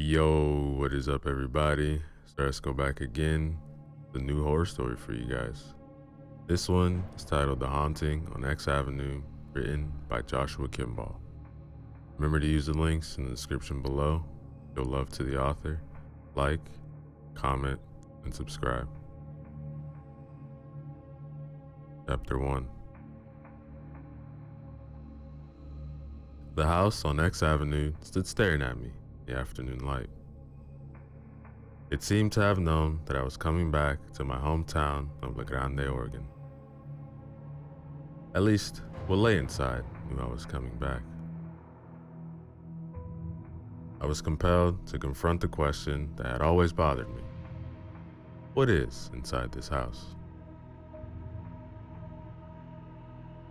Yo, what is up, everybody? So let's go back again. The new horror story for you guys. This one is titled The Haunting on X Avenue, written by Joshua Kimball. Remember to use the links in the description below. Show love to the author. Like, comment, and subscribe. Chapter 1. The house on X Avenue stood staring at me in the afternoon light. It seemed to have known that I was coming back to my hometown of La Grande, Oregon. At least, what lay inside knew I was coming back. I was compelled to confront the question that had always bothered me. What is inside this house?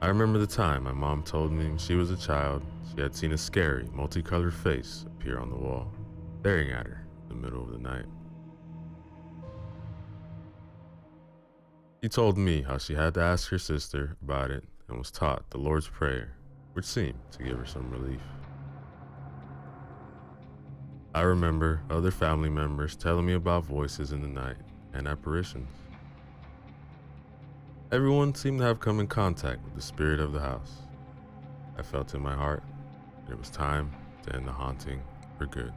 I remember the time my mom told me when she was a child she had seen a scary, multicolored face appear on the wall, staring at her in the middle of the night. She told me how she had to ask her sister about it and was taught the Lord's Prayer, which seemed to give her some relief. I remember other family members telling me about voices in the night and apparitions. Everyone seemed to have come in contact with the spirit of the house. I felt in my heart that it was time to end the haunting for good.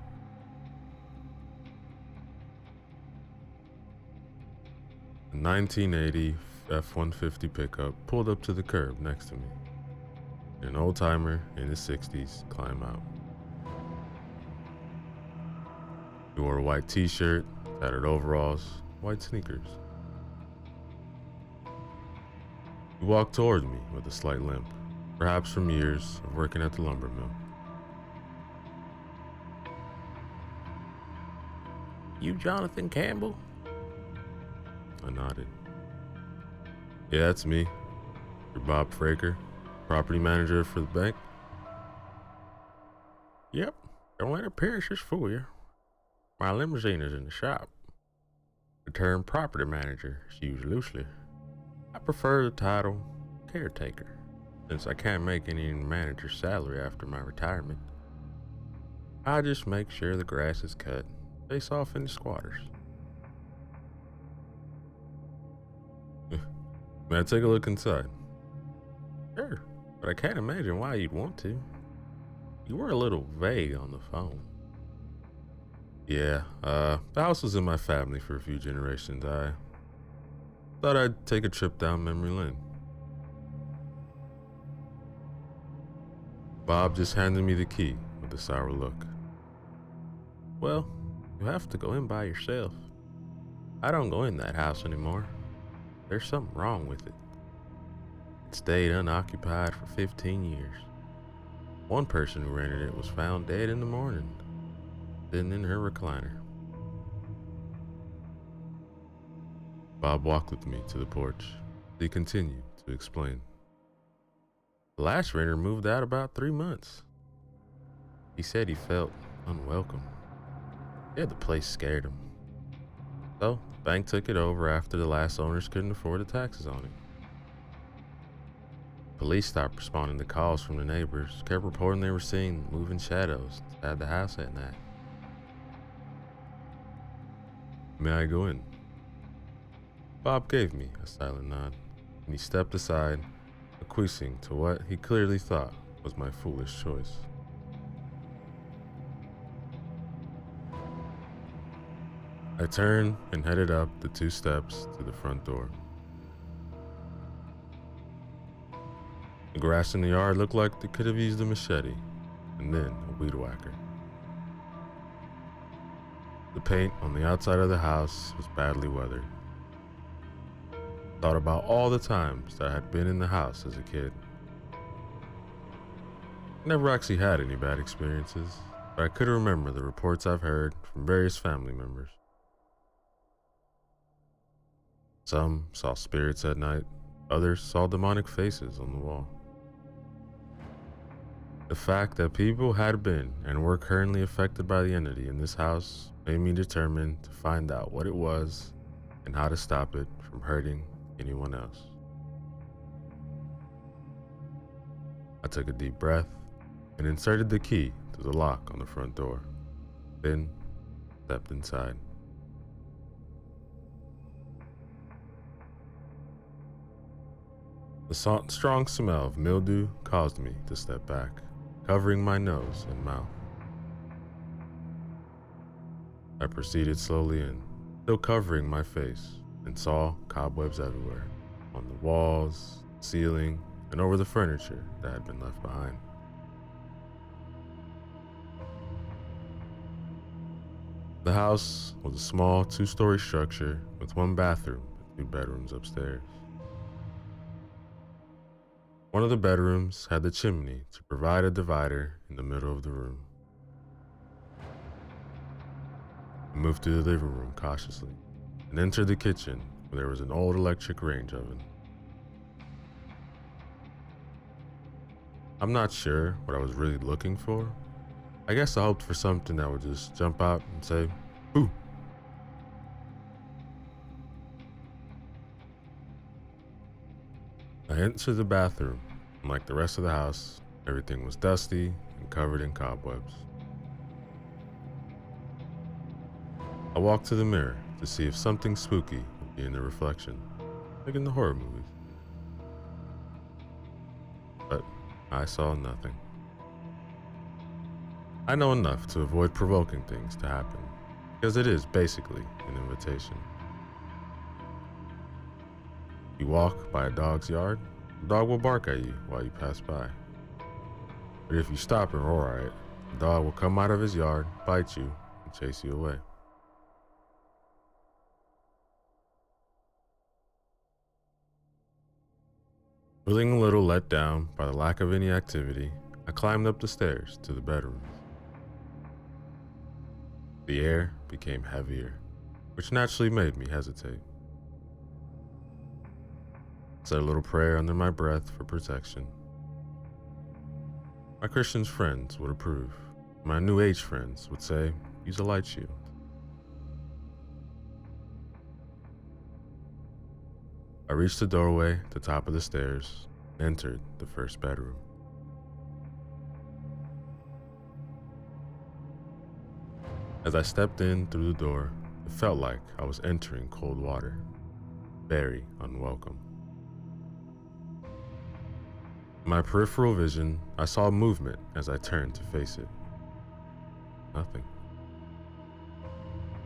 A 1980 F-150 pickup pulled up to the curb next to me. An old-timer in his 60s climbed out. He wore a white t-shirt, tattered overalls, white sneakers. He walked toward me with a slight limp, perhaps from years of working at the lumber mill. You Jonathan Campbell? I nodded. Yeah, that's me. You're Bob Fraker, property manager for the bank? Yep, don't let appearances fool you. My limousine is in the shop. The term property manager is used loosely. I prefer the title caretaker, since I can't make any manager's salary after my retirement. I just make sure the grass is cut, face off any squatters. May I take a look inside? Sure, but I can't imagine why you'd want to. You were a little vague on the phone. Yeah, the house was in my family for a few generations. I thought I'd take a trip down memory lane. Bob just handed me the key with a sour look. Well, you have to go in by yourself. I don't go in that house anymore. There's something wrong with it. It stayed unoccupied for 15 years. One person who rented it was found dead in the morning, sitting in her recliner. Bob walked with me to the porch. He continued to explain. The last renter moved out about 3 months. He said he felt unwelcome. Yeah, the place scared him. So, the bank took it over after the last owners couldn't afford the taxes on it. Police stopped responding to calls from the neighbors, kept reporting they were seeing moving shadows inside the house at night. May I go in? Bob gave me a silent nod, and he stepped aside, acquiescing to what he clearly thought was my foolish choice. I turned and headed up the 2 steps to the front door. The grass in the yard looked like they could have used a machete, and then a weed whacker. The paint on the outside of the house was badly weathered. Thought about all the times that I had been in the house as a kid. Never actually had any bad experiences, but I could remember the reports I've heard from various family members. Some saw spirits at night, others saw demonic faces on the wall. The fact that people had been and were currently affected by the entity in this house made me determined to find out what it was and how to stop it from hurting anyone else. I took a deep breath and inserted the key to the lock on the front door, then stepped inside. The strong smell of mildew caused me to step back, covering my nose and mouth. I proceeded slowly in, still covering my face, and saw cobwebs everywhere, on the walls, ceiling, and over the furniture that had been left behind. The house was a small 2-story structure with 1 bathroom and 2 bedrooms upstairs. One of the bedrooms had the chimney to provide a divider in the middle of the room. I moved through the living room cautiously and entered the kitchen where there was an old electric range oven. I'm not sure what I was really looking for. I guess I hoped for something that would just jump out and say, "Boo." I entered the bathroom, and like the rest of the house, everything was dusty and covered in cobwebs. I walked to the mirror to see if something spooky would be in the reflection, like in the horror movies. But I saw nothing. I know enough to avoid provoking things to happen, because it is basically an invitation. You walk by a dog's yard, the dog will bark at you while you pass by. But if you stop and roar at it, the dog will come out of his yard, bite you, and chase you away. Feeling a little let down by the lack of any activity, I climbed up the stairs to the bedrooms. The air became heavier, which naturally made me hesitate. I said a little prayer under my breath for protection. My Christian friends would approve. My New Age friends would say, use a light shield. I reached the doorway at the top of the stairs and entered the first bedroom. As I stepped in through the door, it felt like I was entering cold water, very unwelcome. In my peripheral vision, I saw movement as I turned to face it. Nothing.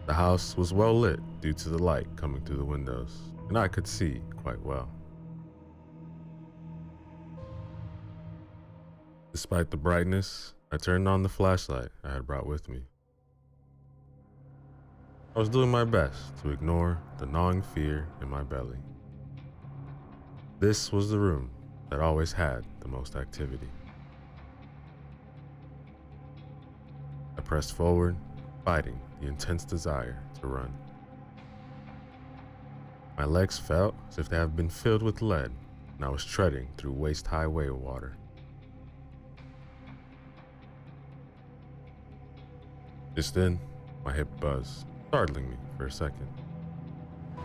The house was well lit due to the light coming through the windows, and I could see quite well. Despite the brightness, I turned on the flashlight I had brought with me. I was doing my best to ignore the gnawing fear in my belly. This was the room that always had the most activity. I pressed forward, fighting the intense desire to run. My legs felt as if they had been filled with lead, and I was treading through waist-high whale water. Just then, my hip buzzed, startling me for a second,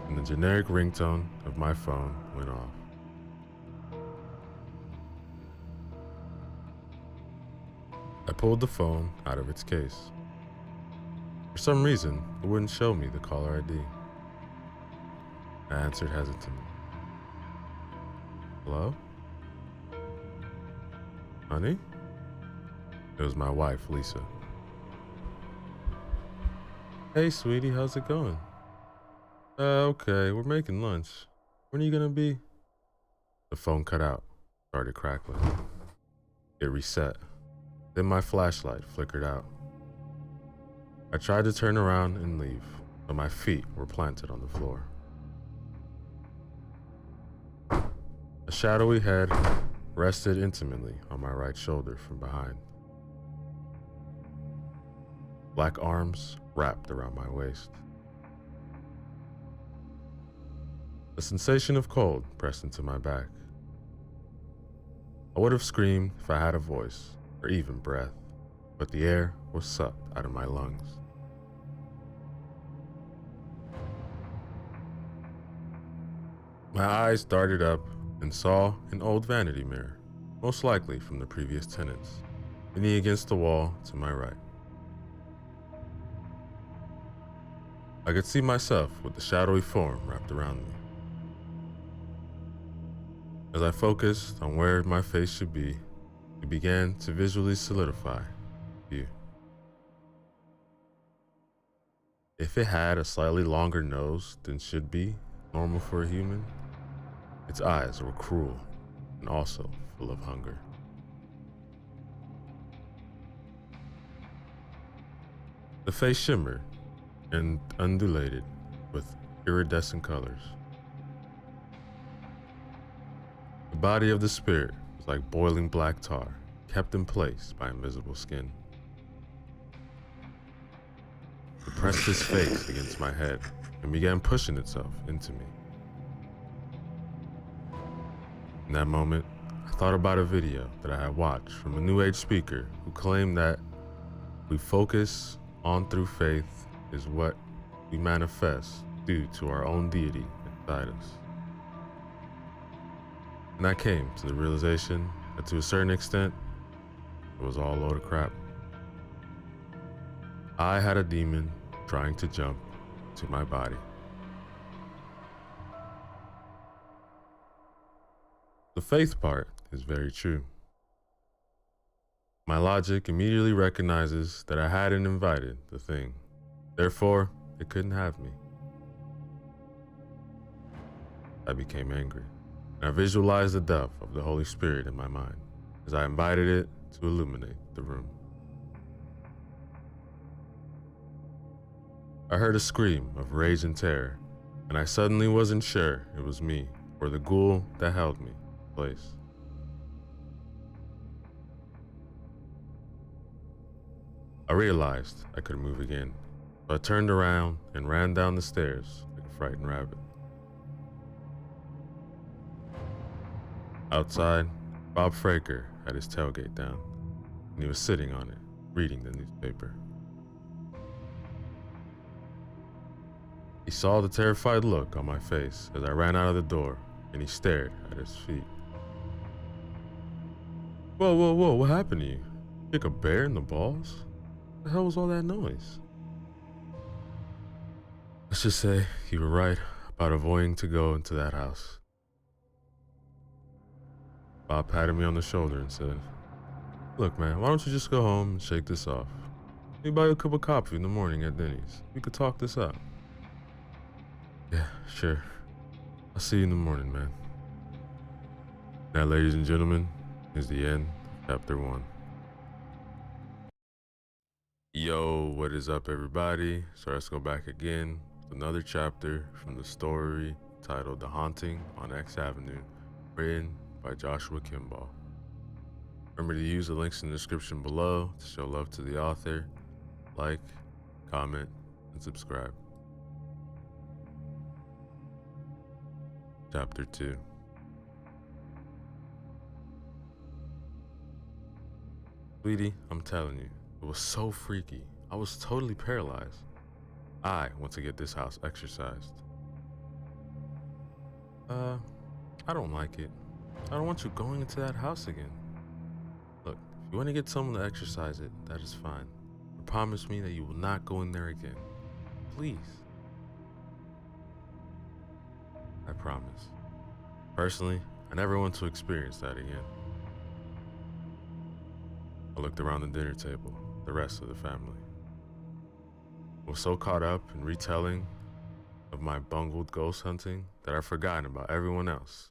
and the generic ringtone of my phone went off. I pulled the phone out of its case. For some reason, it wouldn't show me the caller ID. I answered hesitantly. Hello? Honey? It was my wife, Lisa. Hey, sweetie, how's it going? Okay, we're making lunch. When are you gonna be? The phone cut out, started crackling. It reset. Then my flashlight flickered out. I tried to turn around and leave, but my feet were planted on the floor. A shadowy head rested intimately on my right shoulder from behind. Black arms wrapped around my waist. A sensation of cold pressed into my back. I would have screamed if I had a voice, or even breath, but the air was sucked out of my lungs. My eyes darted up and saw an old vanity mirror, most likely from the previous tenants, leaning against the wall to my right. I could see myself with the shadowy form wrapped around me. As I focused on where my face should be, it began to visually solidify view. If it had a slightly longer nose than should be normal for a human, its eyes were cruel and also full of hunger. The face shimmered and undulated with iridescent colors. The body of the spirit was like boiling black tar, kept in place by invisible skin. It pressed its face against my head and began pushing itself into me. In that moment, I thought about a video that I had watched from a New Age speaker who claimed that we focus on through faith is what we manifest due to our own deity inside us. And I came to the realization that to a certain extent, it was all a load of crap. I had a demon trying to jump to my body. The faith part is very true. My logic immediately recognizes that I hadn't invited the thing. Therefore, it couldn't have me. I became angry, and I visualized the dove of the Holy Spirit in my mind as I invited it to illuminate the room. I heard a scream of rage and terror, and I suddenly wasn't sure it was me or the ghoul that held me in place. I realized I couldn't move again, so I turned around and ran down the stairs like a frightened rabbit. Outside, Bob Fraker had his tailgate down, and he was sitting on it, reading the newspaper. He saw the terrified look on my face as I ran out of the door, and he stared at his feet. Whoa, what happened to you? Kick a bear in the balls? What the hell was all that noise? Let's just say you were right about avoiding to go into that house. Bob patted me on the shoulder and said, "Look, man, why don't you just go home and shake this off? Maybe buy you a cup of coffee in the morning at Denny's. We could talk this out." "Yeah, sure. I'll see you in the morning, man." That, ladies and gentlemen, is the end of chapter 1. Yo, what is up, everybody? So let's go back again with another chapter from the story titled The Haunting on X Avenue, written by Joshua Kimball. Remember to use the links in the description below to show love to the author. Like, comment, and subscribe. Chapter 2. Sweetie, I'm telling you, it was so freaky. I was totally paralyzed. I want to get this house exorcised. I don't like it. I don't want you going into that house again. Look, if you want to get someone to exorcise it, that is fine. But promise me that you will not go in there again. Please. I promise. Personally, I never want to experience that again. I looked around the dinner table, the rest of the family. I was so caught up in retelling of my bungled ghost hunting that I'd forgotten about everyone else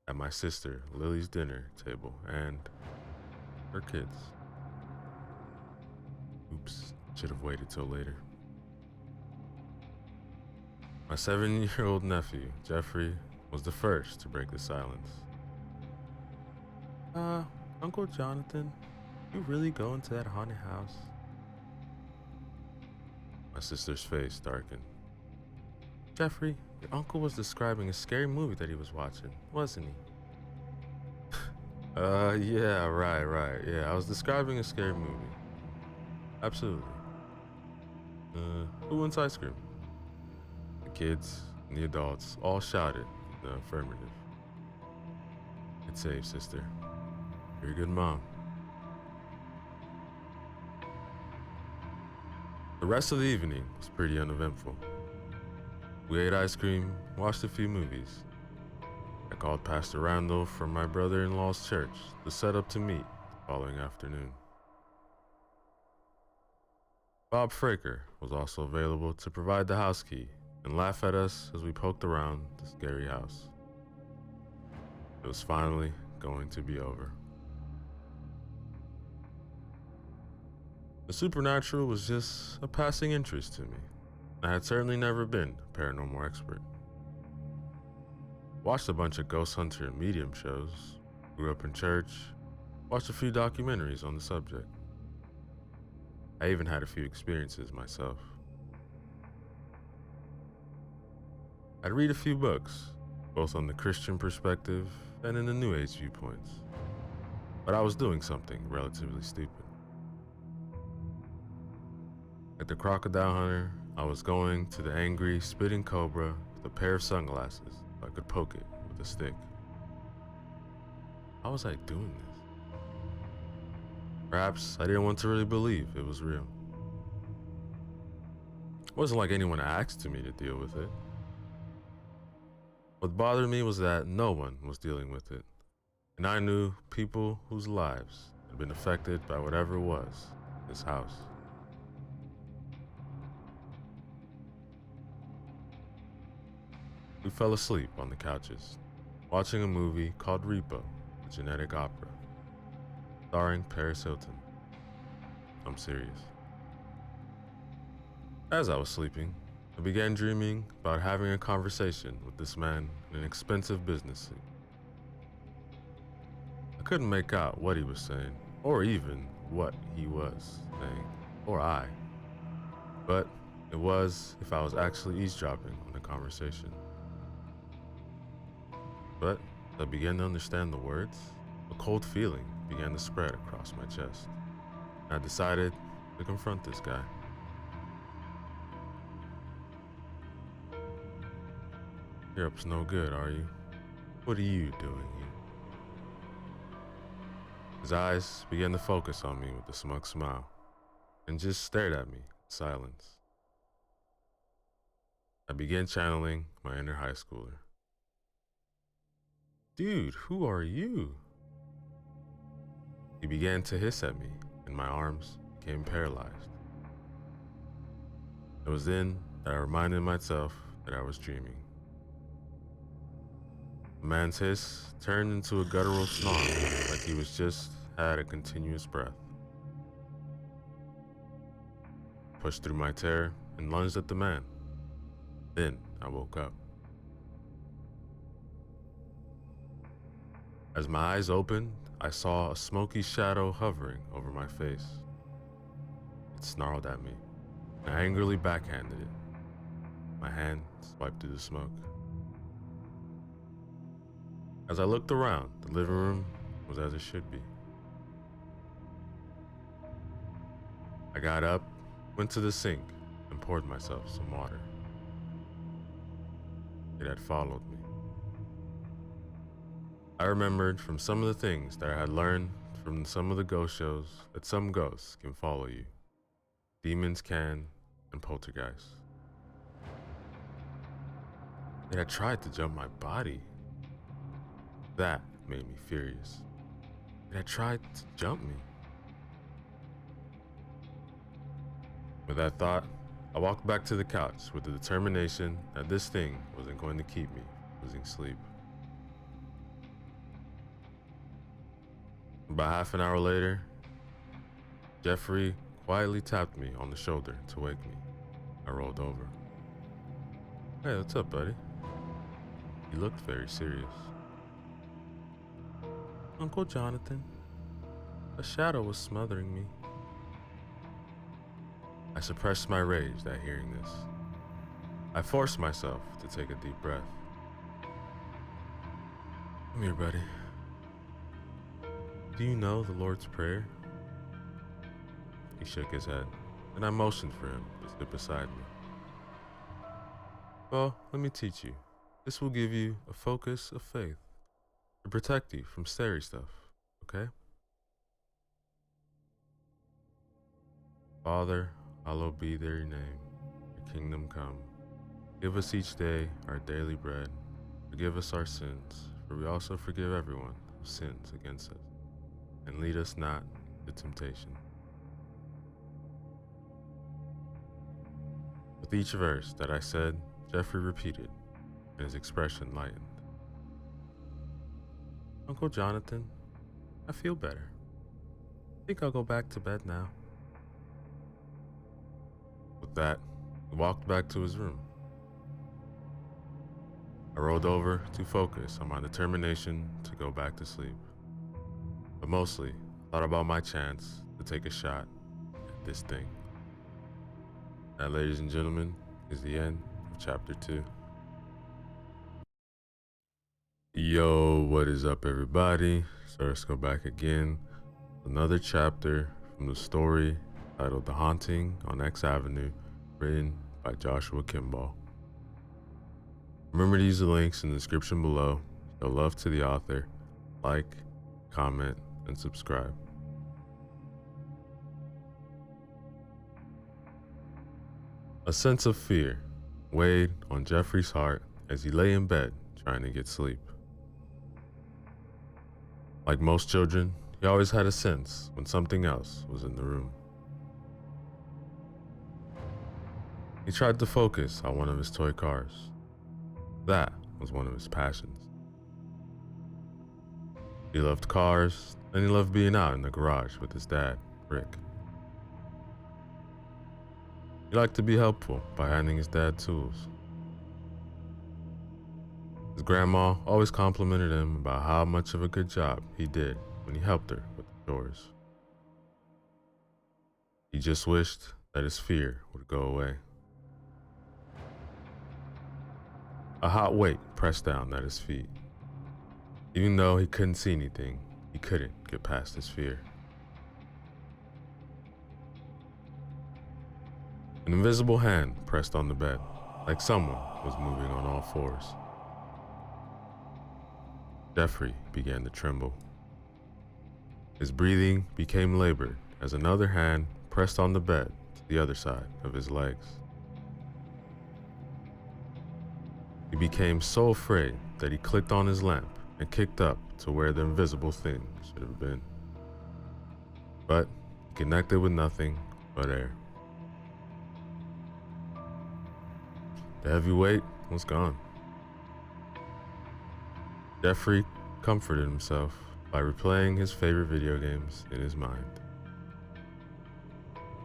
at my sister Lily's dinner table and her kids. Oops, should have waited till later. My 7-year-old nephew, Jeffrey, was the first to break the silence. Uncle Jonathan, you really go into that haunted house? My sister's face darkened. Jeffrey, your uncle was describing a scary movie that he was watching, wasn't he? Yeah, right. Yeah, I was describing a scary movie. Absolutely. Who wants ice cream? The kids and the adults all shouted in the affirmative. It's safe, sister. You're a good mom. The rest of the evening was pretty uneventful. We ate ice cream, watched a few movies. I called Pastor Randall from my brother-in-law's church to set up to meet the following afternoon. Bob Fraker was also available to provide the house key and laugh at us as we poked around the scary house. It was finally going to be over. The supernatural was just a passing interest to me. I had certainly never been a paranormal expert. Watched a bunch of ghost hunter and medium shows, grew up in church, watched a few documentaries on the subject. I even had a few experiences myself. I'd read a few books, both on the Christian perspective and in the New Age viewpoints, but I was doing something relatively stupid. Like the crocodile hunter, I was going to the angry, spitting cobra with a pair of sunglasses so I could poke it with a stick. How was I doing this? Perhaps I didn't want to really believe it was real. It wasn't like anyone asked me to deal with it. What bothered me was that no one was dealing with it, and I knew people whose lives had been affected by whatever it was in this house. We fell asleep on the couches, watching a movie called Repo, a genetic opera, starring Paris Hilton. I'm serious. As I was sleeping, I began dreaming about having a conversation with this man in an expensive business suit. I couldn't make out what he was saying, or even what he was saying, or I. But it was if I was actually eavesdropping on the conversation. But as I began to understand the words, a cold feeling began to spread across my chest. I decided to confront this guy. You're up to no good, are you? What are you doing here? His eyes began to focus on me with a smug smile and just stared at me in silence. I began channeling my inner high schooler. Dude, who are you? He began to hiss at me, and my arms became paralyzed. It was then that I reminded myself that I was dreaming. The man's hiss turned into a guttural snarl, like he was just had a continuous breath. Pushed through my terror and lunged at the man. Then I woke up. As my eyes opened, I saw a smoky shadow hovering over my face. It snarled at me, and I angrily backhanded it. My hand swiped through the smoke. As I looked around, the living room was as it should be. I got up, went to the sink, and poured myself some water. It had followed me. I remembered from some of the things that I had learned from some of the ghost shows that some ghosts can follow you. Demons can, and poltergeists. It had tried to jump my body. That made me furious. It had tried to jump me. With that thought, I walked back to the couch with the determination that this thing wasn't going to keep me from losing sleep. About half an hour later, Jeffrey quietly tapped me on the shoulder to wake me. I rolled over. Hey, what's up, buddy? He looked very serious. Uncle Jonathan, a shadow was smothering me. I suppressed my rage at hearing this. I forced myself to take a deep breath. Come here, buddy. Do you know the Lord's Prayer? He shook his head, and I motioned for him to sit beside me. Well, let me teach you. This will give you a focus of faith to protect you from scary stuff, okay? Father, hallowed be their name. Your kingdom come. Give us each day our daily bread. Forgive us our sins, for we also forgive everyone who sins against us. And lead us not into temptation. With each verse that I said, Jeffrey repeated, and his expression lightened. Uncle Jonathan, I feel better. I think I'll go back to bed now. With that, he walked back to his room. I rolled over to focus on my determination to go back to sleep. But mostly, thought about my chance to take a shot at this thing. That, ladies and gentlemen, is the end of chapter 2. Yo, what is up, everybody? So let's go back again. Another chapter from the story titled The Haunting on X Avenue, written by Joshua Kimball. Remember to use the links in the description below. Show love to the author. Like, comment, and subscribe. A sense of fear weighed on Jeffrey's heart as he lay in bed trying to get sleep. Like most children, he always had a sense when something else was in the room. He tried to focus on one of his toy cars. That was one of his passions. He loved cars, and he loved being out in the garage with his dad, Rick. He liked to be helpful by handing his dad tools. His grandma always complimented him about how much of a good job he did when he helped her with the chores. He just wished that his fear would go away. A hot weight pressed down at his feet. Even though he couldn't see anything, he couldn't get past his fear. An invisible hand pressed on the bed, like someone was moving on all fours. Jeffrey began to tremble. His breathing became labored as another hand pressed on the bed to the other side of his legs. He became so afraid that he clicked on his lamp and kicked up to where the invisible thing should have been. But he connected with nothing but air. The heavy weight was gone. Jeffrey comforted himself by replaying his favorite video games in his mind.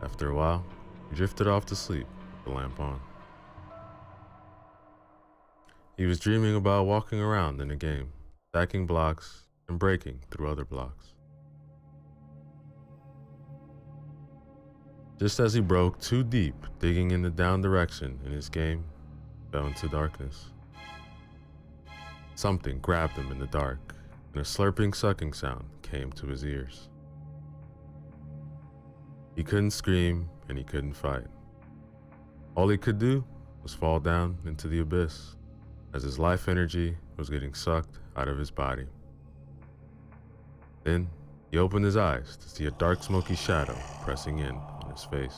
After a while, he drifted off to sleep with the lamp on. He was dreaming about walking around in a game, stacking blocks and breaking through other blocks. Just as he broke too deep, digging in the down direction in his game, fell into darkness. Something grabbed him in the dark, and a slurping, sucking sound came to his ears. He couldn't scream, and he couldn't fight. All he could do was fall down into the abyss, as his life energy was getting sucked out of his body. Then he opened his eyes to see a dark, smoky shadow pressing in on his face.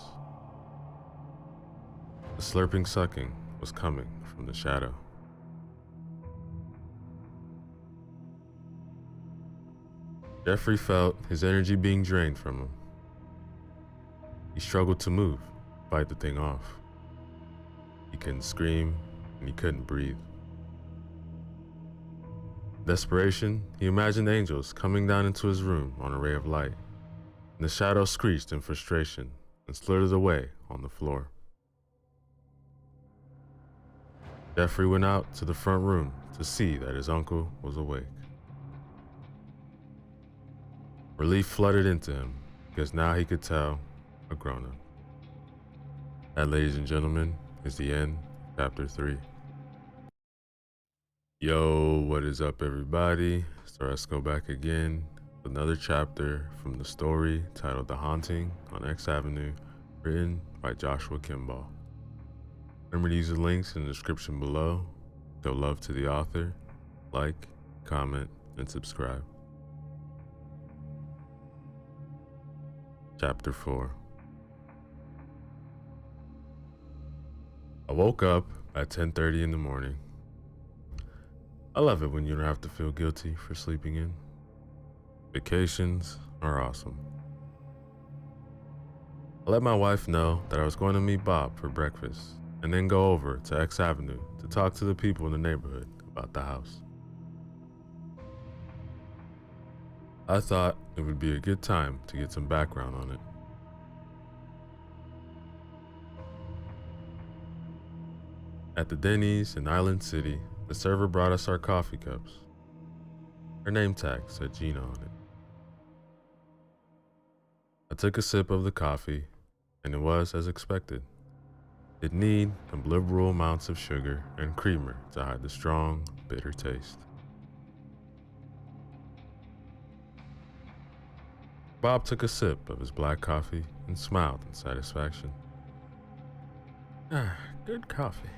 The slurping, sucking was coming from the shadow. Jeffrey felt his energy being drained from him. He struggled to move, fight the thing off. He couldn't scream, and he couldn't breathe. In desperation, he imagined angels coming down into his room on a ray of light, and the shadow screeched in frustration and slithered away on the floor. Jeffrey went out to the front room to see that his uncle was awake. Relief flooded into him, because now he could tell a grown-up. That, ladies and gentlemen, is the end of chapter 3. Yo, what is up, everybody? So let's go back again with another chapter from the story titled The Haunting on X Avenue, written by Joshua Kimball. Remember to use the links in the description below. Show love to the author. Like, comment, and subscribe. Chapter 4. I woke up at 10:30 in the morning. I love it when you don't have to feel guilty for sleeping in. Vacations are awesome. I let my wife know that I was going to meet Bob for breakfast and then go over to X Avenue to talk to the people in the neighborhood about the house. I thought it would be a good time to get some background on it. At the Denny's in Island City, the server brought us our coffee cups. Her name tag said Gina on it. I took a sip of the coffee, and it was as expected. It needed liberal amounts of sugar and creamer to hide the strong, bitter taste. Bob took a sip of his black coffee and smiled in satisfaction. Good coffee.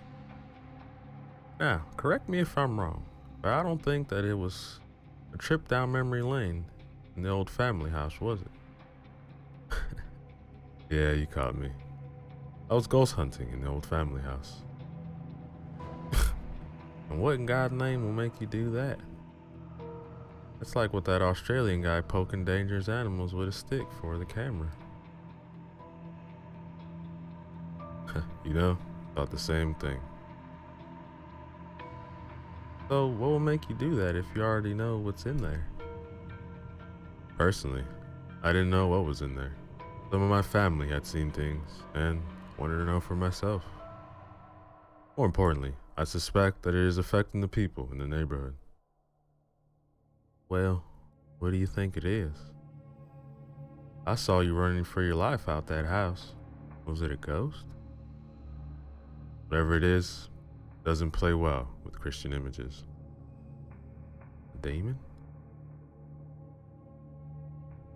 Now, correct me if I'm wrong, but I don't think that it was a trip down memory lane in the old family house, was it? Yeah, you caught me. I was ghost hunting in the old family house. And what in God's name will make you do that? It's like with that Australian guy poking dangerous animals with a stick for the camera. You know, thought the same thing. So what will make you do that if you already know what's in there? Personally, I didn't know what was in there. Some of my family had seen things and wanted to know for myself. More importantly, I suspect that it is affecting the people in the neighborhood. Well, what do you think it is? I saw you running for your life out that house. Was it a ghost? Whatever it is, doesn't play well with Christian images. A demon?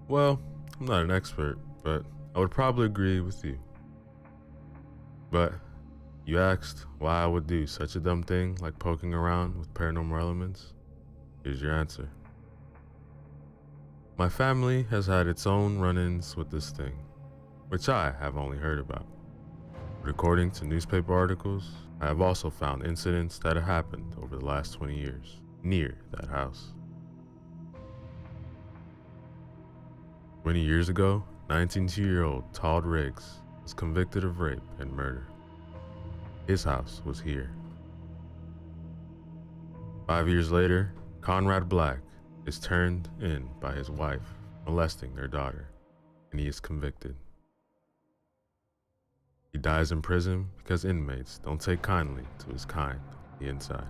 Well, I'm not an expert, but I would probably agree with you. But you asked why I would do such a dumb thing like poking around with paranormal elements. Here's your answer. My family has had its own run-ins with this thing, which I have only heard about. But according to newspaper articles, I have also found incidents that have happened over the last 20 years near that house. 20 years ago, 19-year-old Todd Riggs was convicted of rape and murder. His house was here. 5 years later, Conrad Black is turned in by his wife molesting their daughter, and he is convicted. He dies in prison because inmates don't take kindly to his kind on the inside.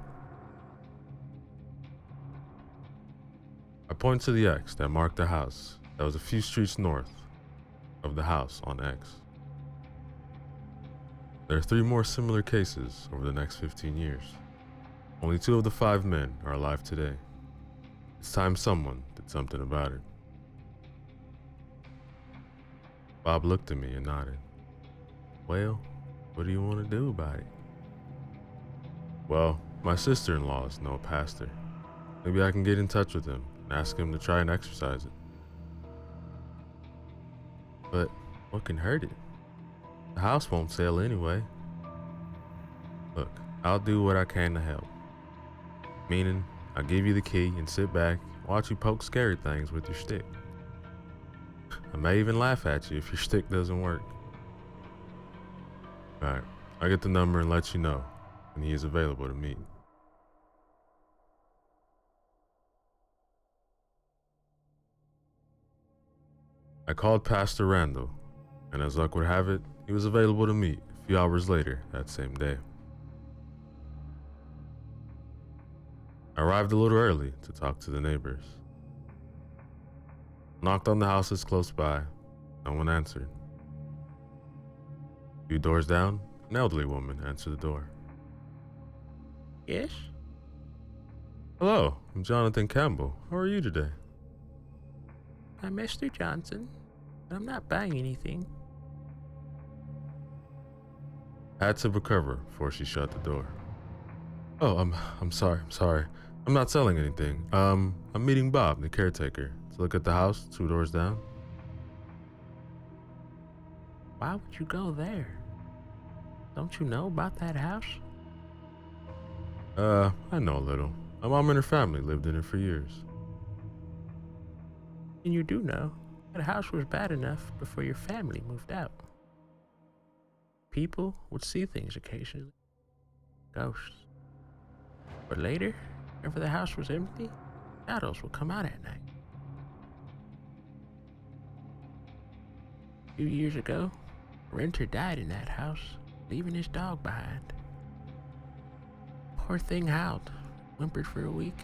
I point to the X that marked the house that was a few streets north of the house on X. There are 3 more similar cases over the next 15 years. Only 2 of the 5 men are alive today. It's time someone did something about it. Bob looked at me and nodded. Well, what do you want to do about it? Well, my sister-in-law is no pastor. Maybe I can get in touch with him and ask him to try and exorcise it. But what can hurt it? The house won't sell anyway. Look, I'll do what I can to help. Meaning, I'll give you the key and sit back, watch you poke scary things with your stick. I may even laugh at you if your stick doesn't work. Alright, I'll get the number and let you know when he is available to meet. I called Pastor Randall, and as luck would have it, he was available to meet a few hours later that same day. I arrived a little early to talk to the neighbors. Knocked on the houses close by. No one answered. A few doors down, an elderly woman answered the door. Yes? Hello, I'm Jonathan Campbell. How are you today? I'm Mr. Johnson. I'm not buying anything. I had to recover before she shut the door. Oh, I'm sorry. I'm not selling anything. I'm meeting Bob, the caretaker, to look at the house 2 doors down. Why would you go there? Don't you know about that house? I know a little. My mom and her family lived in it for years. And you do know that house was bad enough before your family moved out. People would see things occasionally, ghosts. But later, whenever the house was empty, shadows would come out at night. A few years ago, a renter died in that house, leaving his dog behind. Poor thing howled, whimpered for a week.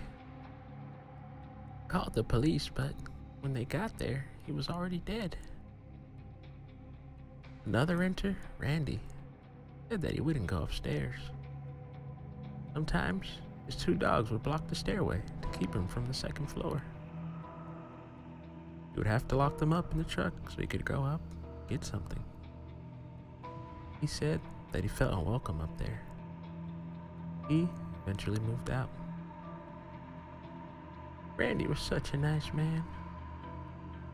Called the police, but when they got there, he was already dead. Another renter, Randy, said that he wouldn't go upstairs. Sometimes, his two dogs would block the stairway to keep him from the second floor. He would have to lock them up in the truck so he could go up and get something. He said that he felt unwelcome up there. He eventually moved out. Randy was such a nice man.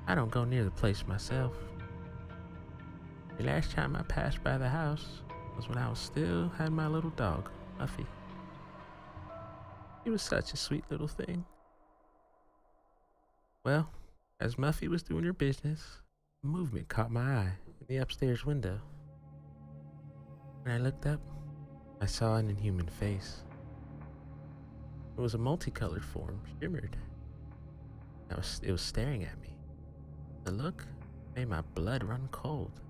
I don't go near the place myself. The last time I passed by the house was when I still had my little dog, Muffy. He was such a sweet little thing. Well, as Muffy was doing her business, a movement caught my eye in the upstairs window. When I looked up, I saw an inhuman face. It was a multicolored form, shimmered. It was staring at me. The look made my blood run cold.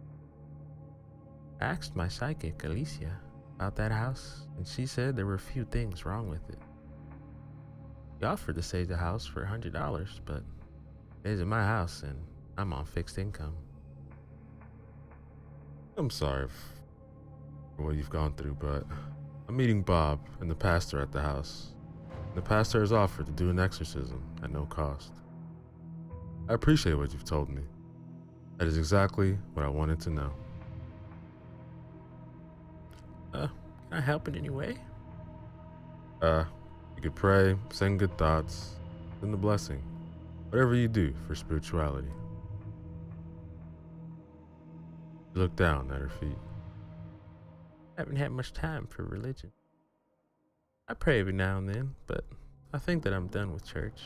I asked my psychic, Alicia, about that house, and she said there were a few things wrong with it. She offered to save the house for $100, but it isn't my house and I'm on fixed income. I'm sorry for what you've gone through, but I'm meeting Bob and the pastor at the house. The pastor has offered to do an exorcism at no cost. I appreciate what you've told me. That is exactly what I wanted to know. Can I help in any way? You could pray, sing good thoughts, send the blessing. Whatever you do for spirituality. She looked down at her feet. I haven't had much time for religion. I pray every now and then, but I think that I'm done with church.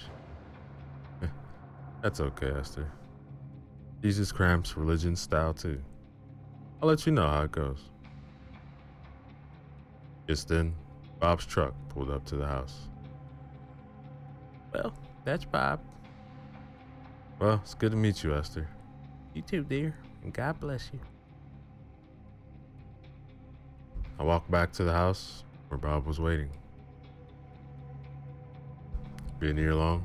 That's okay, Esther. Jesus cramps religion's style too. I'll let you know how it goes. Just then, Bob's truck pulled up to the house. Well, that's Bob. Well, it's good to meet you, Esther. You too, dear, and God bless you. I walked back to the house where Bob was waiting. Been here long?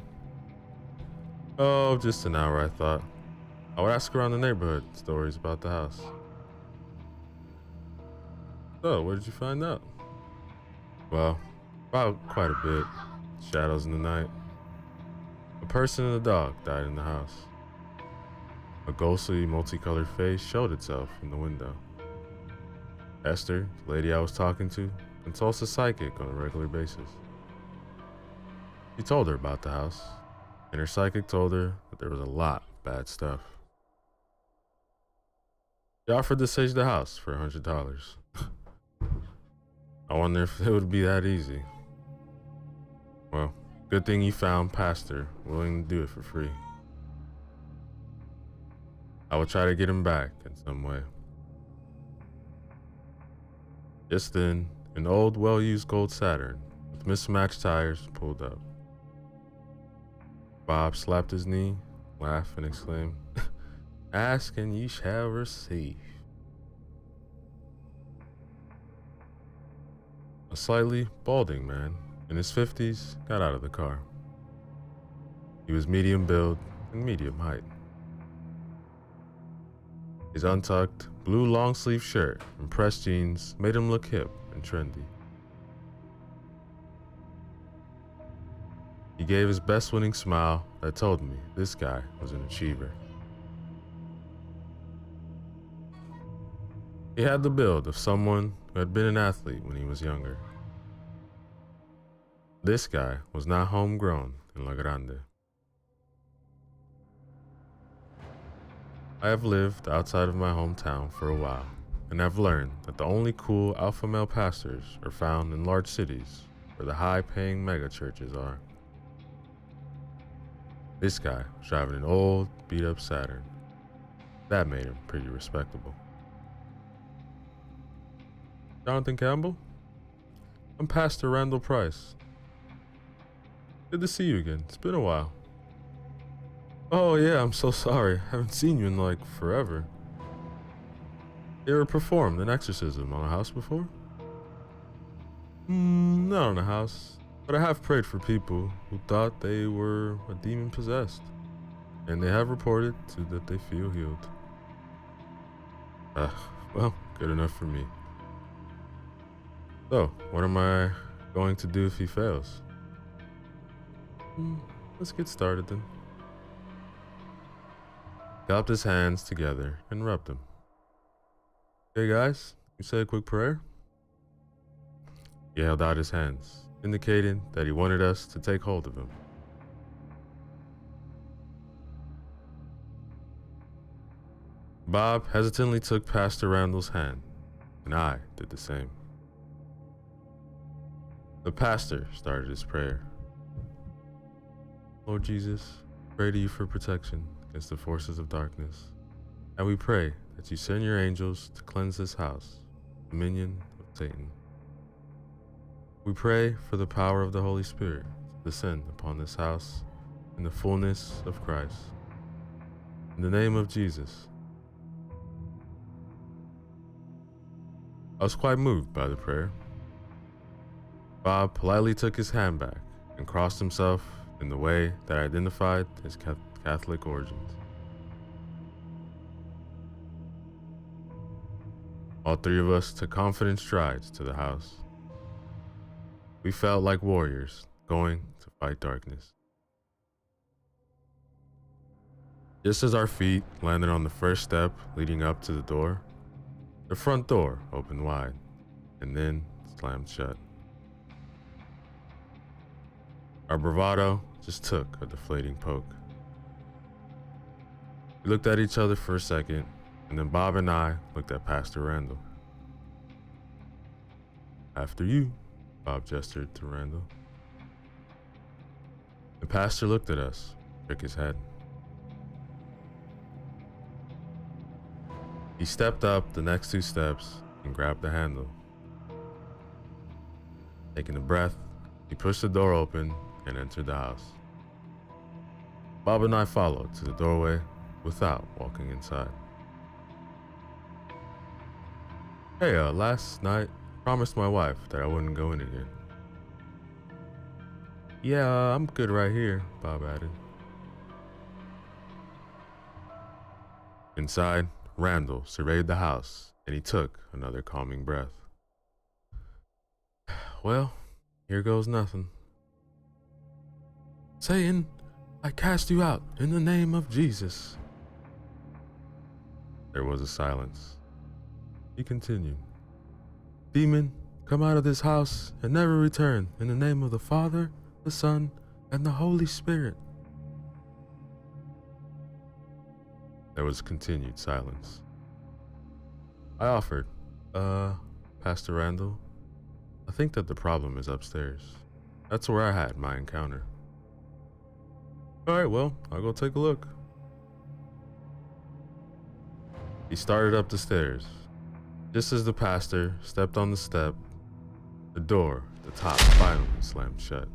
Oh, just an hour, I thought. I would ask around the neighborhood stories about the house. So, what did you find out? Well, about quite a bit. Shadows in the night. A person and a dog died in the house. A ghostly, multicolored face showed itself in the window. Esther, the lady I was talking to, consults a psychic on a regular basis. She told her about the house, and her psychic told her that there was a lot of bad stuff. She offered to sage the house for $100. I wonder if it would be that easy. Well, good thing you found Pastor willing to do it for free. I will try to get him back in some way. Just then, an old, well-used gold Saturn with mismatched tires pulled up. Bob slapped his knee, laughed, and exclaimed, "Ask and ye shall receive." A slightly balding man in his 50s got out of the car. He was medium build and medium height. His untucked, blue long-sleeve shirt and pressed jeans made him look hip and trendy. He gave his best winning smile that told me this guy was an achiever. He had the build of someone who had been an athlete when he was younger. This guy was not homegrown in La Grande. I have lived outside of my hometown for a while, and have learned that the only cool alpha male pastors are found in large cities where the high-paying mega churches are. This guy was driving an old, beat-up Saturn. That made him pretty respectable. Jonathan Campbell? I'm Pastor Randall Price. Good to see you again. It's been a while. Oh yeah, I'm so sorry. Haven't seen you in like forever. You ever performed an exorcism on a house before? Not on a house. But I have prayed for people who thought they were a demon possessed. And they have reported too that they feel healed. Well, good enough for me. So, what am I going to do if he fails? Let's get started then. Cupped his hands together and rubbed them. Okay guys, you say a quick prayer? He held out his hands, indicating that he wanted us to take hold of him. Bob hesitantly took Pastor Randall's hand, and I did the same. The pastor started his prayer. Lord Jesus, pray to you for protection against the forces of darkness, and we pray that you send your angels to cleanse this house, dominion of Satan. We pray for the power of the Holy Spirit to descend upon this house in the fullness of Christ. In the name of Jesus. I was quite moved by the prayer. Bob politely took his hand back and crossed himself in the way that identified his Catholic origins. All three of us took confident strides to the house. We felt like warriors going to fight darkness. Just as our feet landed on the first step leading up to the door, the front door opened wide and then slammed shut. Our bravado just took a deflating poke. We looked at each other for a second, and then Bob and I looked at Pastor Randall. After you, Bob gestured to Randall. The pastor looked at us, shook his head. He stepped up the next 2 steps and grabbed the handle. Taking a breath, he pushed the door open and entered the house. Bob and I followed to the doorway without walking inside. Hey, last night, I promised my wife that I wouldn't go in again. Yeah, I'm good right here, Bob added. Inside, Randall surveyed the house and he took another calming breath. Well, here goes nothing. Satan, I cast you out in the name of Jesus. There was a silence. He continued. Demon, come out of this house and never return in the name of the Father, the Son, and the Holy Spirit. There was continued silence. I offered, Pastor Randall, I think that the problem is upstairs. That's where I had my encounter. Alright, well, I'll go take a look. He started up the stairs. Just as the pastor stepped on the step, the door at the top finally slammed shut.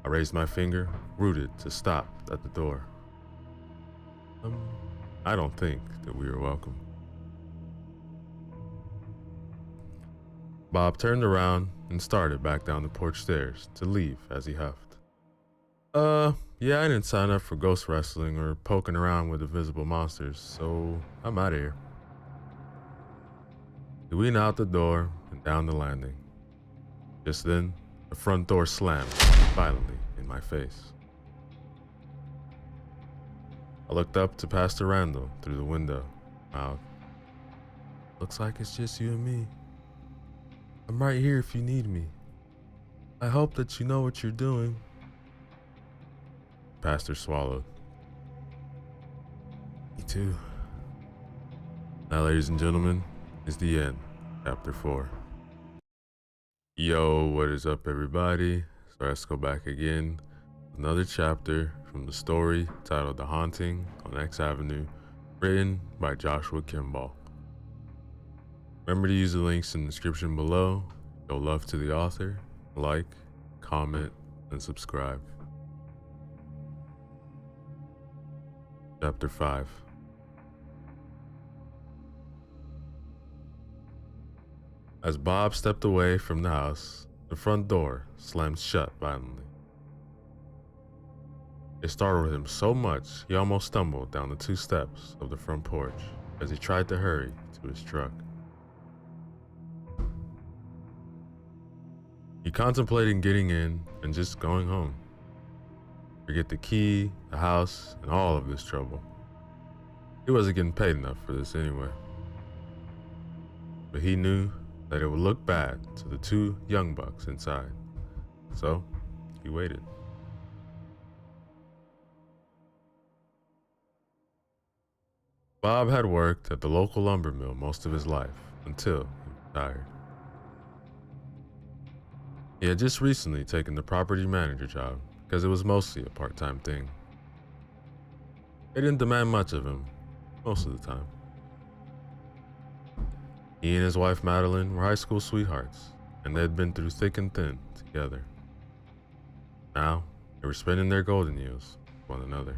I raised my finger, rooted to stop at the door. I don't think that we were welcome. Bob turned around and started back down the porch stairs to leave as he huffed. Yeah, I didn't sign up for ghost wrestling or poking around with invisible monsters, so I'm out of here. He went out the door and down the landing. Just then, the front door slammed violently in my face. I looked up to Pastor Randall through the window, mouthed, looks like it's just you and me. I'm right here if you need me. I hope that you know what you're doing. The pastor swallowed. Me too. Now, ladies and gentlemen, is the end, chapter 4. Yo, what is up, everybody? So let's go back again. Another chapter from the story titled The Haunting on X Avenue, written by Joshua Kimball. Remember to use the links in the description below. Show love to the author, like, comment, and subscribe. Chapter 5. As Bob stepped away from the house, the front door slammed shut violently. It startled him so much he almost stumbled down the 2 steps of the front porch as he tried to hurry to his truck. He contemplated getting in and just going home. Forget the key, the house, and all of this trouble. He wasn't getting paid enough for this anyway. But he knew that it would look bad to the 2 young bucks inside. So, he waited. Bob had worked at the local lumber mill most of his life until he retired. He had just recently taken the property manager job because it was mostly a part-time thing. They didn't demand much of him most of the time. He and his wife Madeline were high school sweethearts, and they had been through thick and thin together. Now, they were spending their golden years with one another.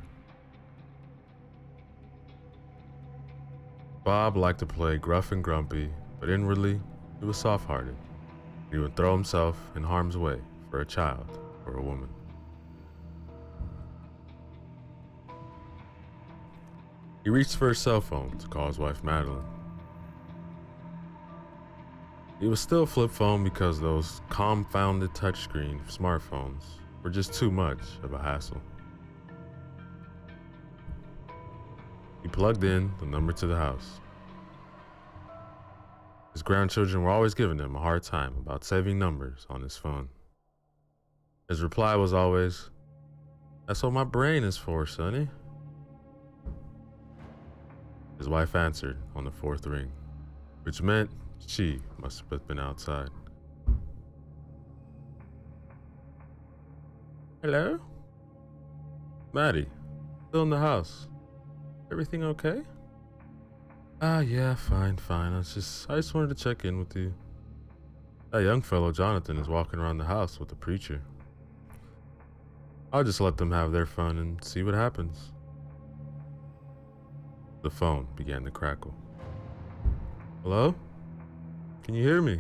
Bob liked to play gruff and grumpy, but inwardly, he was soft-hearted. He would throw himself in harm's way for a child or a woman. He reached for his cell phone to call his wife Madeline. It was still a flip phone because those confounded touchscreen smartphones were just too much of a hassle. He plugged in the number to the house. His grandchildren were always giving him a hard time about saving numbers on his phone. His reply was always, "That's what my brain is for, sonny." His wife answered on the 4th ring, which meant she must have been outside. "Hello? Maddie, still in the house. Everything okay?" Yeah, fine. I just wanted to check in with you. That young fellow Jonathan is walking around the house with the preacher. I'll just let them have their fun and see what happens." The phone began to crackle. "Hello? Can you hear me?"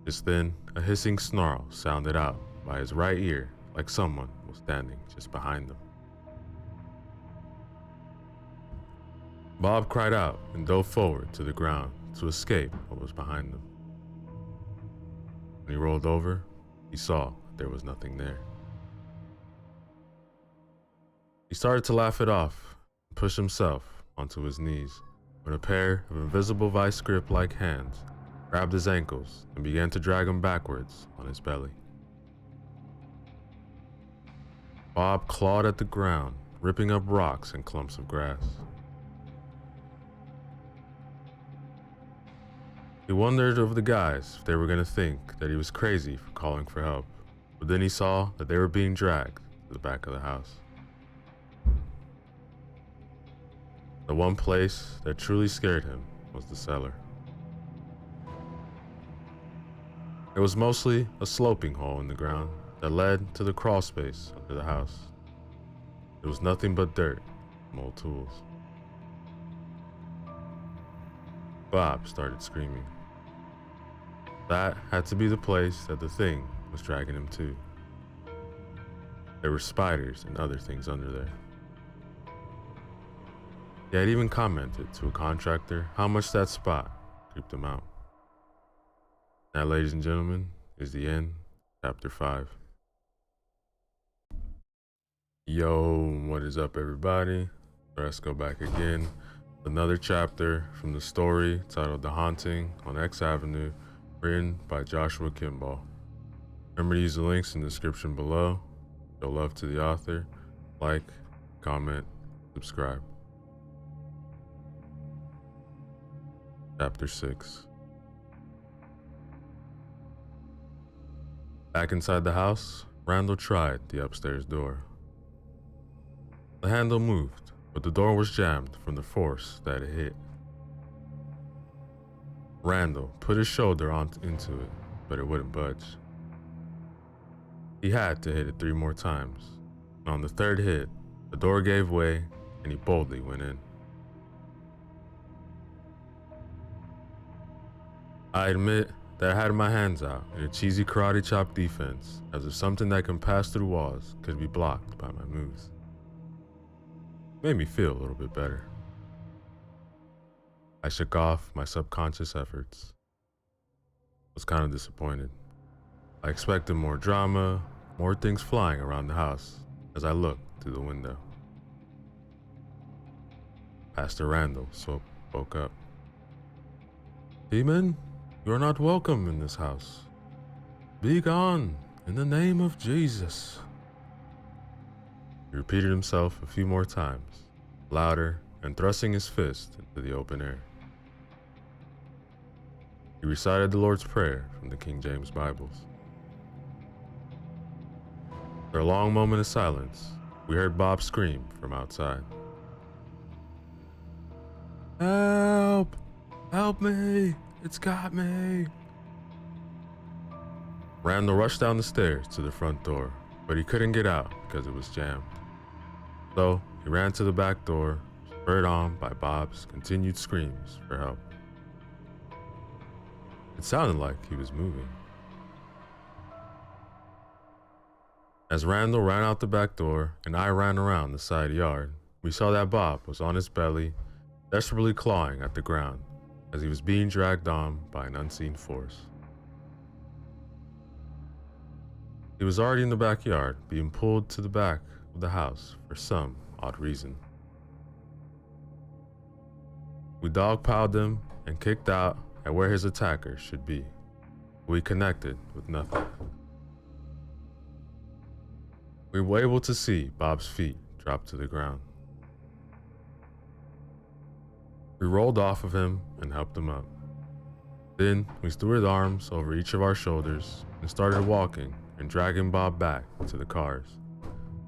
Just then, a hissing snarl sounded out by his right ear like someone was standing just behind him. Bob cried out and dove forward to the ground to escape what was behind them. When he rolled over, he saw there was nothing there. He started to laugh it off and push himself onto his knees when a pair of invisible vice grip-like hands grabbed his ankles and began to drag him backwards on his belly. Bob clawed at the ground, ripping up rocks and clumps of grass. He wondered of the guys if they were going to think that he was crazy for calling for help, but then he saw that they were being dragged to the back of the house. The one place that truly scared him was the cellar. It was mostly a sloping hole in the ground that led to the crawl space under the house. It was nothing but dirt and old tools. Bob started screaming. That had to be the place that the thing was dragging him to. There were spiders and other things under there. He had even commented to a contractor how much that spot creeped him out. That, ladies and gentlemen, is the end, chapter 5. Yo, what is up, everybody? Let's go back again. Another chapter from the story titled The Haunting on X Avenue, written by Joshua Kimball. Remember to use the links in the description below. Show love to the author. Like, comment, subscribe. Chapter 6. Back inside the house, Randall tried the upstairs door. The handle moved, but the door was jammed from the force that it hit. Randall put his shoulder into it, but it wouldn't budge. He had to hit it 3 more times, and on the 3rd hit, the door gave way and he boldly went in. I admit that I had my hands out in a cheesy karate chop defense, as if something that can pass through walls could be blocked by my moves. Made me feel a little bit better. I shook off my subconscious efforts. Was kind of disappointed. I expected more drama, more things flying around the house as I looked through the window. Pastor Randall spoke up. Demon, you are not welcome in this house. Be gone in the name of Jesus. He repeated himself a few more times, louder and thrusting his fist into the open air. He recited the Lord's Prayer from the King James Bibles. After a long moment of silence, we heard Bob scream from outside. Help! Help me! It's got me! Randall rushed down the stairs to the front door, but he couldn't get out because it was jammed. So he ran to the back door, spurred on by Bob's continued screams for help. It sounded like he was moving. As Randall ran out the back door and I ran around the side yard, we saw that Bob was on his belly, desperately clawing at the ground as he was being dragged on by an unseen force. He was already in the backyard, being pulled to the back of the house for some odd reason. We dogpiled him and kicked out at where his attacker should be. We connected with nothing. We were able to see Bob's feet drop to the ground. We rolled off of him and helped him up. Then we threw his arms over each of our shoulders and started walking and dragging Bob back to the cars,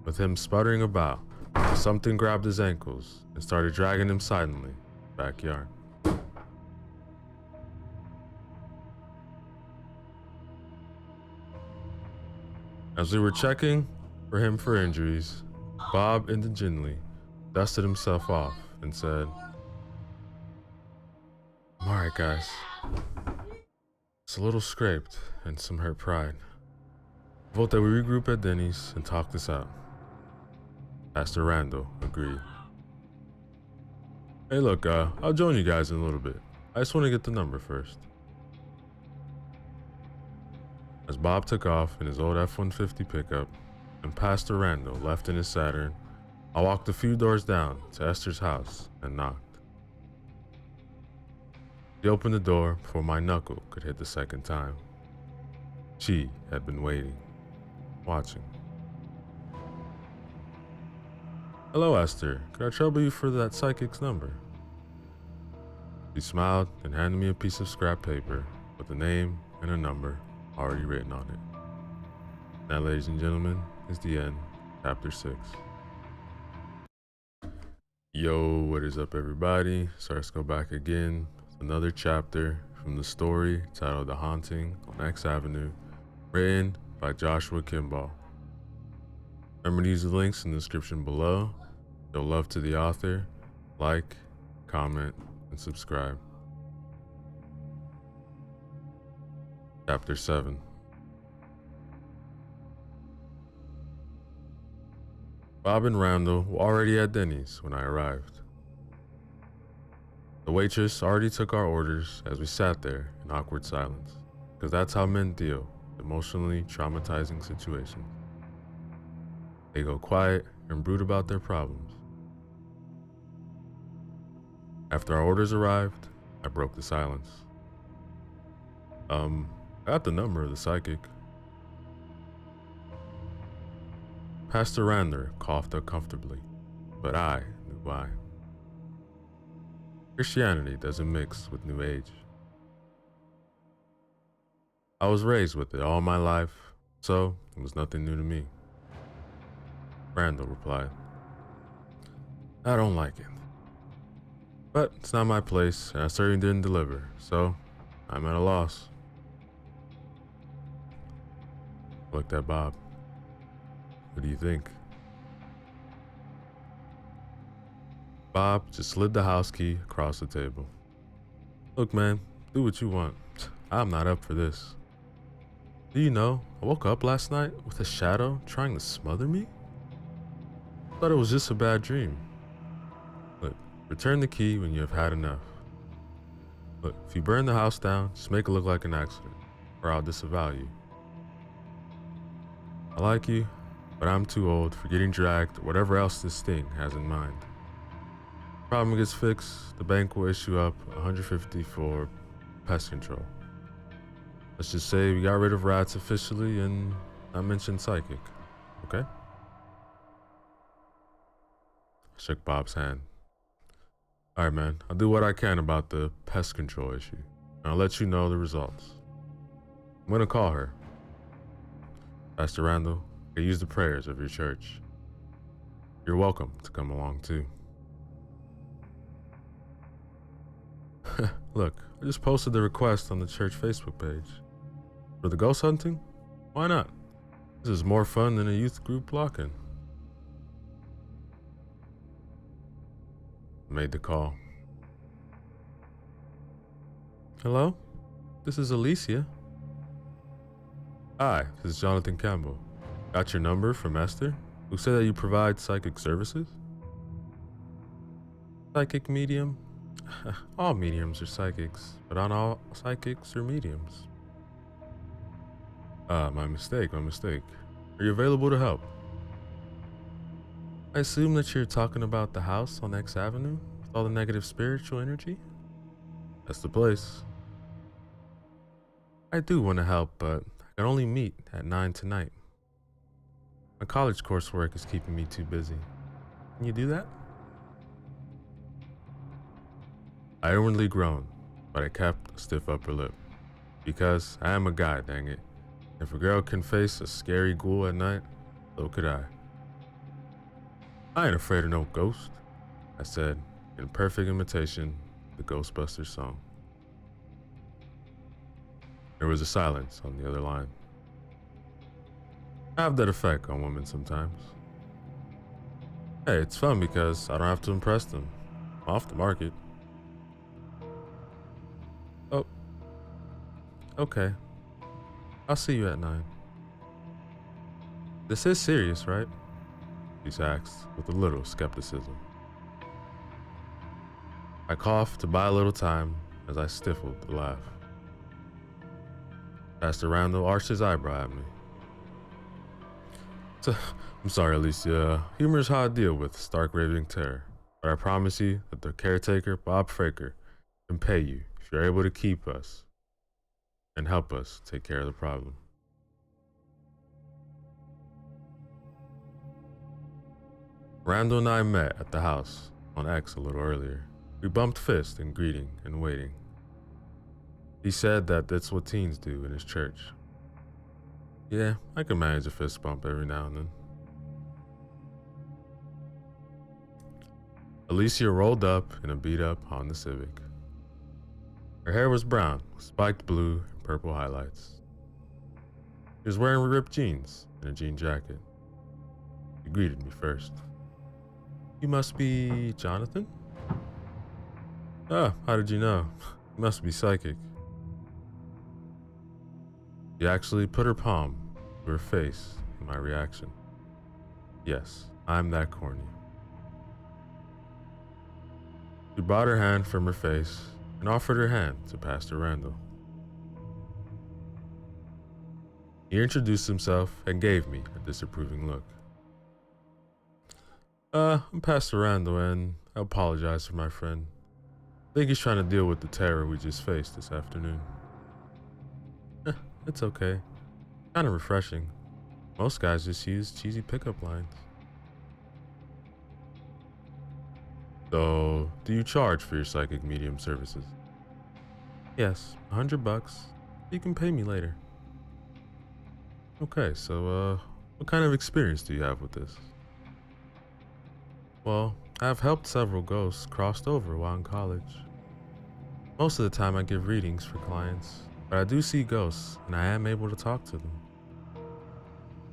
with him sputtering about until something grabbed his ankles and started dragging him silently backyard. As we were checking for him for injuries, Bob indigently dusted himself off and said, "I'm alright, guys. It's a little scraped and some hurt pride. Vote that we regroup at Denny's and talk this out." Pastor Randall agreed. Hey look, I'll join you guys in a little bit. I just want to get the number first. As Bob took off in his old F-150 pickup and Pastor Randall left in his Saturn, I walked a few doors down to Esther's house and knocked. She opened the door before my knuckle could hit the second time. She had been waiting, watching. "Hello, Esther. Could I trouble you for that psychic's number?" She smiled and handed me a piece of scrap paper with a name and a number already written on it. That, ladies and gentlemen, is the end, chapter 6. Yo, what is up, everybody? So let's go back again. Another chapter from the story titled The Haunting on X Avenue, written by Joshua Kimball. Remember to use the links in the description below. Show love to the author, like, comment, and subscribe. Chapter 7. Bob and Randall were already at Denny's when I arrived. The waitress already took our orders as we sat there in awkward silence, because that's how men deal with emotionally traumatizing situations. They go quiet and brood about their problems. After our orders arrived, I broke the silence. I got the number of the psychic. Pastor Randall coughed uncomfortably, but I knew why. Christianity doesn't mix with New Age. I was raised with it all my life, so it was nothing new to me. Randall replied, I don't like it. But it's not my place, and I certainly didn't deliver, so I'm at a loss. I looked at Bob. What do you think? Bob just slid the house key across the table. Look, man, do what you want. I'm not up for this. Do you know, I woke up last night with a shadow trying to smother me? Thought it was just a bad dream. Look, return the key when you have had enough. Look, if you burn the house down, just make it look like an accident, or I'll disavow you. I like you, but I'm too old for getting dragged or whatever else this thing has in mind. Problem gets fixed, the bank will issue up $150 for pest control. Let's just say we got rid of rats officially and not mention psychic, okay? I shook Bob's hand. Alright, man, I'll do what I can about the pest control issue, and I'll let you know the results. I'm gonna call her. Pastor Randall, I use the prayers of your church. You're welcome to come along too. Look, I just posted the request on the church Facebook page. For the ghost hunting? Why not? This is more fun than a youth group lock-in. I made the call. Hello? This is Alicia. Hi, this is Jonathan Campbell. Got your number from Esther, who said that you provide psychic services? Psychic medium? All mediums are psychics, but not all psychics are mediums. My mistake. Are you available to help? I assume that you're talking about the house on X Avenue with all the negative spiritual energy? That's the place. I do want to help, but I can only meet at 9 tonight. My college coursework is keeping me too busy. Can you do that? I inwardly groaned, but I kept a stiff upper lip. Because I am a guy, dang it. If a girl can face a scary ghoul at night, so could I. I ain't afraid of no ghost, I said, in perfect imitation of the Ghostbusters song. There was a silence on the other line. I have that effect on women sometimes. Hey, it's fun because I don't have to impress them. I'm off the market. Oh. Okay. I'll see you at 9. This is serious, right? She asked with a little skepticism. I coughed to buy a little time as I stifled the laugh. Pastor Randall arched his eyebrow at me. I'm sorry, Alicia. Humor is how I deal with stark raving terror. But I promise you that the caretaker, Bob Fraker, can pay you if you're able to keep us and help us take care of the problem. Randall and I met at the house on X a little earlier. We bumped fists in greeting and waiting. He said that that's what teens do in his church. Yeah, I can manage a fist bump every now and then. Alicia rolled up in a beat-up Honda Civic. Her hair was brown, with spiked blue and purple highlights. She was wearing ripped jeans and a jean jacket. She greeted me first. You must be Jonathan? Oh, how did you know? You must be psychic. She actually put her palm to her face in my reaction. Yes, I'm that corny. She brought her hand from her face and offered her hand to Pastor Randall. He introduced himself and gave me a disapproving look. I'm Pastor Randall and I apologize for my friend. I think he's trying to deal with the terror we just faced this afternoon. It's okay. Kind of refreshing. Most guys just use cheesy pickup lines. So, do you charge for your psychic medium services? Yes, $100. You can pay me later. Okay, so, what kind of experience do you have with this? Well, I've helped several ghosts crossed over while in college. Most of the time I give readings for clients, but I do see ghosts and I am able to talk to them.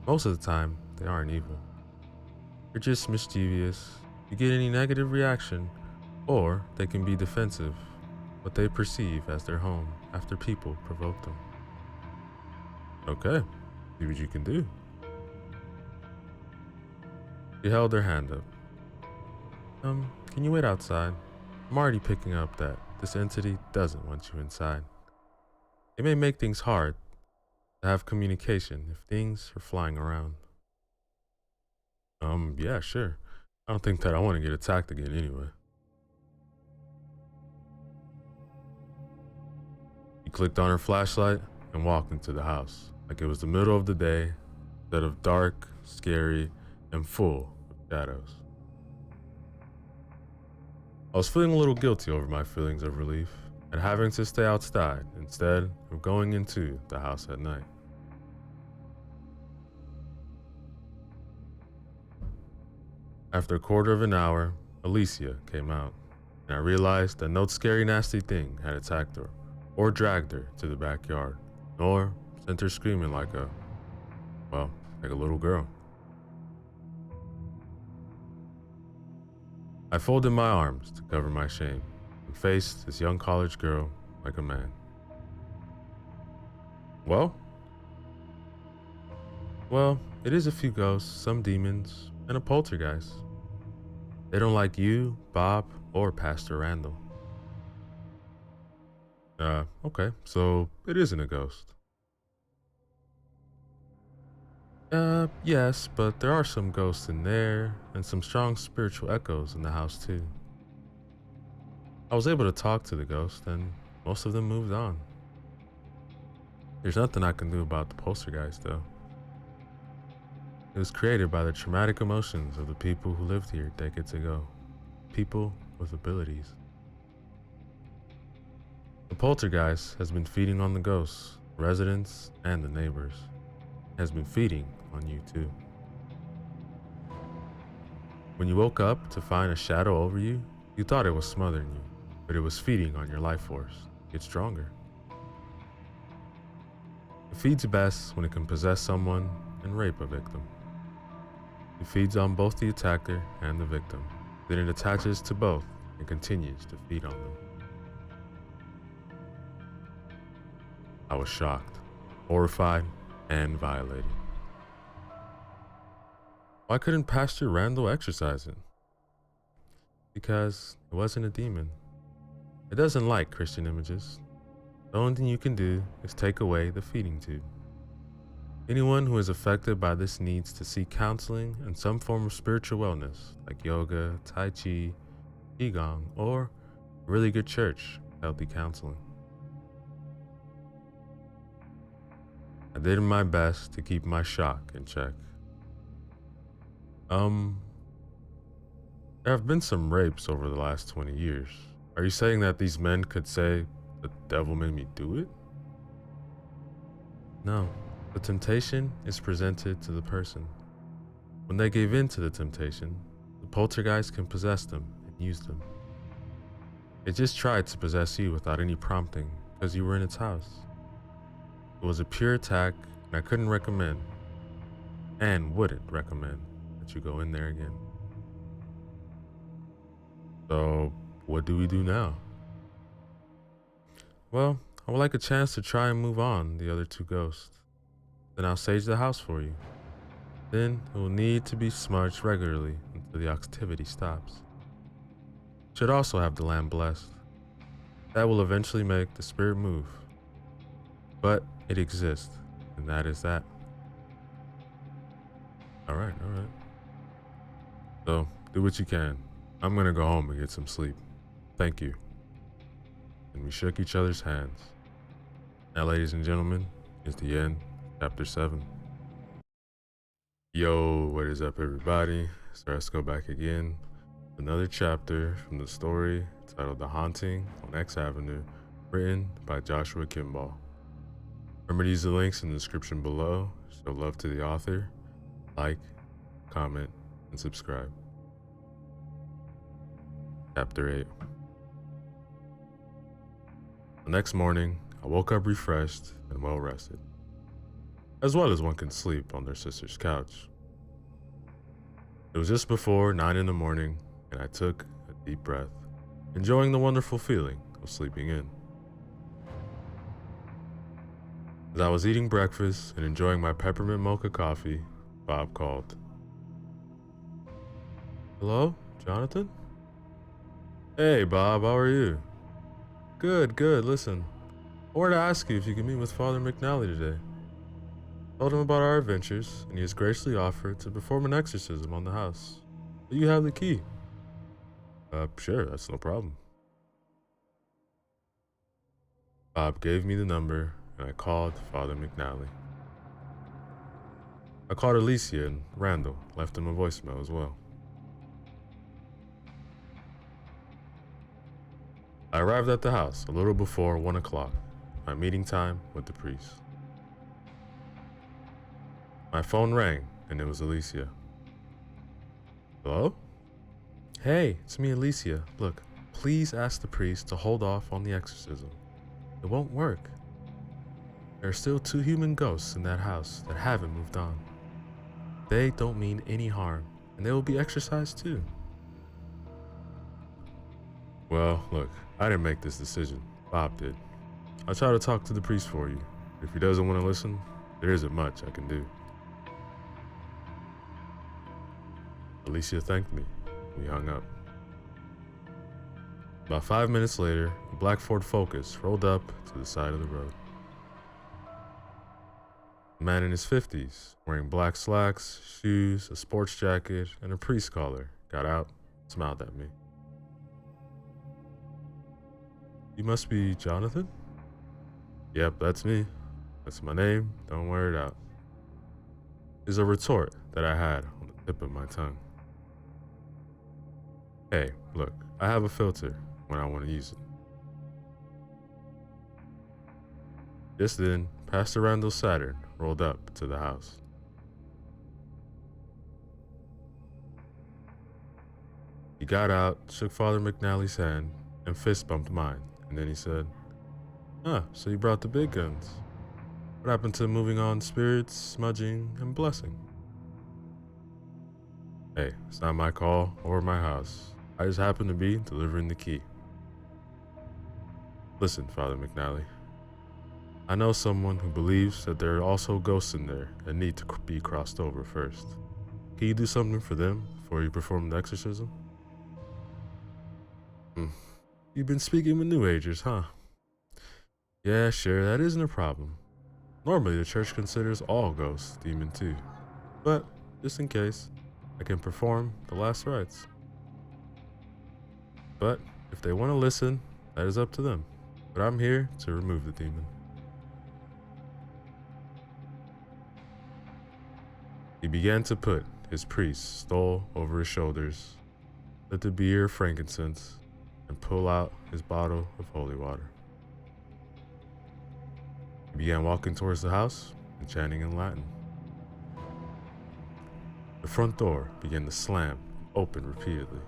Most of the time, they aren't evil. They're just mischievous. You get any negative reaction, or they can be defensive, what they perceive as their home after people provoke them. Okay, see what you can do. She held her hand up. Can you wait outside? I'm already picking up that this entity doesn't want you inside. It may make things hard to have communication if things are flying around. Yeah, sure. I don't think that I want to get attacked again anyway. She clicked on her flashlight and walked into the house like it was the middle of the day instead of dark, scary, and full of shadows. I was feeling a little guilty over my feelings of relief at having to stay outside instead of going into the house at night. After a quarter of an hour, Alicia came out, and I realized that no scary nasty thing had attacked her or dragged her to the backyard, nor sent her screaming like a little girl. I folded my arms to cover my shame and faced this young college girl like a man. Well, it is a few ghosts, some demons, and a poltergeist. They don't like you, Bob, or Pastor Randall. Okay, so it isn't a ghost. Yes, but there are some ghosts in there, and some strong spiritual echoes in the house too. I was able to talk to the ghost, and most of them moved on. There's nothing I can do about the poltergeist, though. It was created by the traumatic emotions of the people who lived here decades ago. People with abilities. The poltergeist has been feeding on the ghosts, residents, and the neighbors. It has been feeding on you too. When you woke up to find a shadow over you, you thought it was smothering you, but it was feeding on your life force. Get stronger. It feeds best when it can possess someone and rape a victim. It feeds on both the attacker and the victim. Then it attaches to both and continues to feed on them. I was shocked, horrified, and violated. Why couldn't Pastor Randall exorcise it? Because it wasn't a demon. It doesn't like Christian images. The only thing you can do is take away the feeding tube. Anyone who is affected by this needs to seek counseling and some form of spiritual wellness, like yoga, tai chi, qigong, or a really good church, healthy counseling. I did my best to keep my shock in check. There have been some rapes over the last 20 years. Are you saying that these men could say, the devil made me do it? No. The temptation is presented to the person. When they gave in to the temptation, the poltergeist can possess them and use them. It just tried to possess you without any prompting because you were in its house. It was a pure attack, and I couldn't recommend, and wouldn't recommend, that you go in there again. So, what do we do now? Well, I would like a chance to try and move on the other two ghosts. Then I'll sage the house for you. Then it will need to be smudged regularly until the activity stops. Should also have the lamp blessed. That will eventually make the spirit move. But it exists, and that is that. Alright. So, do what you can. I'm gonna go home and get some sleep. Thank you. And we shook each other's hands. Now, ladies and gentlemen, is the end. Chapter 7. Yo, what is up, everybody? So let's go back again. Another chapter from the story titled The Haunting on X Avenue, written by Joshua Kimball. Remember to use the links in the description below, so show love to the author, like, comment, and subscribe. Chapter 8. The next morning, I woke up refreshed and well rested, as well as one can sleep on their sister's couch. It was just before 9 in the morning, and I took a deep breath, enjoying the wonderful feeling of sleeping in. As I was eating breakfast and enjoying my peppermint mocha coffee, Bob called. Hello, Jonathan? Hey, Bob, how are you? Good. Listen, I wanted to ask you if you could meet with Father McNally today. I told him about our adventures, and he has graciously offered to perform an exorcism on the house. Do you have the key? Sure, that's no problem. Bob gave me the number, and I called Father McNally. I called Alicia and Randall, left them a voicemail as well. I arrived at the house a little before 1 o'clock, my meeting time with the priest. My phone rang, and it was Alicia. Hello? Hey, it's me, Alicia. Look, please ask the priest to hold off on the exorcism. It won't work. There are still 2 human ghosts in that house that haven't moved on. They don't mean any harm, and they will be exorcised too. Well, look, I didn't make this decision. Bob did. I'll try to talk to the priest for you. If he doesn't want to listen, there isn't much I can do. Alicia thanked me. We hung up. About 5 minutes later, a black Ford Focus rolled up to the side of the road. A man in his 50s, wearing black slacks, shoes, a sports jacket, and a priest collar, got out, smiled at me. You must be Jonathan? Yep, that's me. That's my name, don't wear it out. Is a retort that I had on the tip of my tongue. Hey, look, I have a filter when I want to use it. Just then, Pastor Randall Saturn rolled up to the house. He got out, shook Father McNally's hand, and fist bumped mine, and then he said, so you brought the big guns. What happened to moving on spirits, smudging, and blessing? Hey, it's not my call or my house. I just happen to be delivering the key. Listen, Father McNally. I know someone who believes that there are also ghosts in there that need to be crossed over first. Can you do something for them before you perform the exorcism? You've been speaking with New Agers, huh? Yeah, sure, that isn't a problem. Normally, the church considers all ghosts demon too. But, just in case, I can perform the last rites. But, if they want to listen, that is up to them. But I'm here to remove the demon. He began to put his priest's stole over his shoulders, lit the beer of frankincense, and pull out his bottle of holy water. He began walking towards the house and chanting in Latin. The front door began to slam and open repeatedly.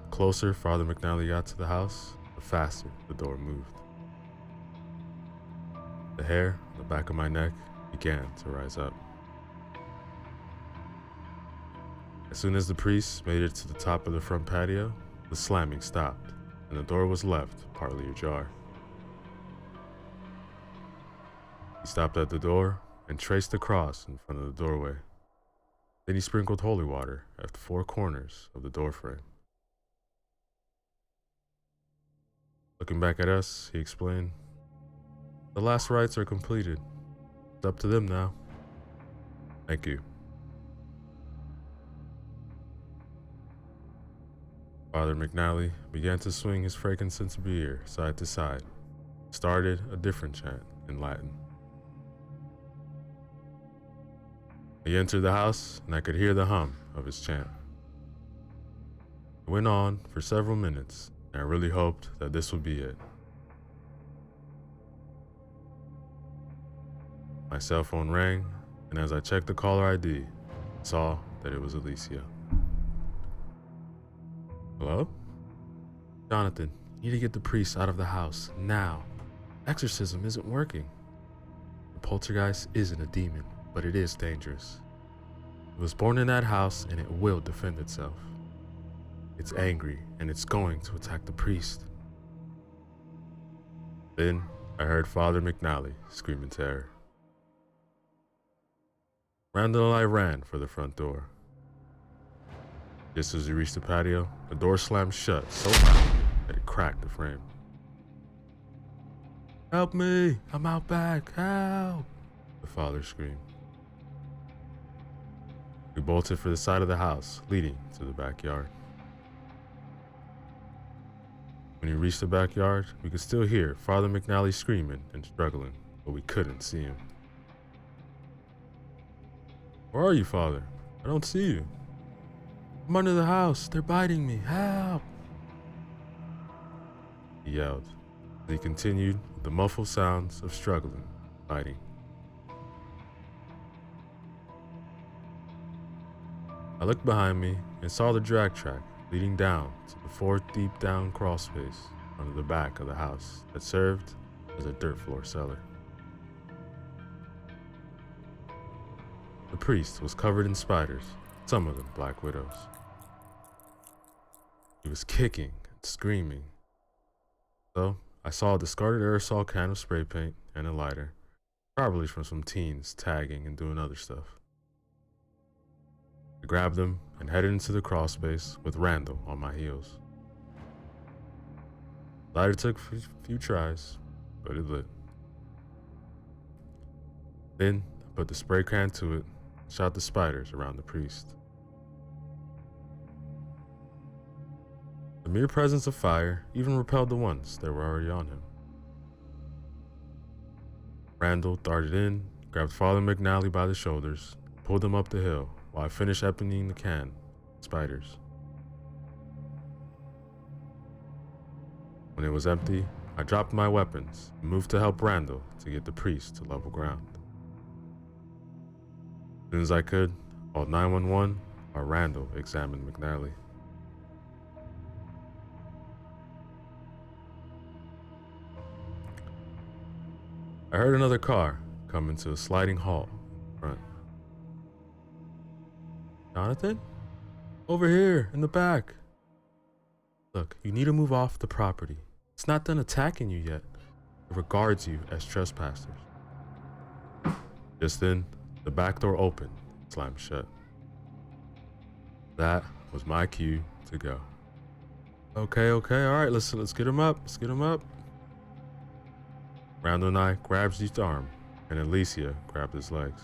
The closer Father McNally got to the house, the faster the door moved. The hair on the back of my neck began to rise up. As soon as the priest made it to the top of the front patio, the slamming stopped, and the door was left partly ajar. He stopped at the door and traced the cross in front of the doorway. Then he sprinkled holy water at the 4 corners of the doorframe. Looking back at us, he explained, "The last rites are completed. It's up to them now. Thank you." Father McNally began to swing his frankincense beer side to side, started a different chant in Latin. He entered the house, and I could hear the hum of his chant. It went on for several minutes, and I really hoped that this would be it. My cell phone rang, and as I checked the caller ID, I saw that it was Alicia. Hello? Jonathan, you need to get the priest out of the house, now. Exorcism isn't working. The poltergeist isn't a demon, but it is dangerous. It was born in that house, and it will defend itself. It's angry, and it's going to attack the priest. Then, I heard Father McNally scream in terror. Randall and I ran for the front door. Just as we reached the patio, the door slammed shut so loud that it cracked the frame. Help me! I'm out back! Help! The father screamed. We bolted for the side of the house, leading to the backyard. When we reached the backyard, we could still hear Father McNally screaming and struggling, but we couldn't see him. Where are you, Father? I don't see you. I'm under the house. They're biting me. Help! He yelled. He continued with the muffled sounds of struggling, biting. I looked behind me and saw the drag track leading down to the 4 deep down crawl space under the back of the house that served as a dirt floor cellar. The priest was covered in spiders, some of them black widows. He was kicking and screaming. So I saw a discarded aerosol can of spray paint and a lighter, probably from some teens tagging and doing other stuff. I grabbed them and headed into the crawl space with Randall on my heels. The lighter took a few tries, but it lit. Then I put the spray can to it and shot the spiders around the priest. The mere presence of fire even repelled the ones that were already on him. Randall darted in, grabbed Father McNally by the shoulders, pulled him up the hill while I finished emptying the can of spiders. When it was empty, I dropped my weapons and moved to help Randall to get the priest to level ground. As soon as I could, I called 911 while Randall examined McNally. I heard another car come into a sliding halt in front. Jonathan? Over here, in the back. Look, you need to move off the property. It's not done attacking you yet. It regards you as trespassers. Just then, the back door opened, slammed shut. That was my cue to go. Okay, all right, let's get him up, Randall and I grabbed each arm, and Alicia grabbed his legs.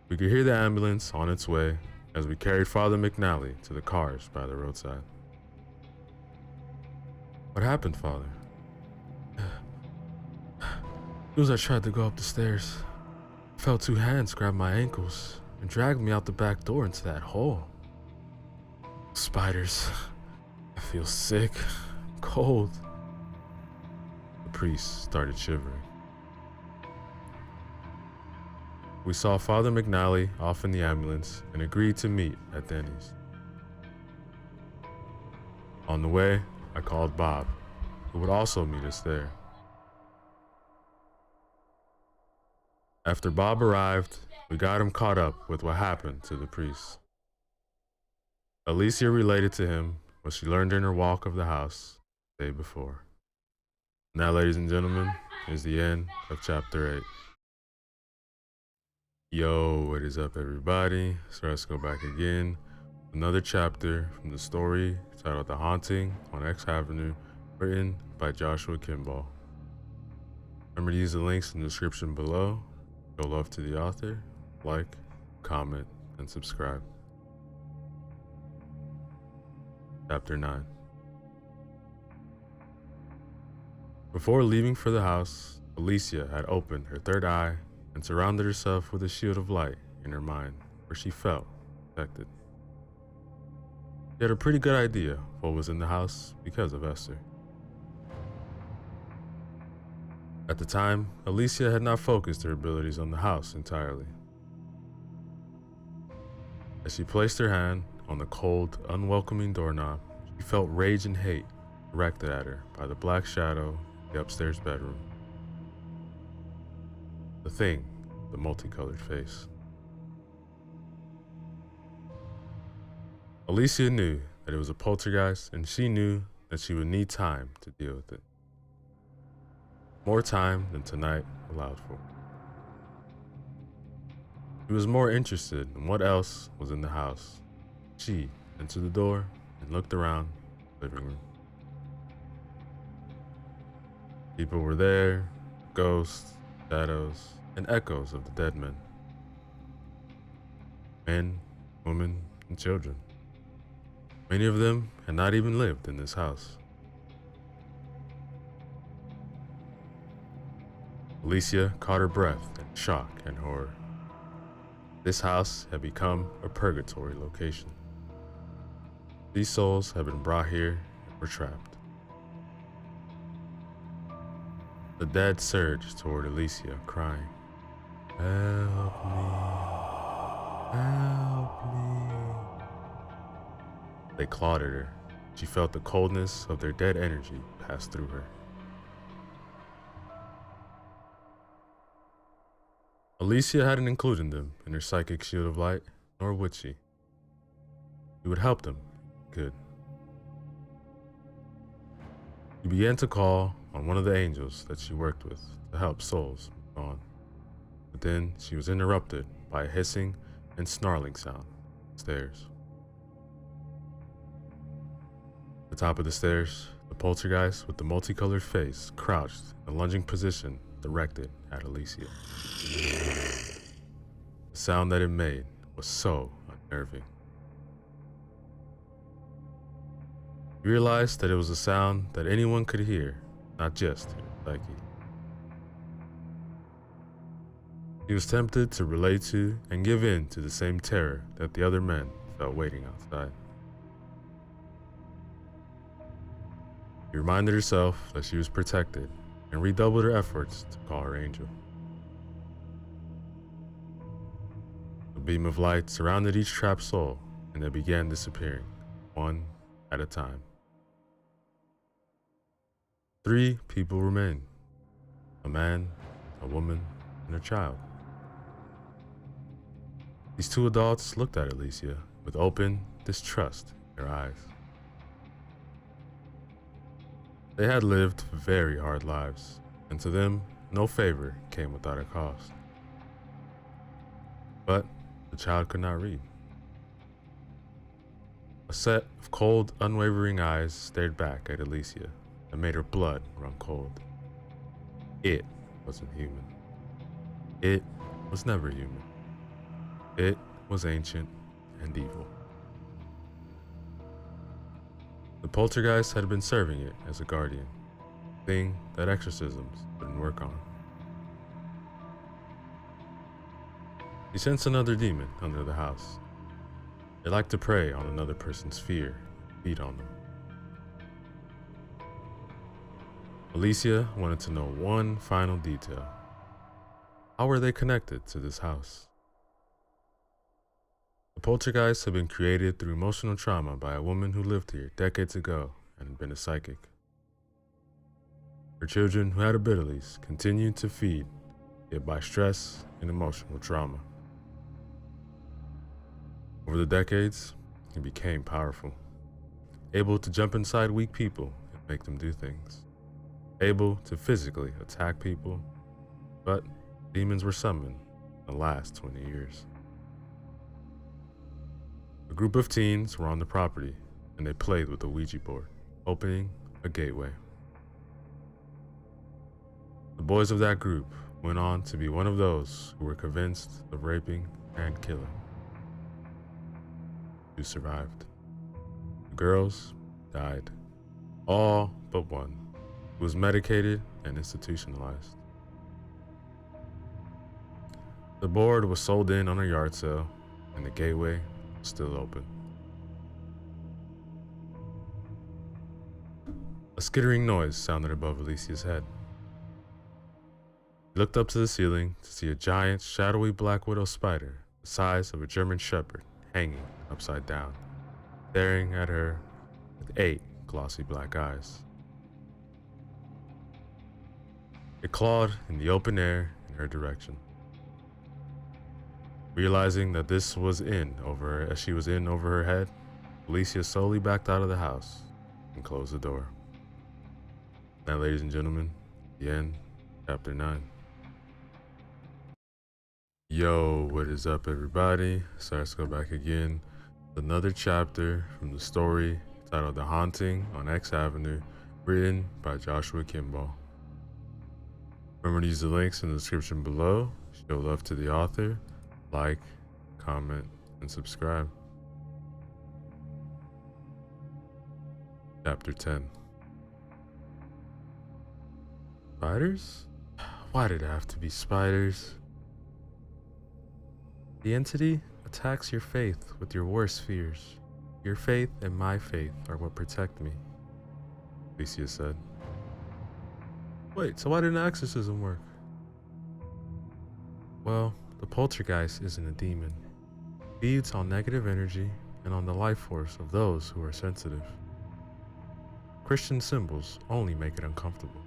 We could hear the ambulance on its way as we carried Father McNally to the cars by the roadside. What happened, Father? As soon as I tried to go up the stairs, I felt 2 hands grab my ankles and dragged me out the back door into that hole. Spiders. I feel sick, cold. The priest started shivering. We saw Father McNally off in the ambulance and agreed to meet at Denny's. On the way, I called Bob, who would also meet us there. After Bob arrived, we got him caught up with what happened to the priest. Alicia related to him what she learned in her walk of the house the day before. Now, ladies and gentlemen, is the end of chapter 8. Yo, what is up, everybody? So let's go back again. Another chapter from the story titled The Haunting on X Avenue, written by Joshua Kimball. Remember to use the links in the description below. Show love to the author, like, comment, and subscribe. Chapter 9. Before leaving for the house, Alicia had opened her third eye and surrounded herself with a shield of light in her mind, where she felt protected. She had a pretty good idea of what was in the house because of Esther. At the time, Alicia had not focused her abilities on the house entirely. As she placed her hand on the cold, unwelcoming doorknob, she felt rage and hate directed at her by the black shadow in the upstairs bedroom. The thing, the multicolored face. Alicia knew that it was a poltergeist, and she knew that she would need time to deal with it. More time than tonight allowed for. She was more interested in what else was in the house. She entered the door and looked around the living room. People were there, ghosts, shadows, and echoes of the dead men. Men, women, and children. Many of them had not even lived in this house. Alicia caught her breath in shock and horror. This house had become a purgatory location. These souls had been brought here and were trapped. The dead surged toward Alicia, crying, "Help me! Help me!" They clawed at her. She felt the coldness of their dead energy pass through her. Alicia hadn't included them in her psychic shield of light, nor would she. She would help them if she could. She began to call on one of the angels that she worked with to help souls move on. But then she was interrupted by a hissing and snarling sound upstairs. At the top of the stairs, the poltergeist with the multicolored face crouched in a lunging position directed at Alicia. The sound that it made was so unnerving. You realized that it was a sound that anyone could hear, not just your psyche. He was tempted to relate to and give in to the same terror that the other men felt waiting outside. She reminded herself that she was protected and redoubled her efforts to call her angel. A beam of light surrounded each trapped soul, and they began disappearing, one at a time. 3 people remained: a man, a woman, and a child. These 2 adults looked at Alicia with open distrust in their eyes. They had lived very hard lives, and to them, no favor came without a cost. But the child could not read. A set of cold, unwavering eyes stared back at Alicia and made her blood run cold. It wasn't human. It was never human. It was ancient and evil. The poltergeist had been serving it as a guardian, thing that exorcisms wouldn't work on. He sensed another demon under the house. They liked to prey on another person's fear, feed on them. Alicia wanted to know one final detail. How were they connected to this house? The poltergeist had been created through emotional trauma by a woman who lived here decades ago and had been a psychic. Her children, who had abilities, continued to feed, yet by stress and emotional trauma. Over the decades, he became powerful, able to jump inside weak people and make them do things, able to physically attack people, but demons were summoned in the last 20 years. A group of teens were on the property, and they played with a Ouija board, opening a gateway. The boys of that group went on to be one of those who were convinced of raping and killing. 2 survived. The girls died, all but one, who was medicated and institutionalized. The board was sold in on a yard sale, and the gateway was still open. A skittering noise sounded above Alicia's head. He looked up to the ceiling to see a giant, shadowy black widow spider, the size of a German shepherd, hanging upside down, staring at her with 8 glossy black eyes. It clawed in the open air in her direction. Realizing that this was in over her, as she was in over her head, Alicia slowly backed out of the house and closed the door. Now, ladies and gentlemen, the end, chapter 9. Yo, what is up, everybody? So let's go back again. Another chapter from the story titled The Haunting on X Avenue, written by Joshua Kimball. Remember to use the links in the description below. Show love to the author. Like, comment, and subscribe. Chapter 10. Spiders? Why did it have to be spiders? The entity attacks your faith with your worst fears. Your faith and my faith are what protect me, Alicia said. Wait, so why didn't exorcism work? Well, the poltergeist isn't a demon. It feeds on negative energy and on the life force of those who are sensitive. Christian symbols only make it uncomfortable.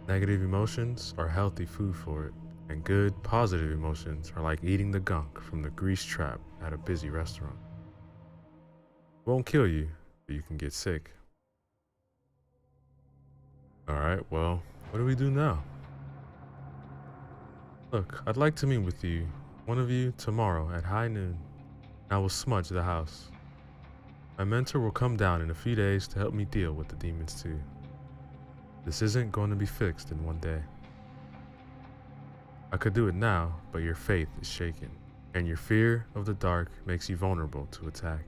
Negative emotions are healthy food for it, and good, positive emotions are like eating the gunk from the grease trap at a busy restaurant. It won't kill you, but you can get sick. Alright, well, what do we do now? Look, I'd like to meet with you, one of you, tomorrow at high noon. I will smudge the house. My mentor will come down in a few days to help me deal with the demons too. This isn't going to be fixed in one day. I could do it now, but your faith is shaken, and your fear of the dark makes you vulnerable to attack.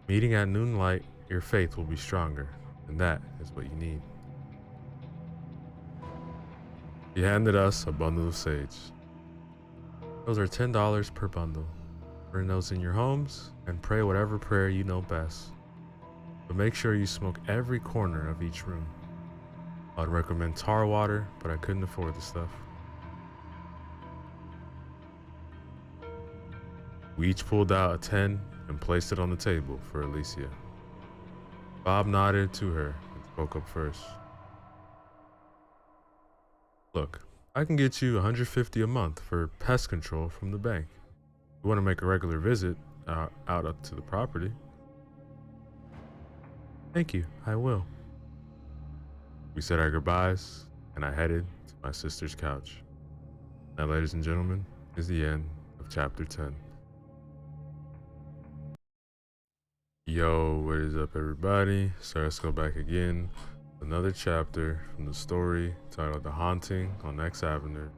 Meeting at noonlight, your faith will be stronger, and that is what you need. He handed us a bundle of sage. Those are $10 per bundle. Burn those in your homes and pray whatever prayer you know best. But make sure you smoke every corner of each room. I'd recommend tar water, but I couldn't afford the stuff. We each pulled out a 10 and placed it on the table for Alicia. Bob nodded to her and spoke up first. Look, I can get you $150 a month for pest control from the bank. If you want to make a regular visit out up to the property. Thank you, I will. We said our goodbyes, and I headed to my sister's couch. Now, ladies and gentlemen, is the end of chapter 10. Yo, what is up, everybody? So let's go back again. Another chapter from the story titled The Haunting on X Avenue,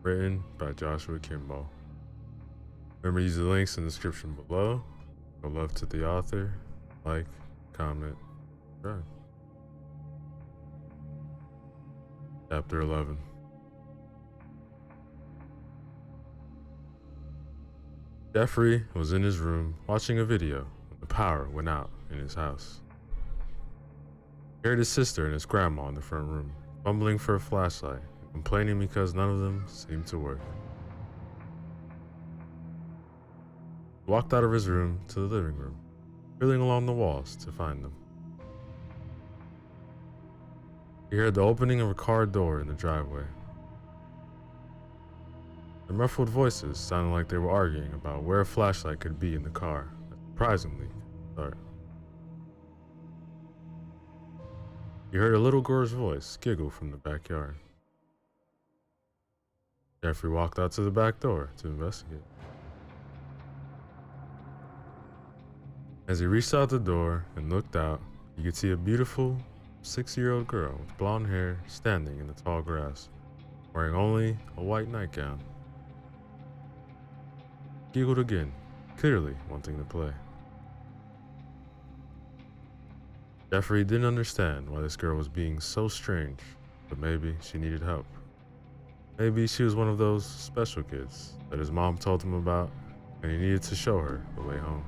written by Joshua Kimball. Remember to use the links in the description below. Show love to the author. Like, comment, subscribe. Chapter 11. Jeffrey was in his room watching a video when the power went out in his house. He heard his sister and his grandma in the front room, fumbling for a flashlight and complaining because none of them seemed to work. He walked out of his room to the living room, feeling along the walls to find them. He heard the opening of a car door in the driveway. The muffled voices sounded like they were arguing about where a flashlight could be in the car. Surprisingly, sorry. He heard a little girl's voice giggle from the backyard. Jeffrey walked out to the back door to investigate. As he reached out the door and looked out, he could see a beautiful 6-year-old girl with blonde hair standing in the tall grass, wearing only a white nightgown. He giggled again, clearly wanting to play. Jeffrey didn't understand why this girl was being so strange, but maybe she needed help. Maybe she was one of those special kids that his mom told him about, and he needed to show her the way home.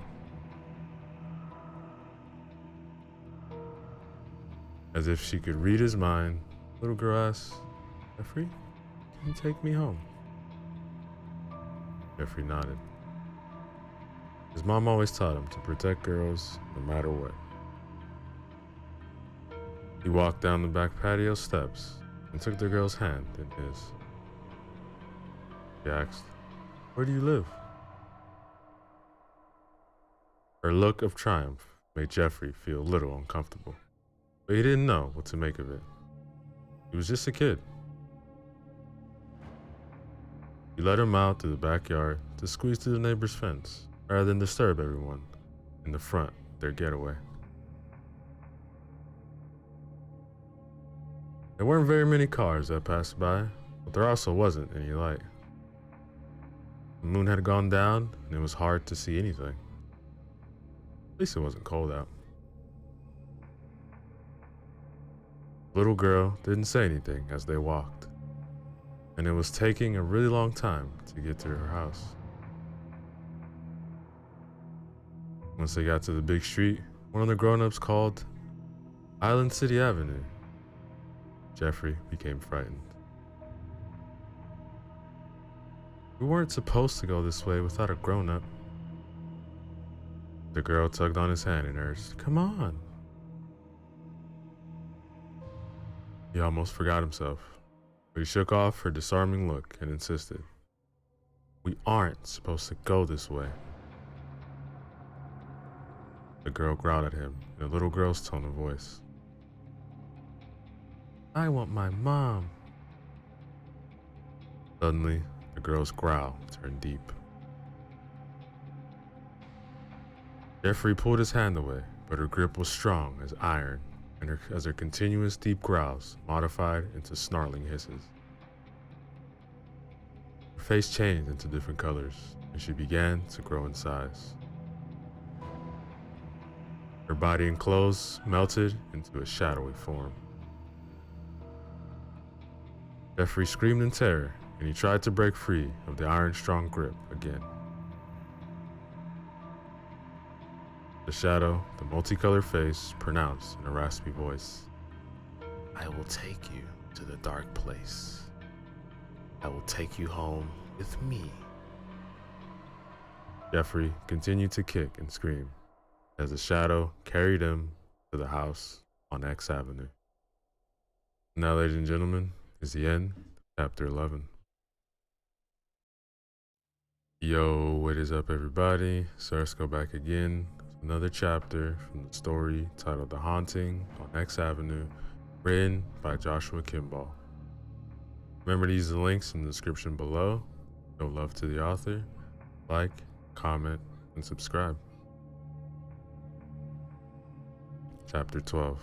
As if she could read his mind, Little girl asks, Jeffrey, can you take me home? Jeffrey nodded. His mom always taught him to protect girls no matter what. He walked down the back patio steps and took the girl's hand in his. He asked, where do you live? Her look of triumph made Jeffrey feel a little uncomfortable, but he didn't know what to make of it. He was just a kid. He led him out to the backyard to squeeze through the neighbor's fence, rather than disturb everyone in the front of their getaway. There weren't very many cars that passed by, but there also wasn't any light. The moon had gone down, and it was hard to see anything. At least it wasn't cold out. The little girl didn't say anything as they walked, and it was taking a really long time to get to her house. Once they got to the big street, one of the grown-ups called Island City Avenue. Jeffrey became frightened. We weren't supposed to go this way without a grown-up. The girl tugged on his hand and urged, come on. He almost forgot himself, but he shook off her disarming look and insisted, we aren't supposed to go this way. The girl growled at him in a little girl's tone of voice. I want my mom. Suddenly, the girl's growl turned deep. Jeffrey pulled his hand away, but her grip was strong as iron, and as her continuous deep growls modified into snarling hisses. Her face changed into different colors, and she began to grow in size. Her body and clothes melted into a shadowy form. Jeffrey screamed in terror, and he tried to break free of the iron-strong grip again. The shadow, the multicolored face, pronounced in a raspy voice, I will take you to the dark place. I will take you home with me. Jeffrey continued to kick and scream as the shadow carried him to the house on X Avenue. Now, ladies and gentlemen, is the end of chapter 11. Yo, what is up, everybody? So let's go back again. Another chapter from the story titled The Haunting on X Avenue, written by Joshua Kimball. Remember to use the links in the description below. Show love to the author. Like, comment, and subscribe. Chapter 12.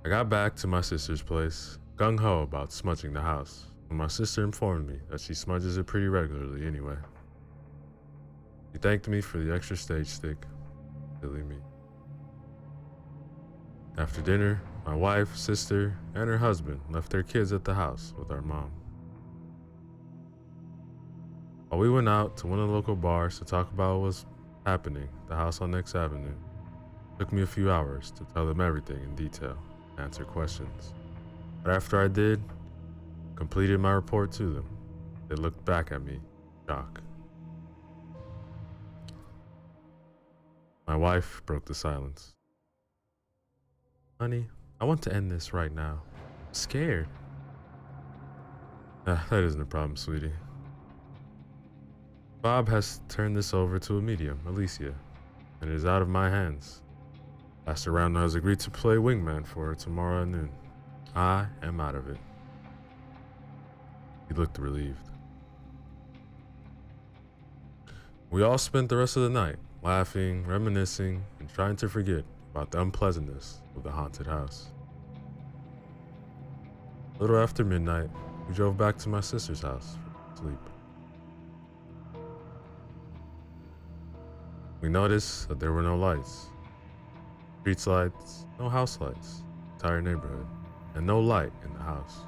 I got back to my sister's place, gung-ho about smudging the house, when my sister informed me that she smudges it pretty regularly anyway. She thanked me for the extra stage stick. Silly me. After dinner, my wife, sister, and her husband left their kids at the house with our mom. While we went out to one of the local bars to talk about what was happening at the house on X Avenue, it took me a few hours to tell them everything in detail and answer questions. But after I did, completed my report to them, they looked back at me in shock. My wife broke the silence. Honey, I want to end this right now. I'm scared. That isn't a problem, sweetie. Bob has turned this over to a medium, Alicia, and it is out of my hands. Pastor Randall has agreed to play wingman for her tomorrow at noon. I am out of it. He looked relieved. We all spent the rest of the night laughing, reminiscing, and trying to forget about the unpleasantness of the haunted house. A little after midnight, we drove back to my sister's house for sleep. We noticed that there were no lights. Street lights, no house lights, entire neighborhood, and no light in the house.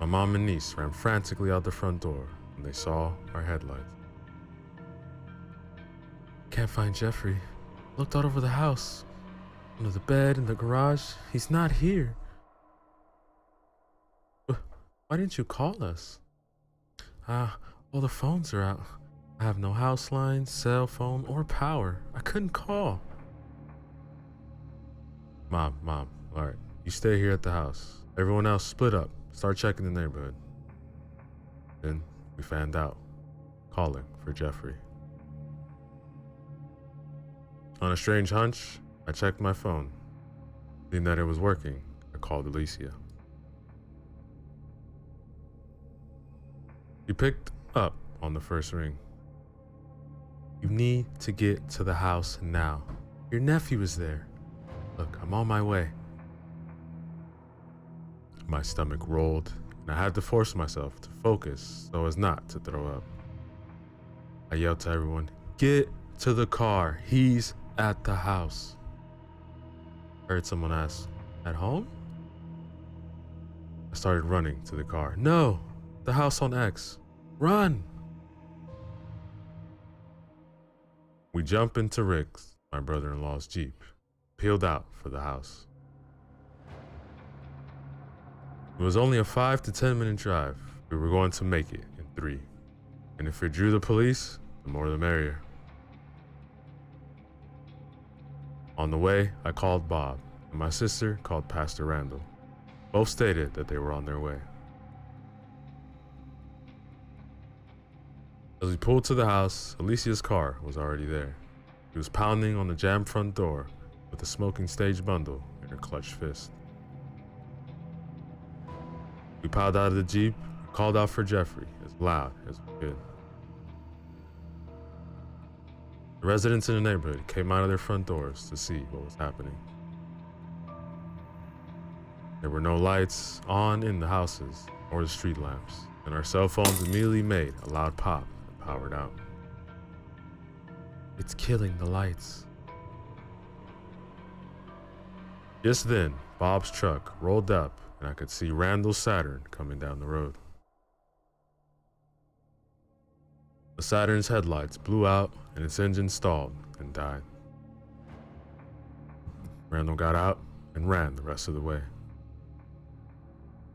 My mom and niece ran frantically out the front door when they saw our headlights. Can't find Jeffrey. Looked all over the house. Under the bed, in the garage. He's not here. Why didn't you call us? All the phones are out. I have no house line, cell phone, or power. I couldn't call. Mom, all right. You stay here at the house. Everyone else split up. Start checking the neighborhood. Then we fanned out, calling for Jeffrey. On a strange hunch, I checked my phone. Seeing that it was working, I called Alicia. She picked up on the first ring. You need to get to the house now. Your nephew is there. Look, I'm on my way. My stomach rolled, and I had to force myself to focus so as not to throw up. I yelled to everyone, "Get to the car. He's at the house." I heard someone ask, "At home?" I started running to the car. "No, the house on X. Run!" We jumped into Rick's, my brother-in-law's Jeep, peeled out for the house. It was only a 5 to 10 minute drive. We were going to make it in 3. And if it drew the police, the more the merrier. On the way, I called Bob, and my sister called Pastor Randall. Both stated that they were on their way. As we pulled to the house, Alicia's car was already there. She was pounding on the jammed front door with a smoking stage bundle in her clutched fist. We piled out of the Jeep and called out for Jeffrey as loud as we could. The residents in the neighborhood came out of their front doors to see what was happening. There were no lights on in the houses or the street lamps, and our cell phones immediately made a loud pop and powered out. It's killing the lights. Just then, Bob's truck rolled up and I could see Randall's Saturn coming down the road. The Saturn's headlights blew out and its engine stalled and died. Randall got out and ran the rest of the way.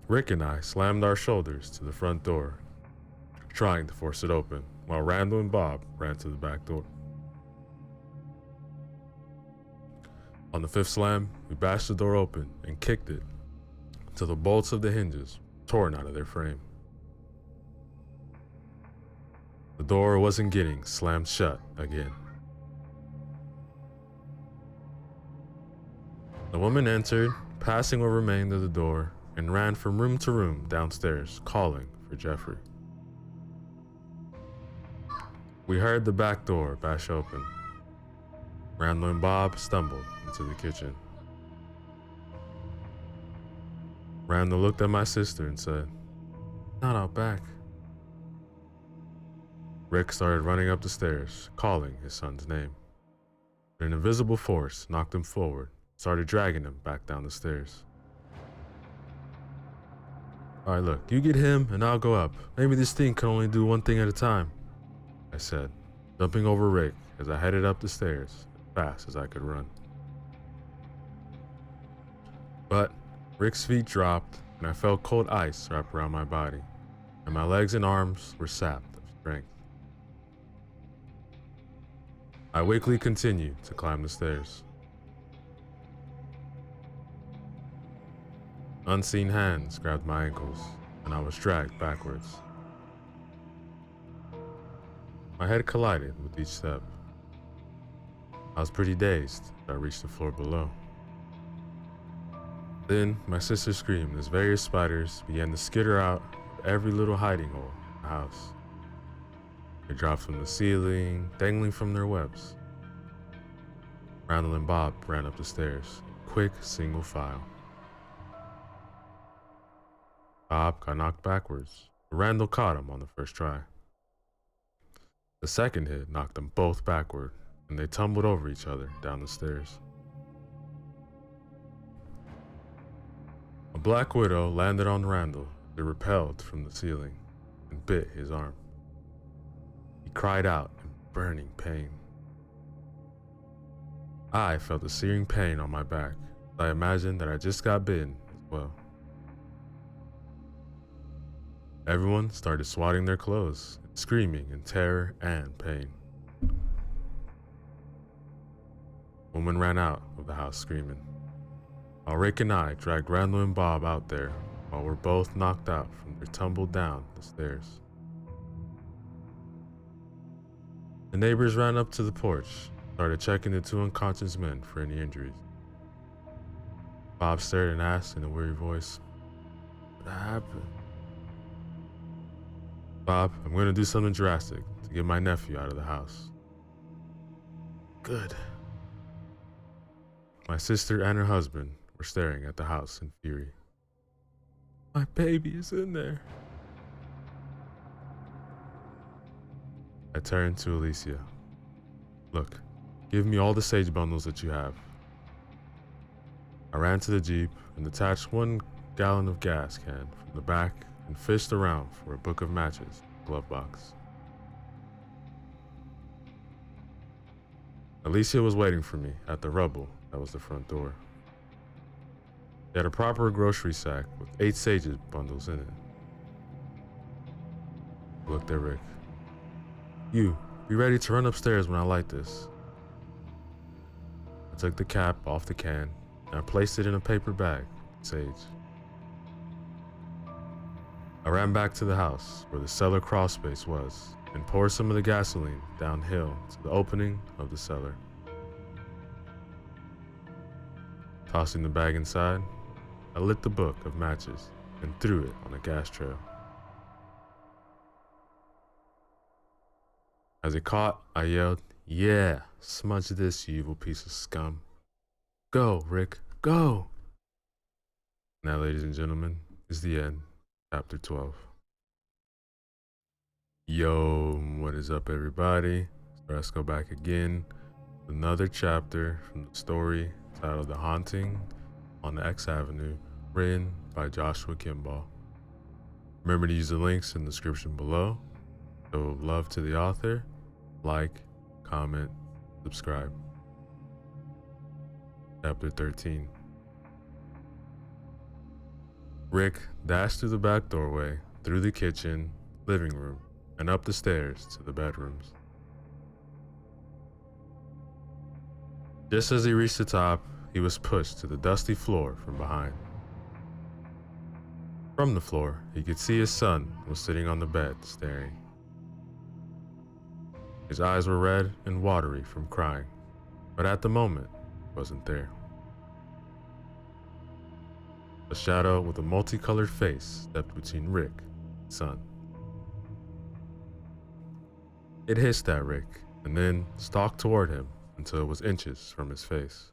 Rick and I slammed our shoulders to the front door, trying to force it open, while Randall and Bob ran to the back door. On the 5th slam, we bashed the door open and kicked it till the bolts of the hinges torn out of their frame. The door wasn't getting slammed shut again. The woman entered, passing what remained of the door, and ran from room to room downstairs, calling for Jeffrey. We heard the back door bash open. Randall and Bob stumbled into the kitchen. Randall looked at my sister and said, "Not out back." Rick started running up the stairs, calling his son's name. An invisible force knocked him forward, started dragging him back down the stairs. "All right, look, you get him and I'll go up. Maybe this thing can only do one thing at a time," I said, jumping over Rick as I headed up the stairs as fast as I could run. But Rick's feet dropped and I felt cold ice wrap around my body, and my legs and arms were sapped of strength. I weakly continued to climb the stairs. Unseen hands grabbed my ankles, and I was dragged backwards. My head collided with each step. I was pretty dazed as I reached the floor below. Then my sister screamed as various spiders began to skitter out of every little hiding hole in the house. They dropped from the ceiling, dangling from their webs. Randall and Bob ran up the stairs, quick single file. Bob got knocked backwards, but Randall caught him on the first try. The second hit knocked them both backward, and they tumbled over each other down the stairs. A black widow landed on Randall. It repelled from the ceiling and bit his arm. He cried out in burning pain. I felt a searing pain on my back. I imagined that I just got bitten as well. Everyone started swatting their clothes, screaming in terror and pain. Woman ran out of the house screaming, while Rick and I dragged Randall and Bob out there while we're both knocked out from their tumble down the stairs. The neighbors ran up to the porch, started checking the two unconscious men for any injuries. Bob stared and asked in a weary voice, "What happened?" "Bob, I'm going to do something drastic to get my nephew out of the house." "Good." My sister and her husband were staring at the house in fury. "My baby is in there." I turned to Alicia. "Look, give me all the sage bundles that you have." I ran to the Jeep and detached 1 gallon of gas can from the back and fished around for a book of matches in the glove box. Alicia was waiting for me at the rubble that was the front door. She had a proper grocery sack with 8 sage bundles in it. I looked at Rick. "You, be ready to run upstairs when I light this." I took the cap off the can and I placed it in a paper bag with sage. I ran back to the house where the cellar crawl space was and poured some of the gasoline downhill to the opening of the cellar. Tossing the bag inside, I lit the book of matches and threw it on a gas trail. As it caught, I yelled, "Yeah, smudge this, you evil piece of scum. Go, Rick, go." Now, ladies and gentlemen, is the end, chapter 12. Yo, what is up, everybody? So let's go back again. Another chapter from the story titled The Haunting on X Avenue, written by Joshua Kimball. Remember to use the links in the description below. Show love to the author, like, comment, subscribe. Chapter 13. Rick dashed through the back doorway, through the kitchen, living room, and up the stairs to the bedrooms. Just as he reached the top, he was pushed to the dusty floor from behind. From the floor, he could see his son was sitting on the bed, staring. His eyes were red and watery from crying, but at the moment, he wasn't there. A shadow with a multicolored face stepped between Rick and son. It hissed at Rick and then stalked toward him until it was inches from his face.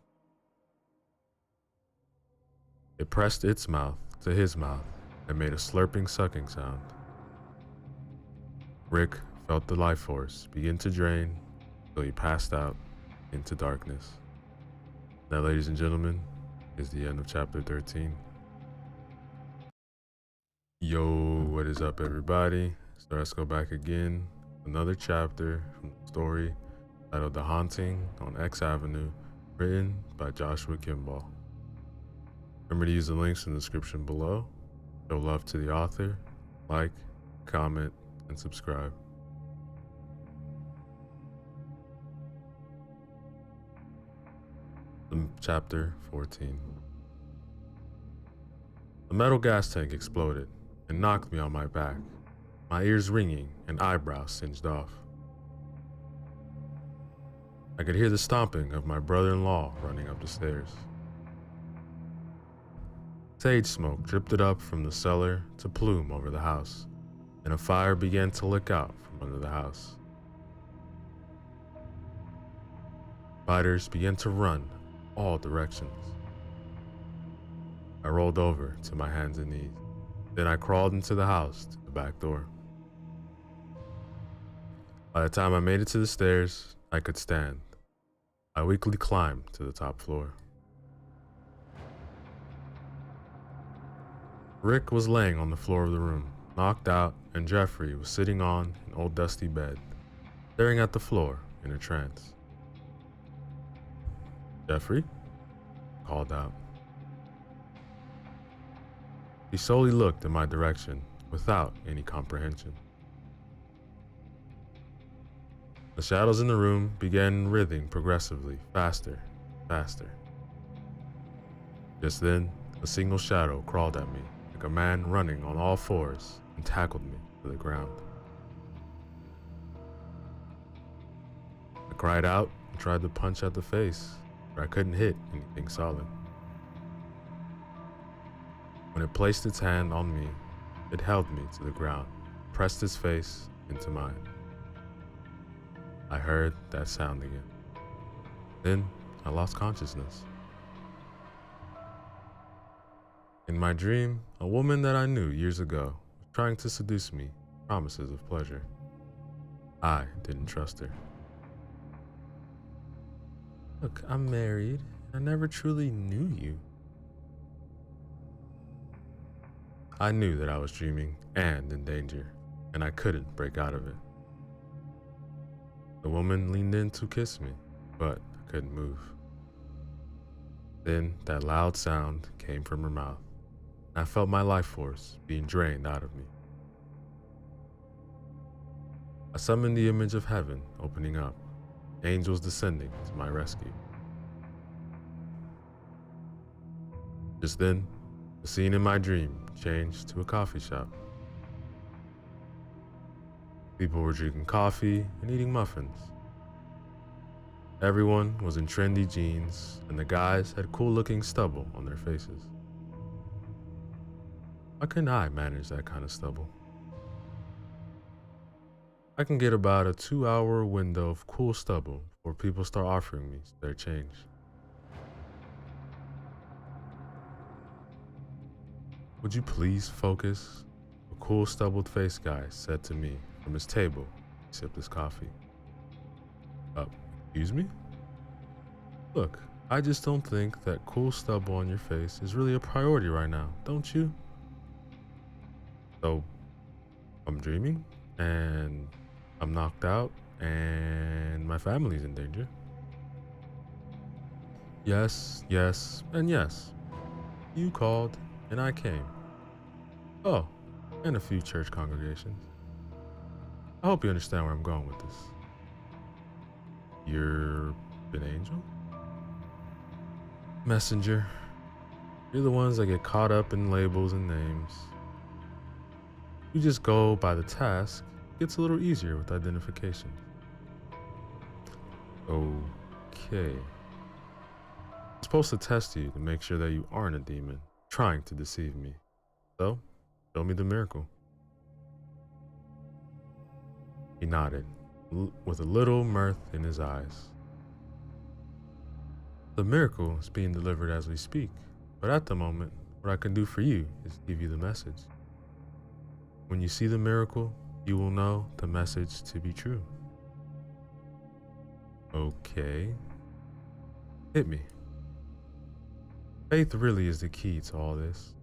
It pressed its mouth to his mouth and made a slurping sucking sound. Rick felt the life force begin to drain until he passed out into darkness. That, ladies and gentlemen, is the end of chapter 13. Yo, what is up, everybody? So let's go back again. Another chapter from the story titled The Haunting on X Avenue, written by Joshua Kimball. Remember to use the links in the description below. Show love to the author, like, comment, and subscribe. Chapter 14. The metal gas tank exploded and knocked me on my back, my ears ringing and eyebrows singed off. I could hear the stomping of my brother-in-law running up the stairs. Sage smoke drifted up from the cellar to plume over the house, and a fire began to lick out from under the house. Spiders began to run all directions. I rolled over to my hands and knees. Then I crawled into the house to the back door. By the time I made it to the stairs, I could stand. I weakly climbed to the top floor. Rick was laying on the floor of the room, knocked out, and Jeffrey was sitting on an old dusty bed, staring at the floor in a trance. Jeffrey? Called out. He slowly looked in my direction without any comprehension. The shadows in the room began writhing progressively, faster, faster. Just then, a single shadow crawled at me, like a man running on all fours, and tackled me to the ground. I cried out and tried to punch at the face, but I couldn't hit anything solid. When it placed its hand on me, it held me to the ground, pressed its face into mine. I heard that sound again. Then I lost consciousness. In my dream, a woman that I knew years ago was trying to seduce me, promises of pleasure. I didn't trust her. Look, I'm married. I never truly knew you. I knew that I was dreaming and in danger, and I couldn't break out of it. The woman leaned in to kiss me, but I couldn't move. Then that loud sound came from her mouth, and I felt my life force being drained out of me. I summoned the image of heaven opening up, angels descending to my rescue. Just then, the scene in my dream changed to a coffee shop. People were drinking coffee and eating muffins. Everyone was in trendy jeans, and the guys had cool-looking stubble on their faces. Why couldn't I manage that kind of stubble? I can get about a 2-hour window of cool stubble before people start offering me their change. Would you please focus? A cool stubbled face guy said to me from his table. He sipped his coffee. Excuse me? Look, I just don't think that cool stubble on your face is really a priority right now, don't you? So, I'm dreaming, and I'm knocked out, and my family's in danger. Yes, yes, and yes. You called, and I came. Oh, and a few church congregations. I hope you understand where I'm going with this. You're an angel? Messenger. You're the ones that get caught up in labels and names. You just go by the task. It gets a little easier with identification. Okay. I'm supposed to test you to make sure that you aren't a demon trying to deceive me. So, show me the miracle. He nodded, with a little mirth in his eyes. The miracle is being delivered as we speak, but at the moment, what I can do for you is give you the message. When you see the miracle, you will know the message to be true. Okay. Hit me. Faith really is the key to all this.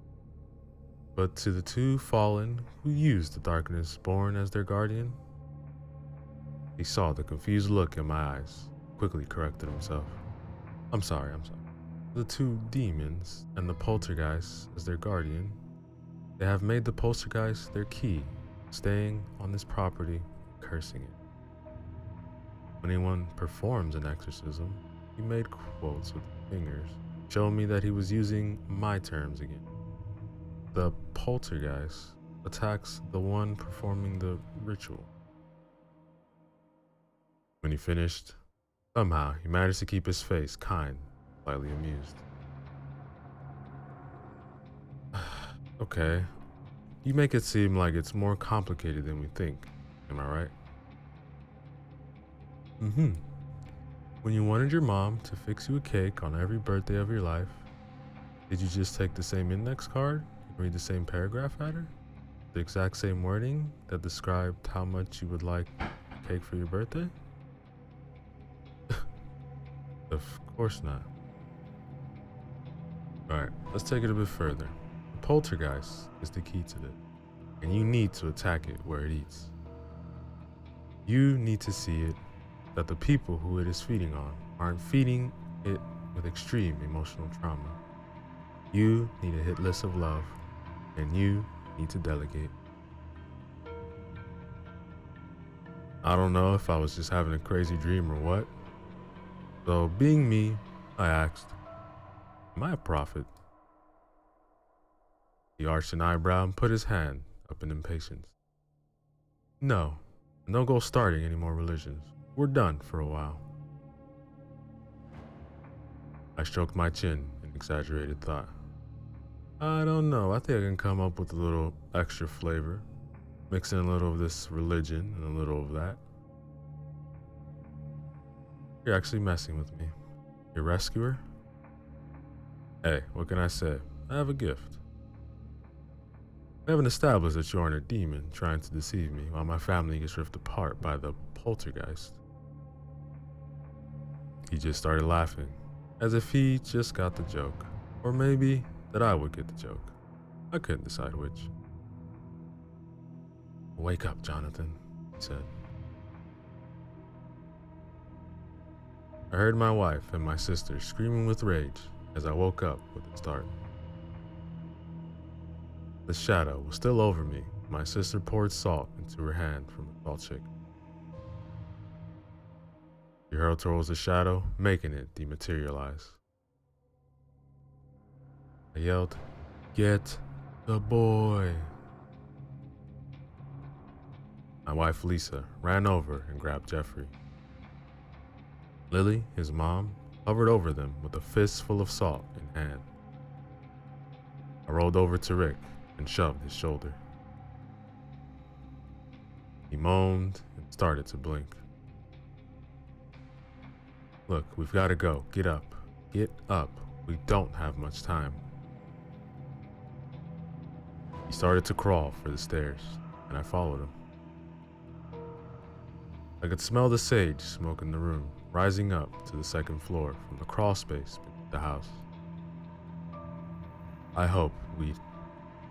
But to the two fallen who used the darkness born as their guardian, he saw the confused look in my eyes, quickly corrected himself. I'm sorry. The two demons and the poltergeist as their guardian, they have made the poltergeist their key, staying on this property, cursing it. When anyone performs an exorcism, he made quotes with fingers, showing me that he was using my terms again. The poltergeist attacks the one performing the ritual. When he finished, somehow he managed to keep his face kind, slightly amused. Okay, you make it seem like it's more complicated than we think, am I right? When you wanted your mom to fix you a cake on every birthday of your life, did you just take the same index card and read the same paragraph at her? The exact same wording that described how much you would like a cake for your birthday? Of course not. Alright, let's take it a bit further. The poltergeist is the key to this, and you need to attack it where it eats. You need to see it that the people who it is feeding on aren't feeding it with extreme emotional trauma. You need a hit list of love, and you need to delegate. I don't know if I was just having a crazy dream or what. So, being me, I asked, am I a prophet? He arched an eyebrow and put his hand up in impatience. No go starting any more religions. We're done for a while. I stroked my chin in exaggerated thought. I don't know, I think I can come up with a little extra flavor, mixing a little of this religion and a little of that. You're actually messing with me. Your rescuer? Hey, what can I say? I have a gift. We haven't established that you aren't a demon trying to deceive me while my family gets ripped apart by the poltergeist. He just started laughing, as if he just got the joke. Or maybe that I would get the joke. I couldn't decide which. Wake up, Jonathan, he said. I heard my wife and my sister screaming with rage as I woke up with a start. The shadow was still over me. My sister poured salt into her hand from a salt shaker. She hurled towards the shadow, making it dematerialize. I yelled, "Get the boy!" My wife Lisa ran over and grabbed Jeffrey. Lily, his mom, hovered over them with a fist full of salt in hand. I rolled over to Rick and shoved his shoulder. He moaned and started to blink. Look, we've got to go. Get up. Get up. We don't have much time. He started to crawl for the stairs, and I followed him. I could smell the sage smoke in the room, rising up to the second floor from the crawl space beneath the house. I hoped we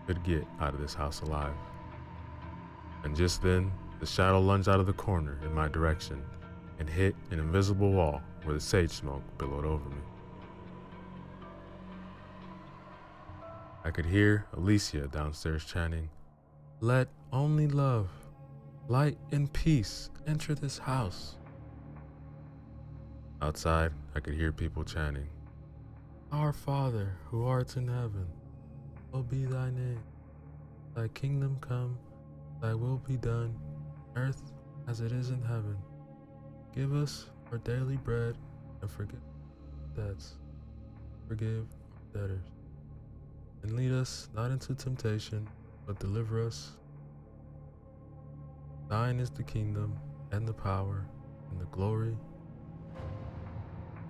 could get out of this house alive. And just then, the shadow lunged out of the corner in my direction and hit an invisible wall where the sage smoke billowed over me. I could hear Alicia downstairs chanting, "Let only love, light and peace enter this house." Outside, I could hear people chanting, "Our Father who art in heaven, hallowed be thy name. Thy kingdom come, thy will be done, earth as it is in heaven. Give us our daily bread and forgive our debts. Forgive our debtors. And lead us not into temptation, but deliver us. Thine is the kingdom and the power and the glory.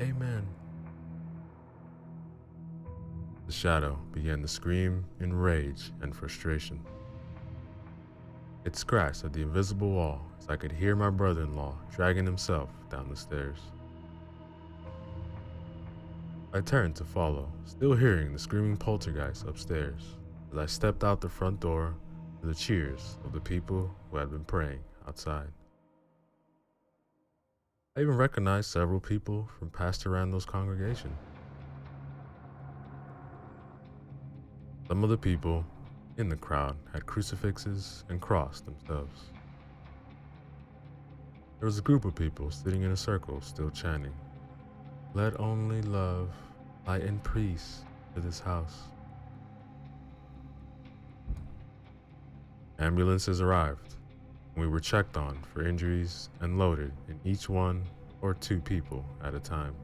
Amen." The shadow began to scream in rage and frustration. It scratched at the invisible wall as I could hear my brother-in-law dragging himself down the stairs. I turned to follow, still hearing the screaming poltergeist upstairs, as I stepped out the front door to the cheers of the people who had been praying outside. I even recognized several people from Pastor Randall's congregation. Some of the people in the crowd had crucifixes and crossed themselves. There was a group of people sitting in a circle still chanting, "Let only love, light and peace to this house." Ambulances arrived, and we were checked on for injuries and loaded in each one or two people at a time.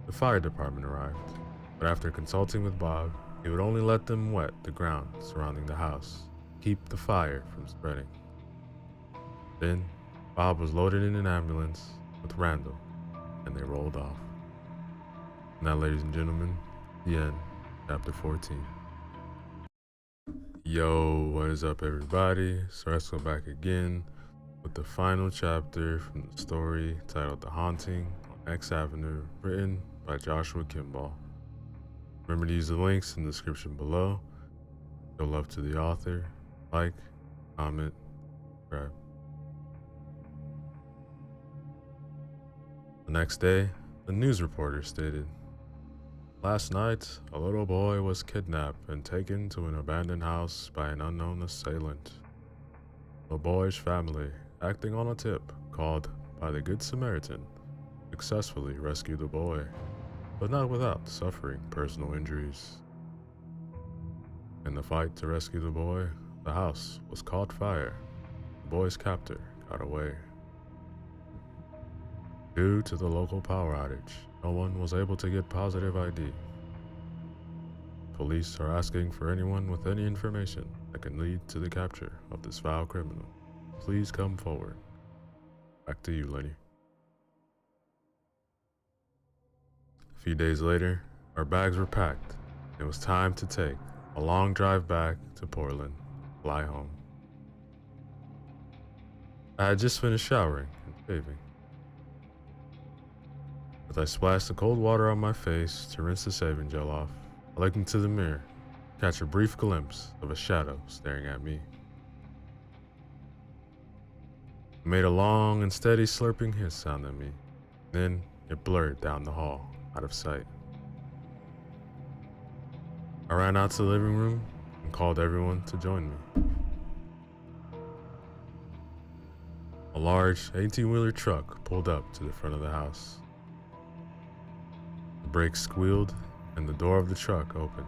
The fire department arrived, but after consulting with Bob, he would only let them wet the ground surrounding the house, keep the fire from spreading. Then, Bob was loaded in an ambulance with Randall, and they rolled off. Now, ladies and gentlemen, the end, chapter 14. Yo, what is up, everybody? So let's go back again with the final chapter from the story titled The Haunting on X Avenue, written by Joshua Kimball. Remember to use the links in the description below. Show love to the author, like, comment, subscribe. The next day, The news reporter stated, "Last night, a little boy was kidnapped and taken to an abandoned house by an unknown assailant. The boy's family, acting on a tip called by the Good Samaritan, successfully rescued the boy, but not without suffering personal injuries. In the fight to rescue the boy, the house was caught fire. The boy's captor got away. Due to the local power outage, no one was able to get positive ID. Police are asking for anyone with any information that can lead to the capture of this foul criminal. Please come forward." Back to you, Lenny. A few days later, our bags were packed. It was time to take a long drive back to Portland, fly home. I had just finished showering and shaving. As I splashed the cold water on my face to rinse the shaving gel off, I looked into the mirror, catch a brief glimpse of a shadow staring at me. It made a long and steady slurping hiss sound at me. Then it blurred down the hall, out of sight. I ran out to the living room and called everyone to join me. A large 18-wheeler truck pulled up to the front of the house. The brakes squealed and the door of the truck opened.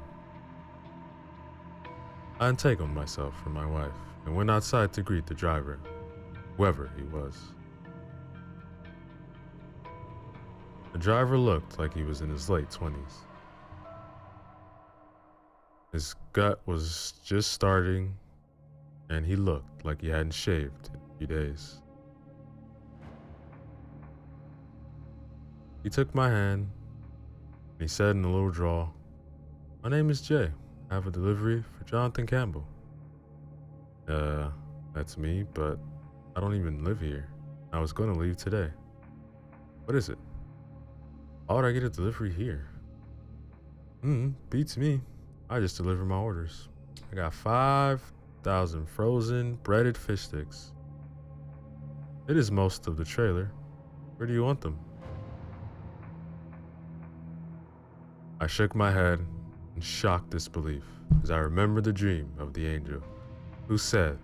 I untangled myself from my wife and went outside to greet the driver, whoever he was. The driver looked like he was in his late 20s. His gut was just starting, and he looked like he hadn't shaved in a few days. He took my hand, and he said in a little drawl, "My name is Jay. I have a delivery for Jonathan Campbell." That's me, but I don't even live here. I was going to leave today." "What is it?" "Why would I get a delivery here?" Beats me. I just deliver my orders. I got 5,000 frozen breaded fish sticks. It is most of the trailer. Where do you want them?" I shook my head in shocked disbelief as I remembered the dream of the angel who said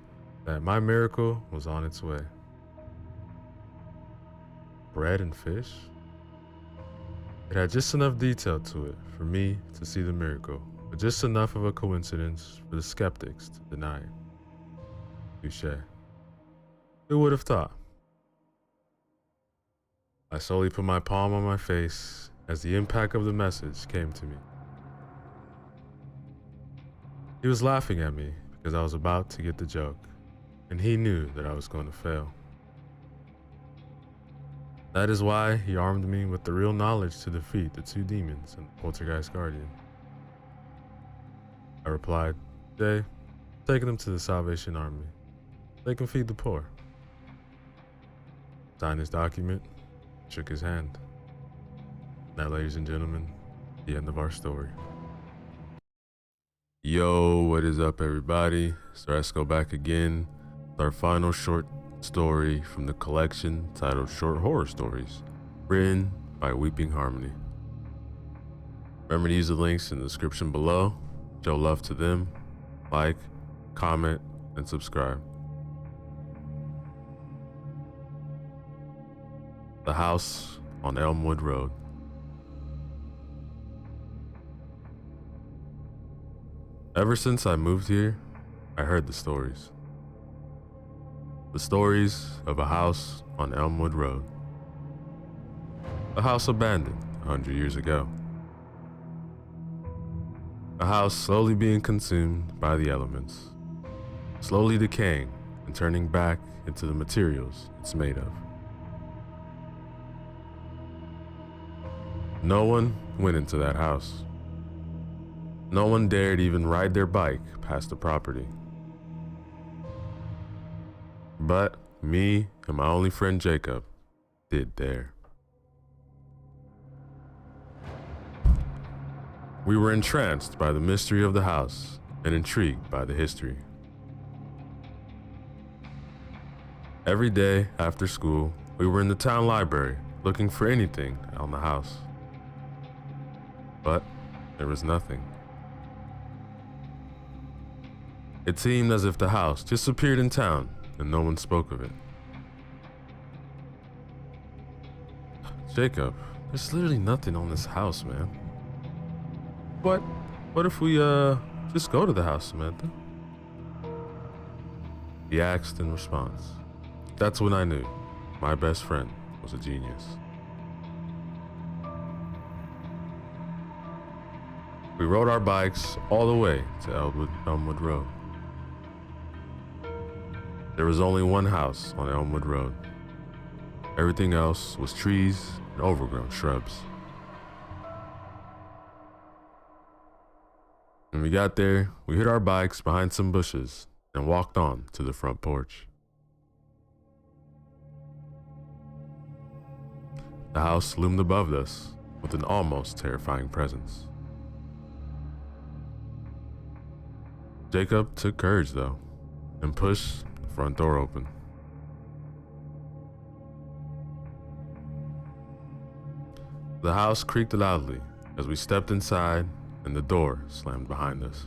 that my miracle was on its way. Bread and fish? It had just enough detail to it for me to see the miracle, but just enough of a coincidence for the skeptics to deny it. Touché. Who would have thought? I slowly put my palm on my face as the impact of the message came to me. He was laughing at me because I was about to get the joke, and he knew that I was going to fail. That is why he armed me with the real knowledge to defeat the two demons and the poltergeist guardian. I replied, "Jay, taking them to the Salvation Army. They can feed the poor." Signed his document, shook his hand. Now, ladies and gentlemen, the end of our story. Yo, what is up, everybody? So let's go back again with our final short story from the collection titled Short Horror Stories, written by Weeping Harmony. Remember to use the links in the description below. Show love to them, like, comment, and subscribe. The House on Elmwood Road. Ever since I moved here, I heard the stories. The stories of a house on Elmwood Road. A house abandoned 100 years ago. A house slowly being consumed by the elements, slowly decaying and turning back into the materials it's made of. No one went into that house. No one dared even ride their bike past the property. But me and my only friend Jacob did dare. We were entranced by the mystery of the house and intrigued by the history. Every day after school, we were in the town library looking for anything on the house. But there was nothing. It seemed as if the house just appeared in town and no one spoke of it. Jacob, there's literally nothing on this house, man. What if we just go to the house, Samantha? He asked in response. That's when I knew my best friend was a genius. We rode our bikes all the way to Elmwood Road. There was only one house on Elmwood Road. Everything else was trees and overgrown shrubs. When we got there, we hid our bikes behind some bushes and walked on to the front porch. The house loomed above us with an almost terrifying presence. Jacob took courage though and pushed the front door open. The house creaked loudly as we stepped inside and the door slammed behind us.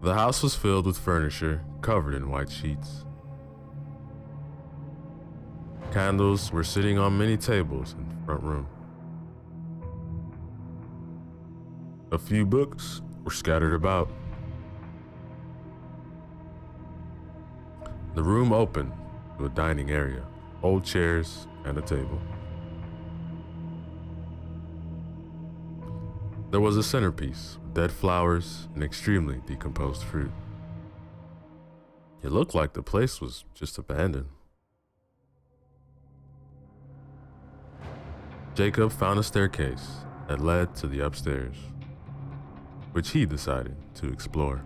The house was filled with furniture covered in white sheets. Candles were sitting on many tables in the front room. A few books were scattered about. The room opened to a dining area, old chairs and a table. There was a centerpiece with dead flowers and extremely decomposed fruit. It looked like the place was just abandoned. Jacob found a staircase that led to the upstairs, which he decided to explore.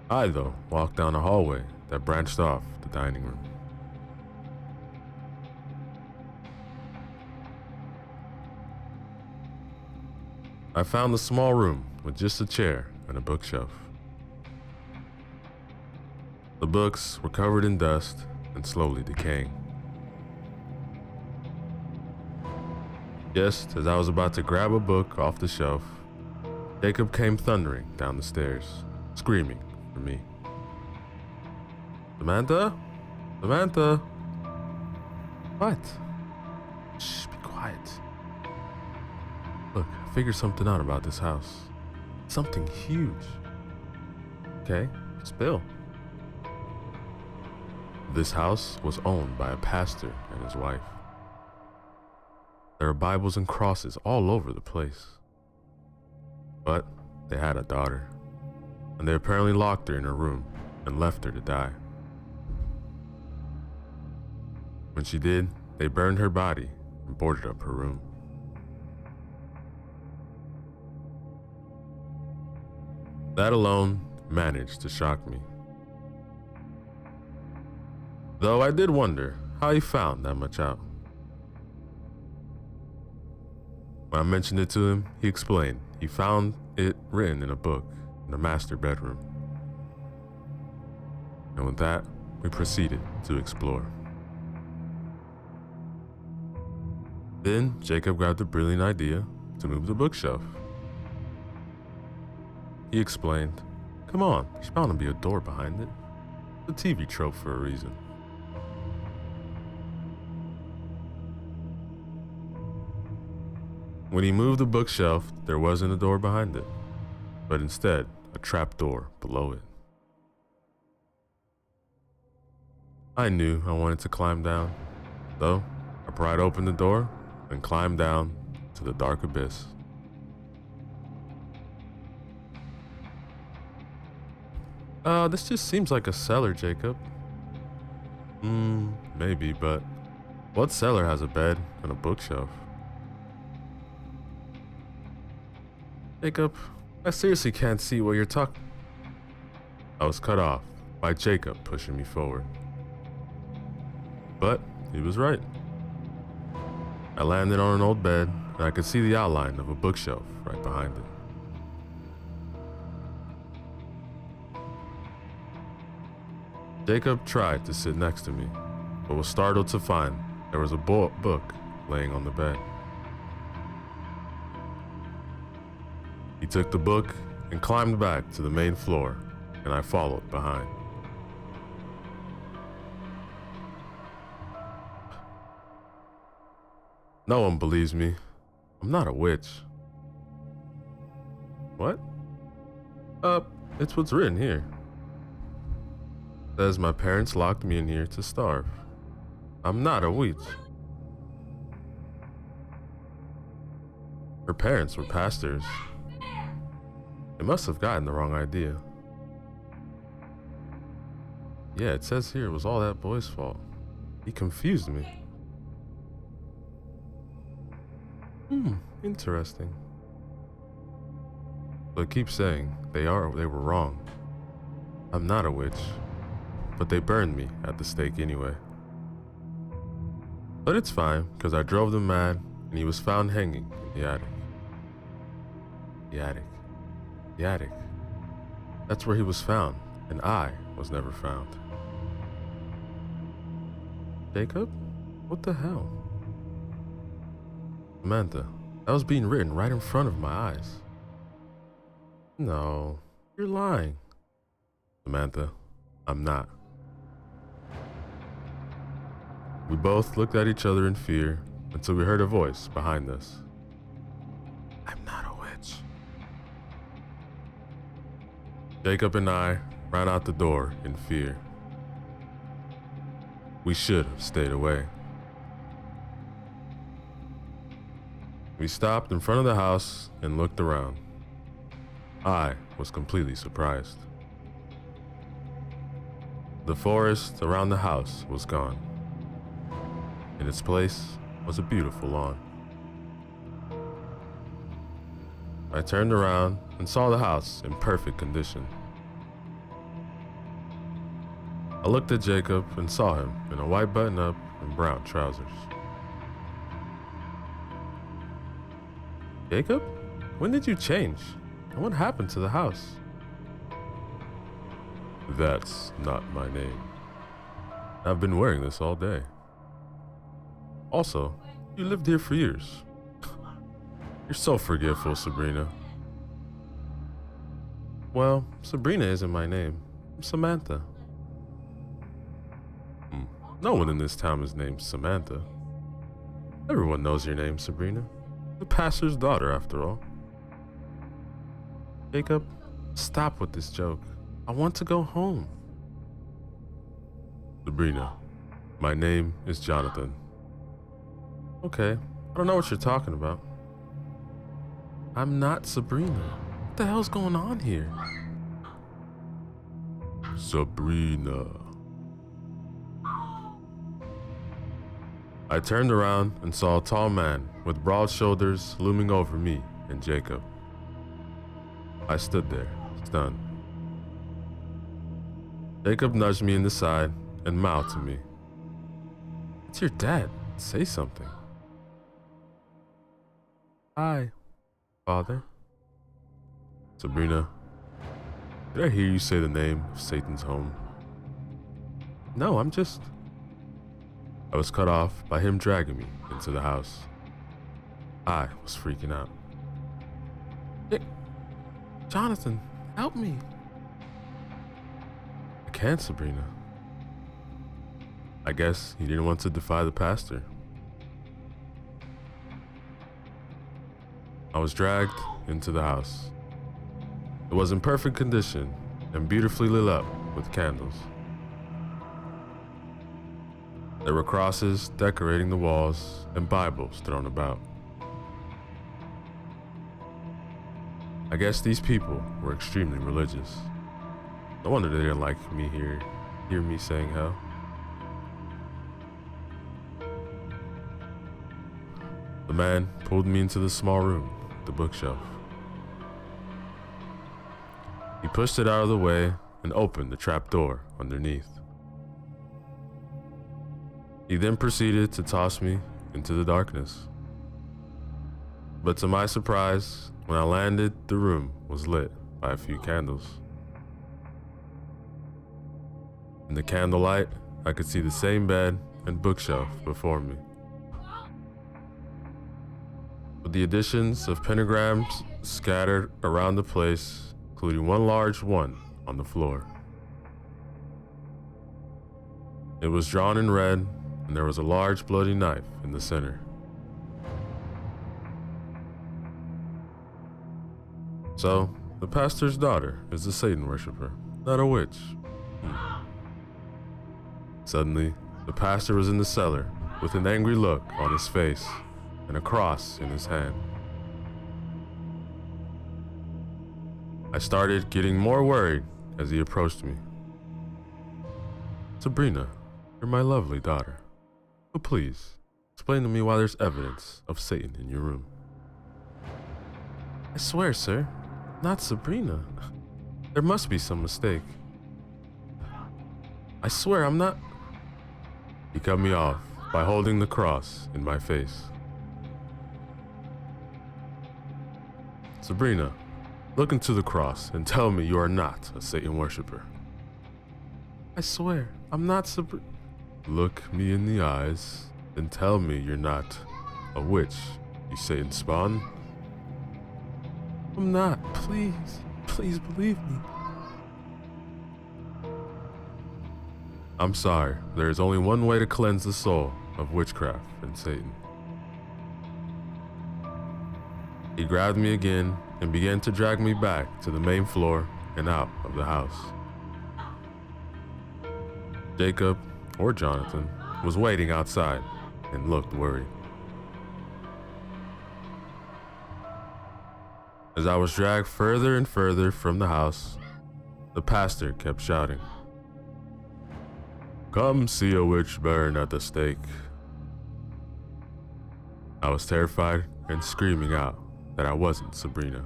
I, though, walked down a hallway that branched off the dining room. I found a small room with just a chair and a bookshelf. The books were covered in dust and slowly decaying. Just as I was about to grab a book off the shelf, Jacob came thundering down the stairs, screaming for me. Samantha? Samantha? What? Shh, be quiet. Look, I figured something out about this house. Something huge. Okay, spill. This house was owned by a pastor and his wife. There are Bibles and crosses all over the place. But they had a daughter, and they apparently locked her in her room and left her to die. When she did, they burned her body and boarded up her room. That alone managed to shock me. Though I did wonder how he found that much out. When I mentioned it to him, he explained he found it written in a book in the master bedroom. And with that, we proceeded to explore. Then Jacob grabbed the brilliant idea to move the bookshelf. He explained, "Come on, there's bound to be a door behind it. It's a TV trope for a reason." When he moved the bookshelf, there wasn't a door behind it, but instead a trap door below it. I knew I wanted to climb down, so I pried open the door and climbed down to the dark abyss. This just seems like a cellar, Jacob. Maybe, but what cellar has a bed and a bookshelf? Jacob, I seriously can't see what you're talking. I was cut off by Jacob pushing me forward. But he was right. I landed on an old bed and I could see the outline of a bookshelf right behind it. Jacob tried to sit next to me, but was startled to find there was a book laying on the bed. He took the book and climbed back to the main floor, and I followed behind. No one believes me. I'm not a witch. What? It's what's written here. It says my parents locked me in here to starve. I'm not a witch. Her parents were pastors. They must have gotten the wrong idea. Yeah, it says here it was all that boy's fault. He confused me. Interesting. But keep saying they were wrong. I'm not a witch, but they burned me at the stake anyway. But it's fine, because I drove them mad, and he was found hanging in the attic. The attic. The attic. That's where he was found, and I was never found. Jacob? What the hell? Samantha, that was being written right in front of my eyes. No, you're lying. Samantha, I'm not. We both looked at each other in fear until we heard a voice behind us. I'm not a witch. Jacob and I ran out the door in fear. We should have stayed away. We stopped in front of the house and looked around. I was completely surprised. The forest around the house was gone. In its place was a beautiful lawn. I turned around and saw the house in perfect condition. I looked at Jacob and saw him in a white button-up and brown trousers. Jacob? When did you change? And what happened to the house? That's not my name. I've been wearing this all day. Also, you lived here for years. You're so forgetful, Sabrina. Well, Sabrina isn't my name. I'm Samantha. No one in this town is named Samantha. Everyone knows your name, Sabrina. The pastor's daughter, after all. Jacob, stop with this joke. I want to go home. Sabrina, my name is Jonathan. Okay, I don't know what you're talking about. I'm not Sabrina. What the hell's going on here? Sabrina. I turned around and saw a tall man with broad shoulders looming over me and Jacob. I stood there, stunned. Jacob nudged me in the side and mouthed to me. It's your dad. Say something. Hi, Father. Sabrina, did I hear you say the name of Satan's home? No, I was cut off by him dragging me into the house. I was freaking out. Hey, Jonathan, help me. I can't, Sabrina. I guess he didn't want to defy the pastor. I was dragged into the house. It was in perfect condition and beautifully lit up with candles. There were crosses decorating the walls and Bibles thrown about. I guess these people were extremely religious. No wonder they didn't like me hear me saying hell. The man pulled me into the small room with the bookshelf. He pushed it out of the way and opened the trap door underneath. He then proceeded to toss me into the darkness. But to my surprise, when I landed, the room was lit by a few candles. In the candlelight, I could see the same bed and bookshelf before me, with the additions of pentagrams scattered around the place, including one large one on the floor. It was drawn in red, and there was a large bloody knife in the center. So, the pastor's daughter is a Satan worshiper, not a witch. Suddenly, the pastor was in the cellar with an angry look on his face and a cross in his hand. I started getting more worried as he approached me. Sabrina, you're my lovely daughter. But please, explain to me why there's evidence of Satan in your room. I swear, sir, not Sabrina. There must be some mistake. I swear I'm not. He cut me off by holding the cross in my face. Sabrina, look into the cross and tell me you are not a Satan worshiper. I swear, I'm not Sabrina. Look me in the eyes and tell me you're not a witch, you Satan spawn. I'm not. Please, please believe me. I'm sorry. There is only one way to cleanse the soul of witchcraft and Satan. He grabbed me again and began to drag me back to the main floor and out of the house. Jacob, or Jonathan, was waiting outside and looked worried. As I was dragged further and further from the house, the pastor kept shouting, "Come see a witch burn at the stake." I was terrified and screaming out that I wasn't Sabrina,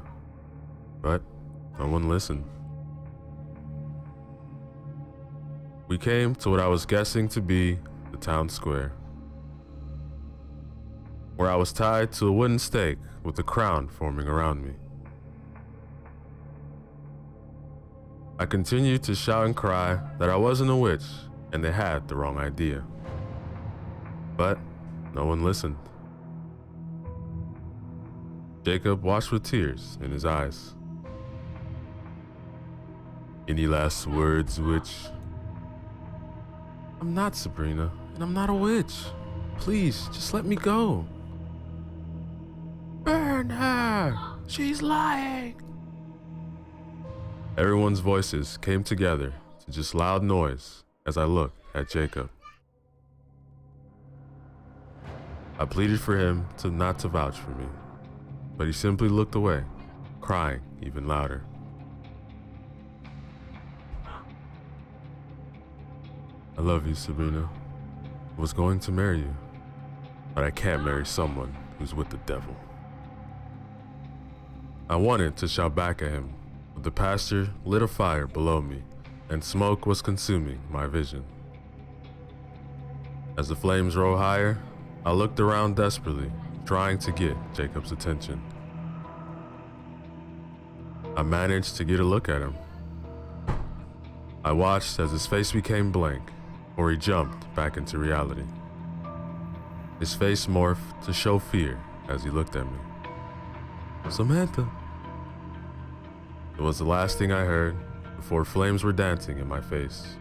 but no one listened. We came to what I was guessing to be the town square, where I was tied to a wooden stake with a crown forming around me. I continued to shout and cry that I wasn't a witch and they had the wrong idea. But no one listened. Jacob watched with tears in his eyes. Any last words, witch? I'm not Sabrina, and I'm not a witch. Please, just let me go. Burn her! She's lying! Everyone's voices came together to just loud noise as I looked at Jacob. I pleaded for him not to vouch for me, but he simply looked away, crying even louder. I love you, Sabrina. I was going to marry you, but I can't marry someone who's with the devil. I wanted to shout back at him, but the pastor lit a fire below me, and smoke was consuming my vision. As the flames rose higher, I looked around desperately, trying to get Jacob's attention. I managed to get a look at him. I watched as his face became blank, or he jumped back into reality. His face morphed to show fear as he looked at me. Samantha. It was the last thing I heard before flames were dancing in my face,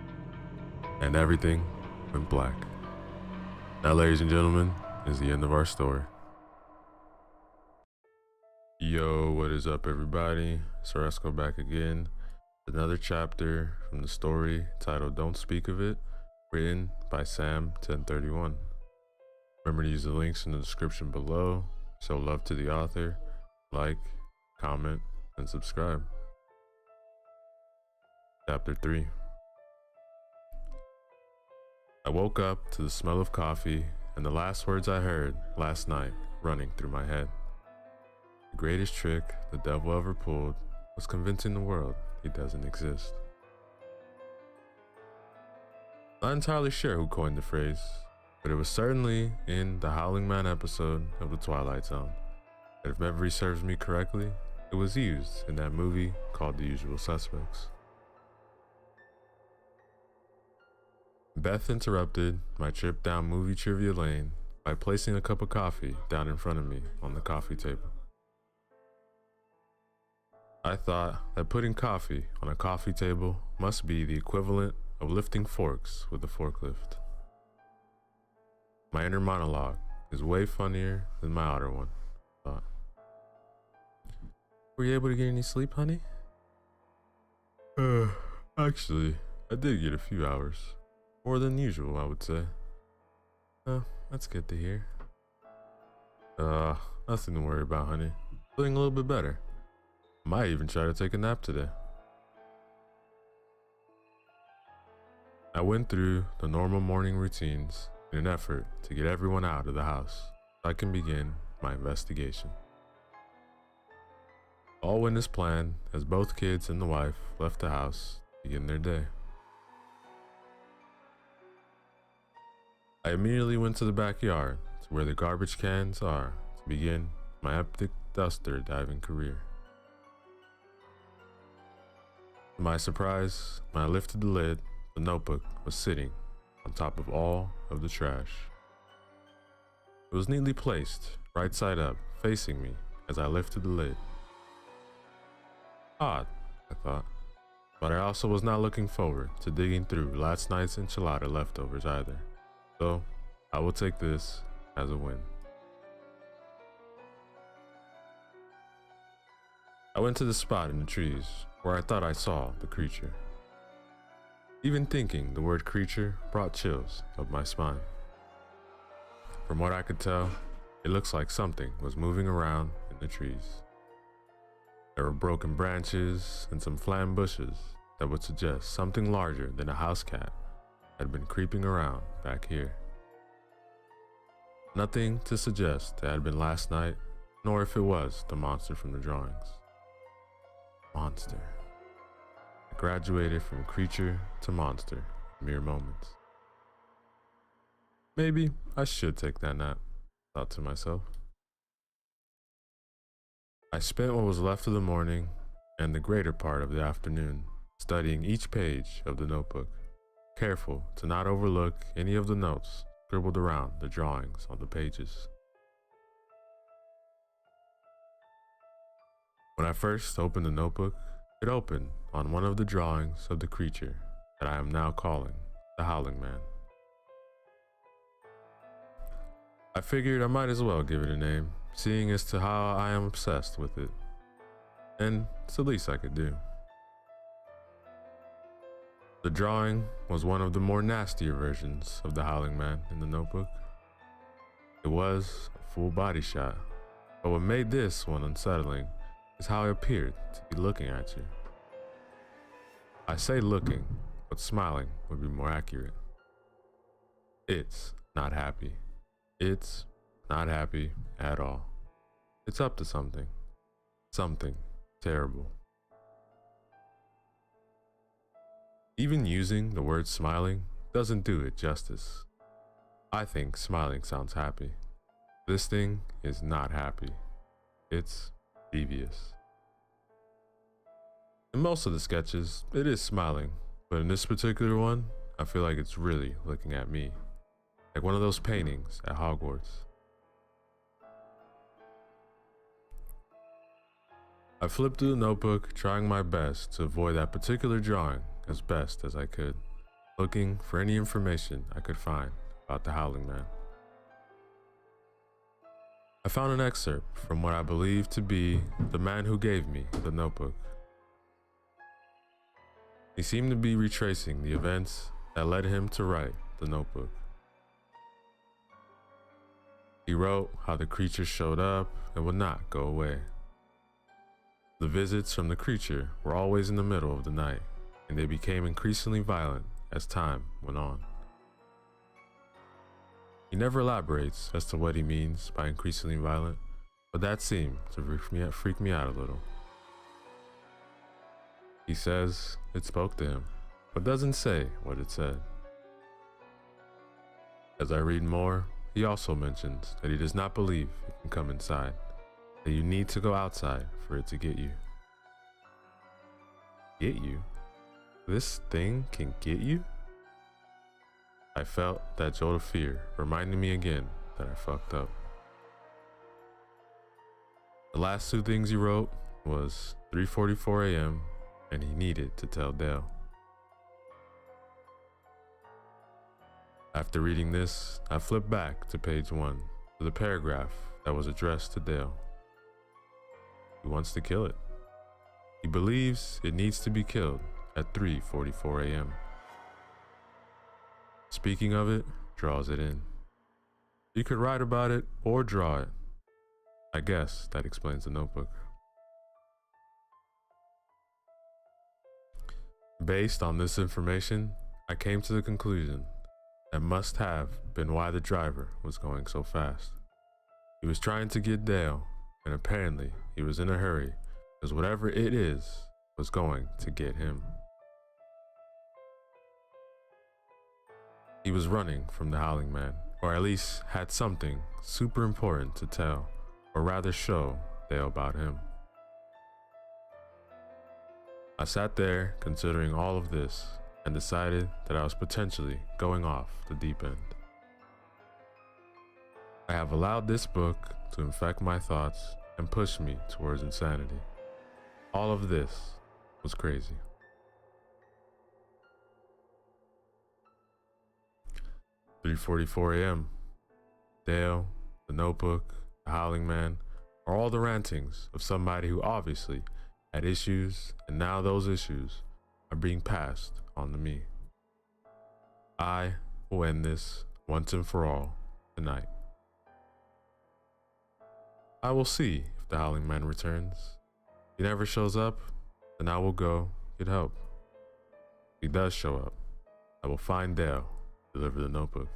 and everything went black. Now, ladies and gentlemen, is the end of our story. Yo, what is up, everybody? So let's go back again. Another chapter from the story titled Don't Speak of It, written by Sam 1031. Remember to use the links in the description below. Show love to the author, like, comment, and subscribe. Chapter 3. I woke up to the smell of coffee and the last words I heard last night running through my head. The greatest trick the devil ever pulled was convincing the world he doesn't exist. Not entirely sure who coined the phrase, but it was certainly in the Howling Man episode of The Twilight Zone. And if memory serves me correctly, it was used in that movie called The Usual Suspects. Beth interrupted my trip down movie trivia lane by placing a cup of coffee down in front of me on the coffee table. I thought that putting coffee on a coffee table must be the equivalent of lifting forks with a forklift. My inner monologue is way funnier than my outer one, I thought. Were you able to get any sleep, honey? Actually, I did get a few hours. More than usual, I would say. Oh, that's good to hear. Nothing to worry about, honey. Feeling a little bit better. Might even try to take a nap today. I went through the normal morning routines in an effort to get everyone out of the house so I can begin my investigation. All went as planned as both kids and the wife left the house to begin their day. I immediately went to the backyard to where the garbage cans are to begin my epic duster diving career. To my surprise, when I lifted the lid, the notebook was sitting on top of all of the trash. It was neatly placed, right side up, facing me as I lifted the lid. Odd, I thought, but I also was not looking forward to digging through last night's enchilada leftovers either, so I will take this as a win. I went to the spot in the trees where I thought I saw the creature. Even thinking the word creature brought chills up my spine. From what I could tell, it looks like something was moving around in the trees. There were broken branches and some flattened bushes that would suggest something larger than a house cat had been creeping around back here. Nothing to suggest it had been last night, nor if it was the monster from the drawings. Monster. I graduated from creature to monster in mere moments. Maybe I should take that nap, thought to myself. I spent what was left of the morning and the greater part of the afternoon studying each page of the notebook, careful to not overlook any of the notes scribbled around the drawings on the pages. When I first opened the notebook, it opened on one of the drawings of the creature that I am now calling the Howling Man. I figured I might as well give it a name, seeing as to how I am obsessed with it, and it's the least I could do. The drawing was one of the more nastier versions of the Howling Man in the notebook. It was a full body shot, but what made this one unsettling is how it appeared to be looking at you. I say looking, but smiling would be more accurate. It's not happy. It's not happy at all. It's up to something. Something terrible. Even using the word smiling doesn't do it justice. I think smiling sounds happy. This thing is not happy. It's devious. In most of the sketches, it is smiling, but in this particular one, I feel like it's really looking at me, like one of those paintings at Hogwarts. I flipped through the notebook, trying my best to avoid that particular drawing as best as I could, looking for any information I could find about the Howling Man. I found an excerpt from what I believe to be the man who gave me the notebook. He seemed to be retracing the events that led him to write the notebook. He wrote how the creature showed up and would not go away. The visits from the creature were always in the middle of the night, and they became increasingly violent as time went on. He never elaborates as to what he means by increasingly violent, but that seemed to freak me out a little. He says it spoke to him, but doesn't say what it said. As I read more, he also mentions that he does not believe it can come inside, that you need to go outside for it to get you. Get you? This thing can get you? I felt that jolt of fear, reminding me again that I fucked up. The last two things he wrote was 3:44 a.m. and he needed to tell Dale. After reading this, I flipped back to page 1 to the paragraph that was addressed to Dale. He wants to kill it. He believes it needs to be killed at 3:44 a.m. Speaking of it, draws it in. You could write about it or draw it. I guess that explains the notebook. Based on this information, I came to the conclusion that must have been why the driver was going so fast. He was trying to get Dale, and apparently he was in a hurry, because whatever it is was going to get him. He was running from the Howling Man, or at least had something super important to tell, or rather show Dale about him. I sat there considering all of this and decided that I was potentially going off the deep end. I have allowed this book to infect my thoughts and push me towards insanity. All of this was crazy. "3:44 a.m. Dale, the notebook, the Howling Man are all the rantings of somebody who obviously had issues, and now those issues are being passed on to me. I will end this once and for all tonight. I will see if the Howling Man returns. If he never shows up, then I will go get help. If he does show up, I will find Dale, deliver the notebook."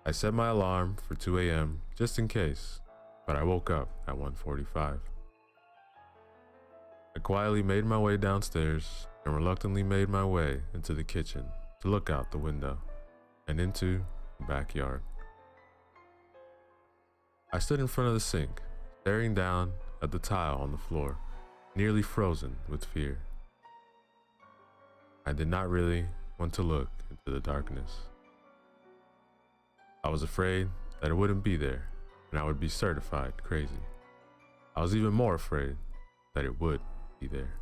I set my alarm for 2 a.m. just in case, but I woke up at 1:45. I quietly made my way downstairs and reluctantly made my way into the kitchen to look out the window and into the backyard. I stood in front of the sink, staring down at the tile on the floor, nearly frozen with fear. I did not really want to look into the darkness. I was afraid that it wouldn't be there and I would be certified crazy. I was even more afraid that it would be there.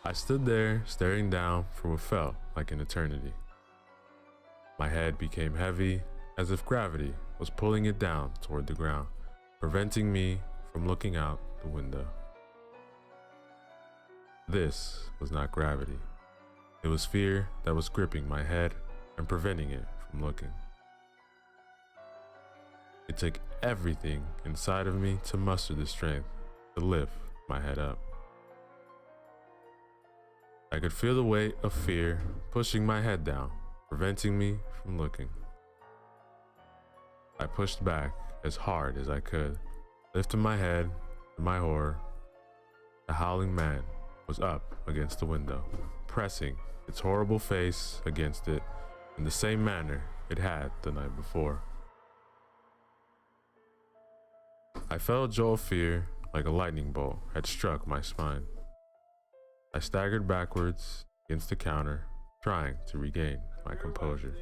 I stood there staring down for what felt like an eternity. My head became heavy as if gravity was pulling it down toward the ground, preventing me from looking out the window. This was not gravity. It was fear that was gripping my head and preventing it from looking. It took everything inside of me to muster the strength to lift my head up. I could feel the weight of fear pushing my head down, preventing me from looking. I pushed back as hard as I could, lifting my head. To my horror, the Howling Man was up against the window, pressing its horrible face against it in the same manner it had the night before. I felt a jolt of fear like a lightning bolt had struck my spine. I staggered backwards against the counter, trying to regain my composure.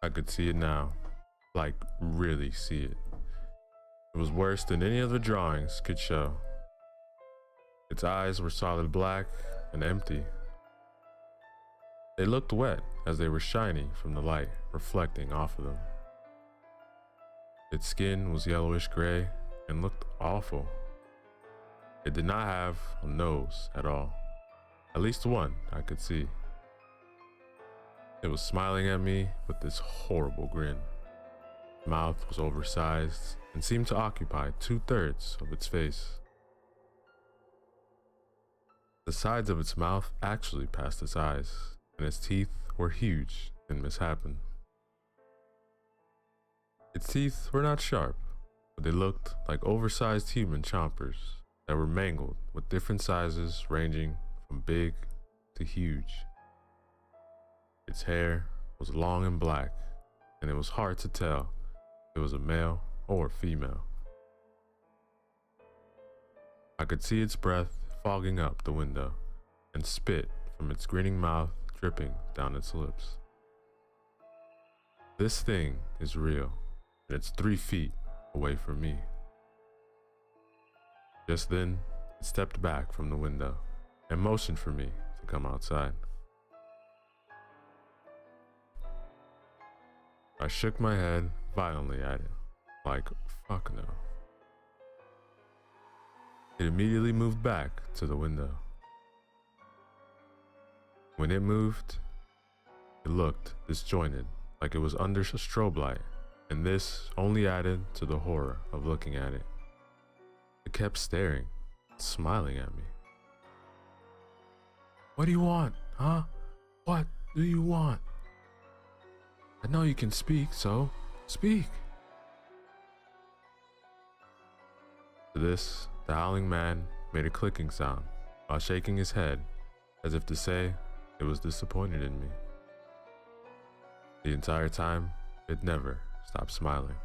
I could see it now, like really see it. It was worse than any of the drawings could show. Its eyes were solid black and empty. They looked wet as they were shiny from the light reflecting off of them. Its skin was yellowish gray and looked awful. It did not have a nose at all, at least one I could see. It was smiling at me with this horrible grin. Its mouth was oversized and seemed to occupy 2/3 of its face. The sides of its mouth actually passed its eyes, and its teeth were huge and misshapen. Its teeth were not sharp, but they looked like oversized human chompers that were mangled with different sizes ranging from big to huge. Its hair was long and black and it was hard to tell if it was a male or female. I could see its breath fogging up the window and spit from its grinning mouth dripping down its lips. This thing is real, and it's 3 feet away from me. Just then, it stepped back from the window and motioned for me to come outside. I shook my head violently at it, like, fuck no. It immediately moved back to the window. When it moved, it looked disjointed, like it was under a strobe light, and this only added to the horror of looking at it. It kept staring, smiling at me. "What do you want, huh? What do you want? I know you can speak, so speak." To this, the howling man made a clicking sound while shaking his head as if to say it was disappointed in me. The entire time, it never stopped smiling.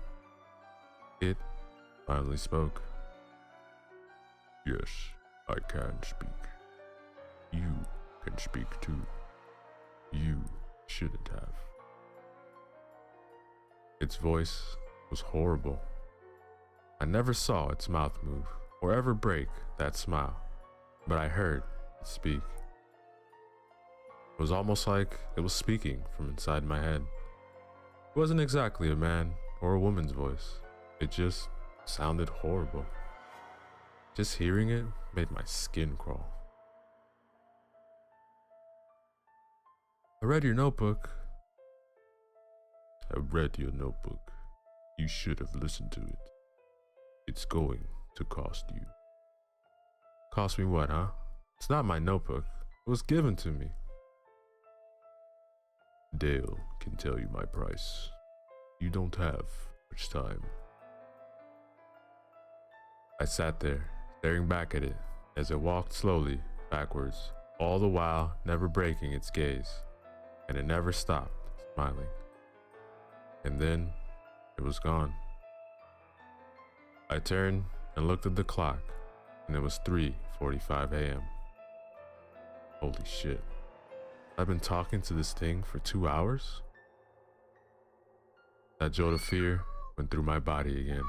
It finally spoke. "Yes, I can speak. You can speak too. You shouldn't have." Its voice was horrible. I never saw its mouth move or ever break that smile, but I heard it speak. It was almost like it was speaking from inside my head. It wasn't exactly a man or a woman's voice. It just sounded horrible. Just hearing it made my skin crawl. "I read your notebook." "I read your notebook. You should have listened to it. It's going to cost you." "Cost me what, huh? It's not my notebook. It was given to me." "Dale can tell you my price. You don't have much time." I sat there, staring back at it as it walked slowly backwards, all the while never breaking its gaze, and it never stopped smiling. And then it was gone. I turned and looked at the clock, and it was 3:45 a.m. Holy shit. I've been talking to this thing for 2 hours? That jolt of fear went through my body again.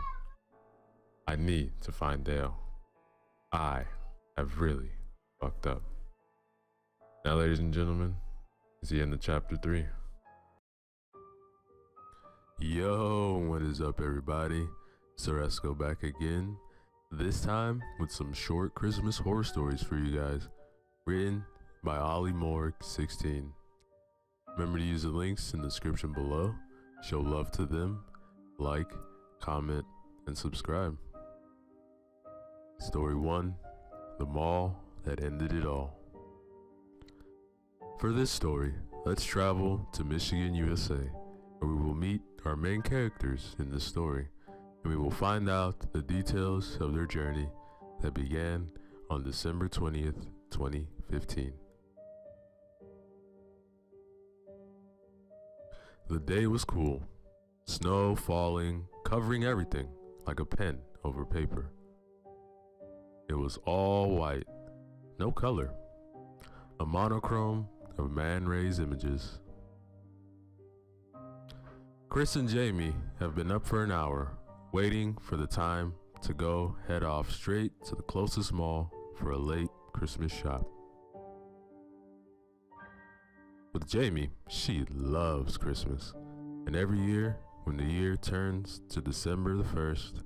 I need to find Dale. I have really fucked up. Now, ladies and gentlemen, is the end of chapter 3. Yo, what is up, everybody? Ceresco back again, this time with some short Christmas horror stories for you guys, written by Ollie Morg 16. Remember to use the links in the description below. Show love to them, like, comment, and subscribe. Story 1, The Mall That Ended It All. For this story, let's travel to Michigan, USA, where we will meet our main characters in this story, and we will find out the details of their journey that began on December 20th, 2015. The day was cool, snow falling, covering everything like a pen over paper. It was all white, no color, a monochrome of man-raised images. Chris and Jamie have been up for an hour, waiting for the time to go head off straight to the closest mall for a late Christmas shop. With Jamie, she loves Christmas, and every year when the year turns to December the 1st,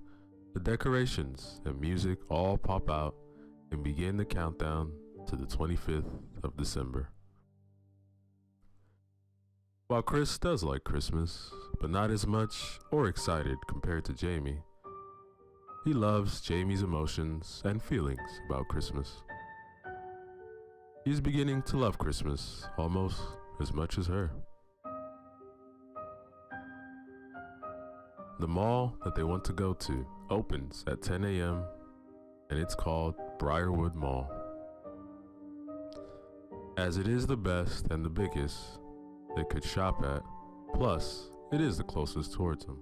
the decorations and music all pop out and begin the countdown to the 25th of December. While Chris does like Christmas, but not as much or excited compared to Jamie, he loves Jamie's emotions and feelings about Christmas. He's beginning to love Christmas almost as much as her. The mall that they want to go to opens at 10 a.m. and it's called Briarwood Mall. As it is the best and the biggest they could shop at, plus It is the closest towards him.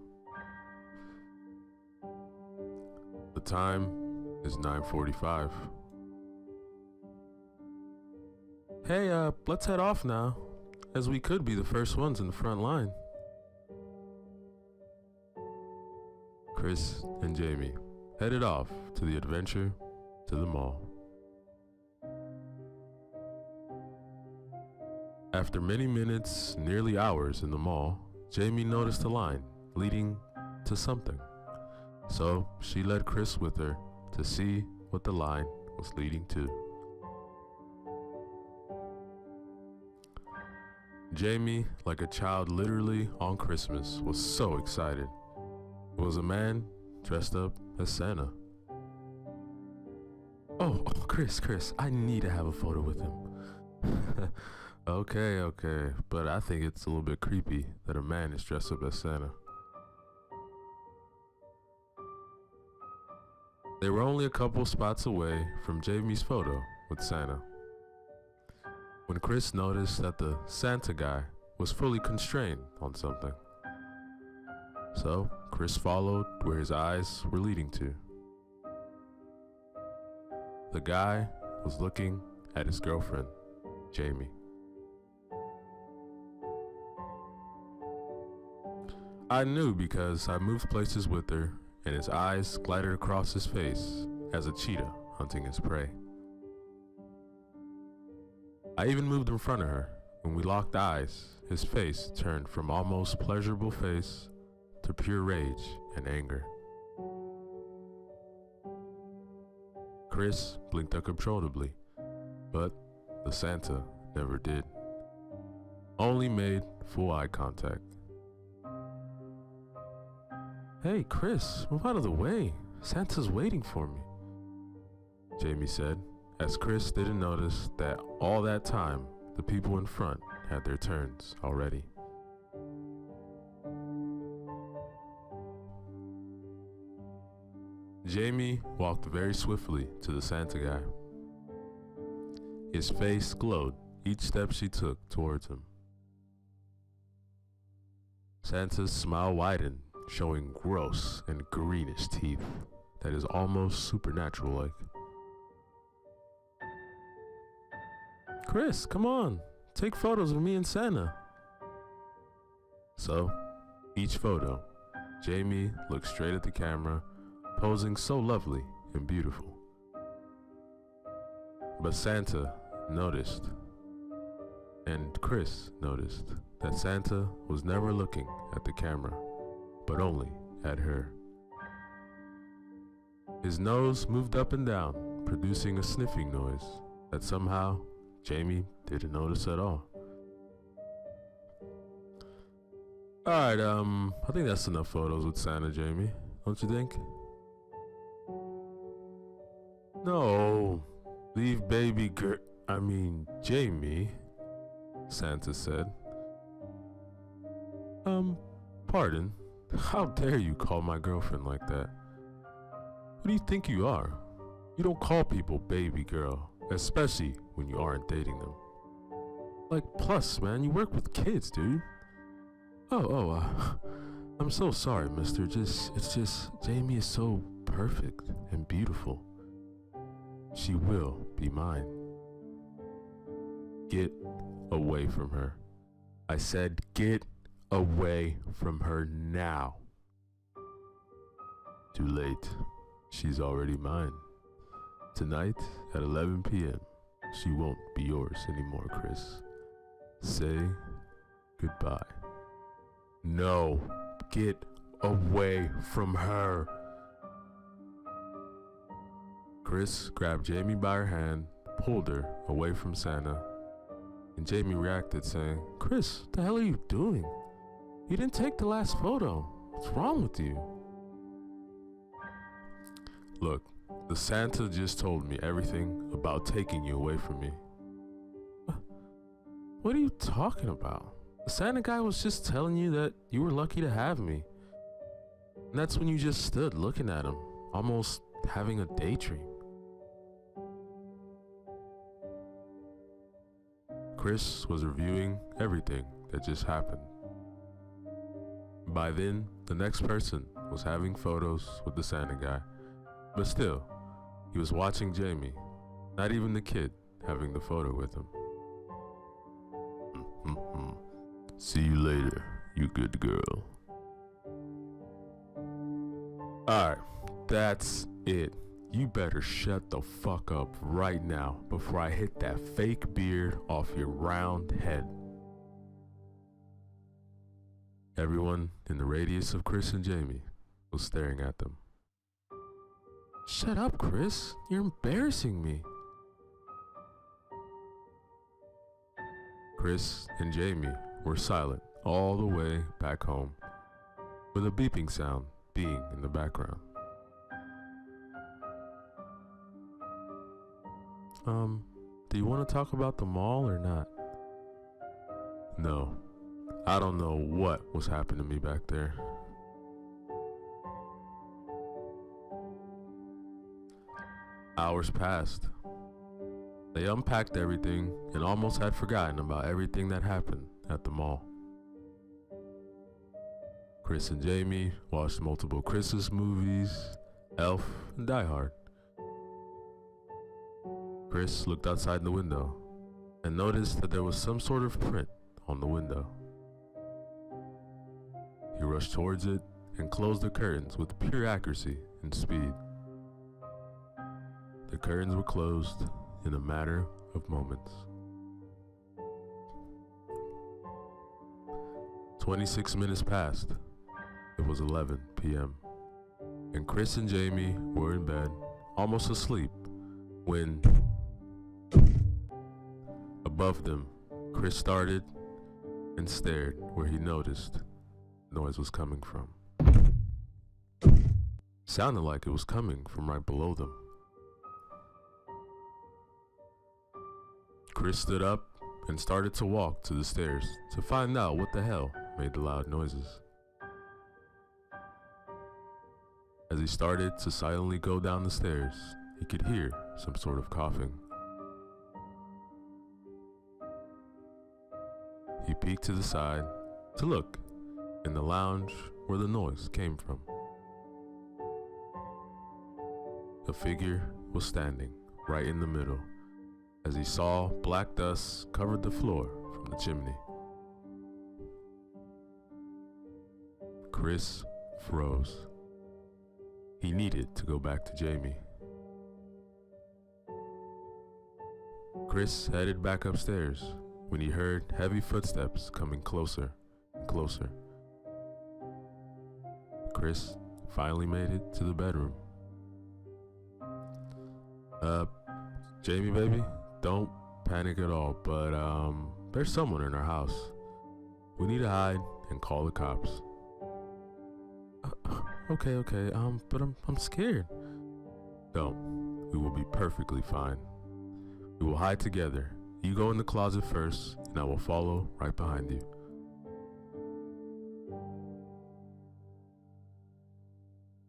The time is 9:45. Hey, let's head off now, as we could be the first ones in the front line. Chris and Jamie headed off to the adventure to the mall. After many minutes, nearly hours in the mall, Jamie noticed a line leading to something. So she led Chris with her to see what the line was leading to. Jamie, like a child literally on Christmas, was so excited. It was a man dressed up as Santa. Oh, Chris, I need to have a photo with him. Okay, but I think it's a little bit creepy that a man is dressed up as Santa. They were only a couple spots away from Jamie's photo with Santa, when Chris noticed that the Santa guy was fully constrained on something. So Chris followed where his eyes were leading to. The guy was looking at his girlfriend, Jamie. I knew because I moved places with her, and his eyes glided across his face as a cheetah hunting his prey. I even moved in front of her. When we locked eyes, his face turned from almost pleasurable face to pure rage and anger. Chris blinked uncontrollably, but the Santa never did. Only made full eye contact. Hey, Chris, move out of the way. Santa's waiting for me, Jamie said, as Chris didn't notice that all that time, the people in front had their turns already. Jamie walked very swiftly to the Santa guy. His face glowed each step she took towards him. Santa's smile widened, showing gross and greenish teeth that is almost supernatural-like. Chris, come on, take photos of me and Santa. So, each photo, Jamie looked straight at the camera, posing so lovely and beautiful. But Santa noticed, and Chris noticed, that Santa was never looking at the camera, but only at her. His nose moved up and down, producing a sniffing noise that somehow Jamie didn't notice at all. Alright, I think that's enough photos with Santa, Jamie. Don't you think? No, leave baby Jamie, Santa said. Pardon? How dare you call my girlfriend like that? Who do you think you are? You don't call people baby girl, especially when you aren't dating them. Like, plus, man, you work with kids, dude. I'm so sorry, mister. It's just, Jamie is so perfect and beautiful. She will be mine. Get away from her. I said get away from her now. Too late. She's already mine. Tonight at 11 p.m. She won't be yours anymore, Chris. Say goodbye. No, get away from her. Chris grabbed Jamie by her hand, pulled her away from Santa, and Jamie reacted saying, Chris, what the hell are you doing? You didn't take the last photo. What's wrong with you? Look, the Santa just told me everything about taking you away from me. What are you talking about? The Santa guy was just telling you that you were lucky to have me. And that's when you just stood looking at him, almost having a daydream. Chris was reviewing everything that just happened. By then, the next person was having photos with the Santa guy. But still, he was watching Jamie, not even the kid having the photo with him. See you later, you good girl. Alright, that's it. You better shut the fuck up right now before I hit that fake beard off your round head. Everyone in the radius of Chris and Jamie was staring at them. Shut up, Chris. You're embarrassing me. Chris and Jamie were silent all the way back home, with a beeping sound being in the background. Do you want to talk about the mall or not? No. I don't know what was happening to me back there. Hours passed. They unpacked everything and almost had forgotten about everything that happened at the mall. Chris and Jamie watched multiple Christmas movies, Elf, and Die Hard. Chris looked outside the window and noticed that there was some sort of print on the window. He rushed towards it and closed the curtains with pure accuracy and speed. The curtains were closed in a matter of moments. 26 minutes passed. It was 11 p.m. and Chris and Jamie were in bed, almost asleep, when above them, Chris started and stared where he noticed the noise was coming from. Sounded like it was coming from right below them. Chris stood up and started to walk to the stairs to find out what the hell made the loud noises. As he started to silently go down the stairs, he could hear some sort of coughing. He peeked to the side to look in the lounge where the noise came from. A figure was standing right in the middle as he saw black dust covered the floor from the chimney. Chris froze. He needed to go back to Jamie. Chris headed back upstairs when he heard heavy footsteps coming closer and closer. Chris finally made it to the bedroom. Jamie, baby, don't panic at all, but there's someone in our house. We need to hide and call the cops. Okay, but I'm scared. Don't. We will be perfectly fine. We will hide together. You go in the closet first, and I will follow right behind you.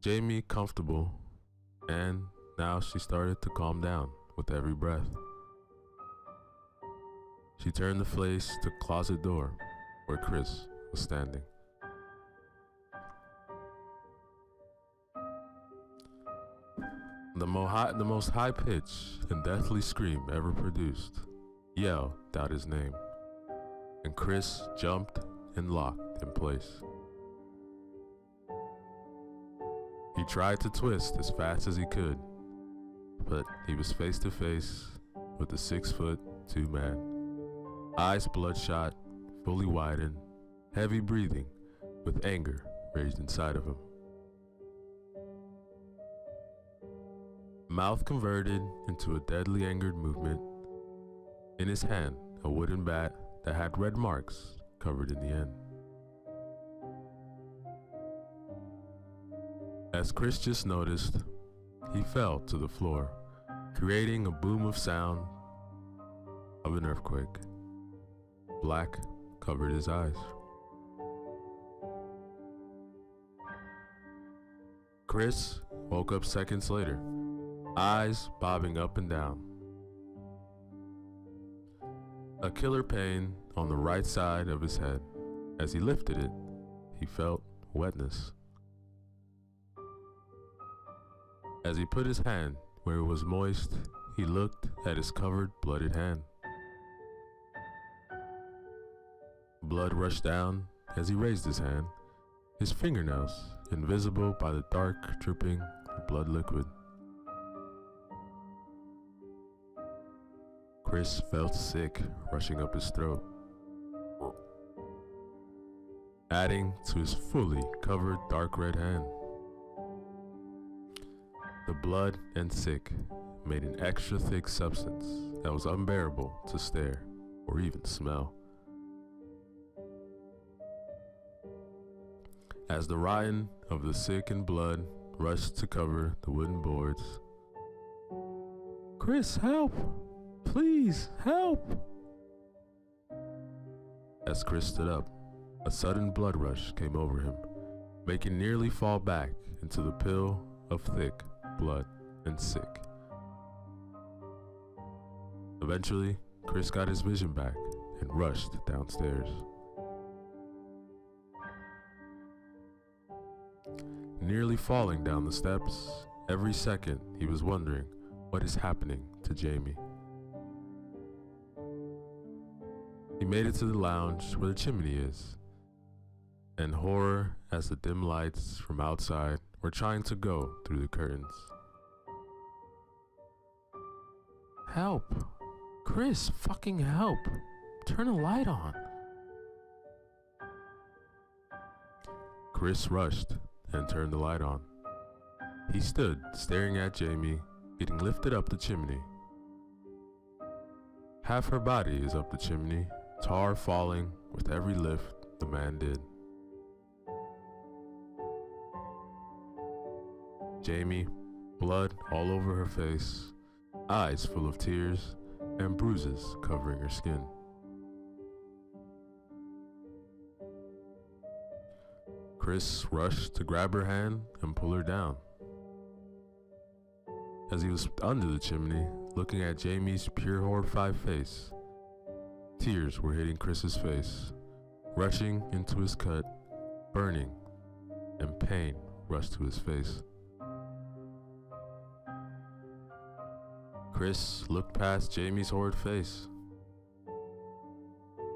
Jamie comfortable, and now she started to calm down with every breath. She turned to face the closet door where Chris was standing. The most high-pitched and deathly scream ever produced yelled out his name, and Chris jumped and locked in place. He tried to twist as fast as he could, but he was face to face with a 6'2" man, eyes bloodshot, fully widened, heavy breathing, with anger raised inside of him. Mouth converted into a deadly angered movement. In his hand, a wooden bat that had red marks covered in the end. As Chris just noticed, he fell to the floor, creating a boom of sound of an earthquake. Black covered his eyes. Chris woke up seconds later, eyes bobbing up and down. A killer pain on the right side of his head. As he lifted it, he felt wetness. As he put his hand where it was moist, he looked at his covered, blooded hand. Blood rushed down as he raised his hand, his fingernails invisible by the dark dripping blood liquid. Chris felt sick rushing up his throat, adding to his fully covered dark red hand. The blood and sick made an extra thick substance that was unbearable to stare or even smell. As the rotten of the sick and blood rushed to cover the wooden boards, "Chris, help! Please, help!" As Chris stood up, a sudden blood rush came over him, making nearly fall back into the pill of thick blood and sick. Eventually, Chris got his vision back and rushed downstairs. Nearly falling down the steps, every second he was wondering what is happening to Jamie. He made it to the lounge where the chimney is, and horror as the dim lights from outside were trying to go through the curtains. "Help! Chris, fucking help! Turn a light on!" Chris rushed and turned the light on. He stood staring at Jamie getting lifted up the chimney. Half her body is up the chimney, tar falling with every lift the man did. Jamie, blood all over her face, eyes full of tears, and bruises covering her skin. Chris rushed to grab her hand and pull her down. As he was under the chimney, looking at Jamie's pure horrified face, tears were hitting Chris's face, rushing into his cut, burning, and pain rushed to his face. Chris looked past Jamie's horrid face.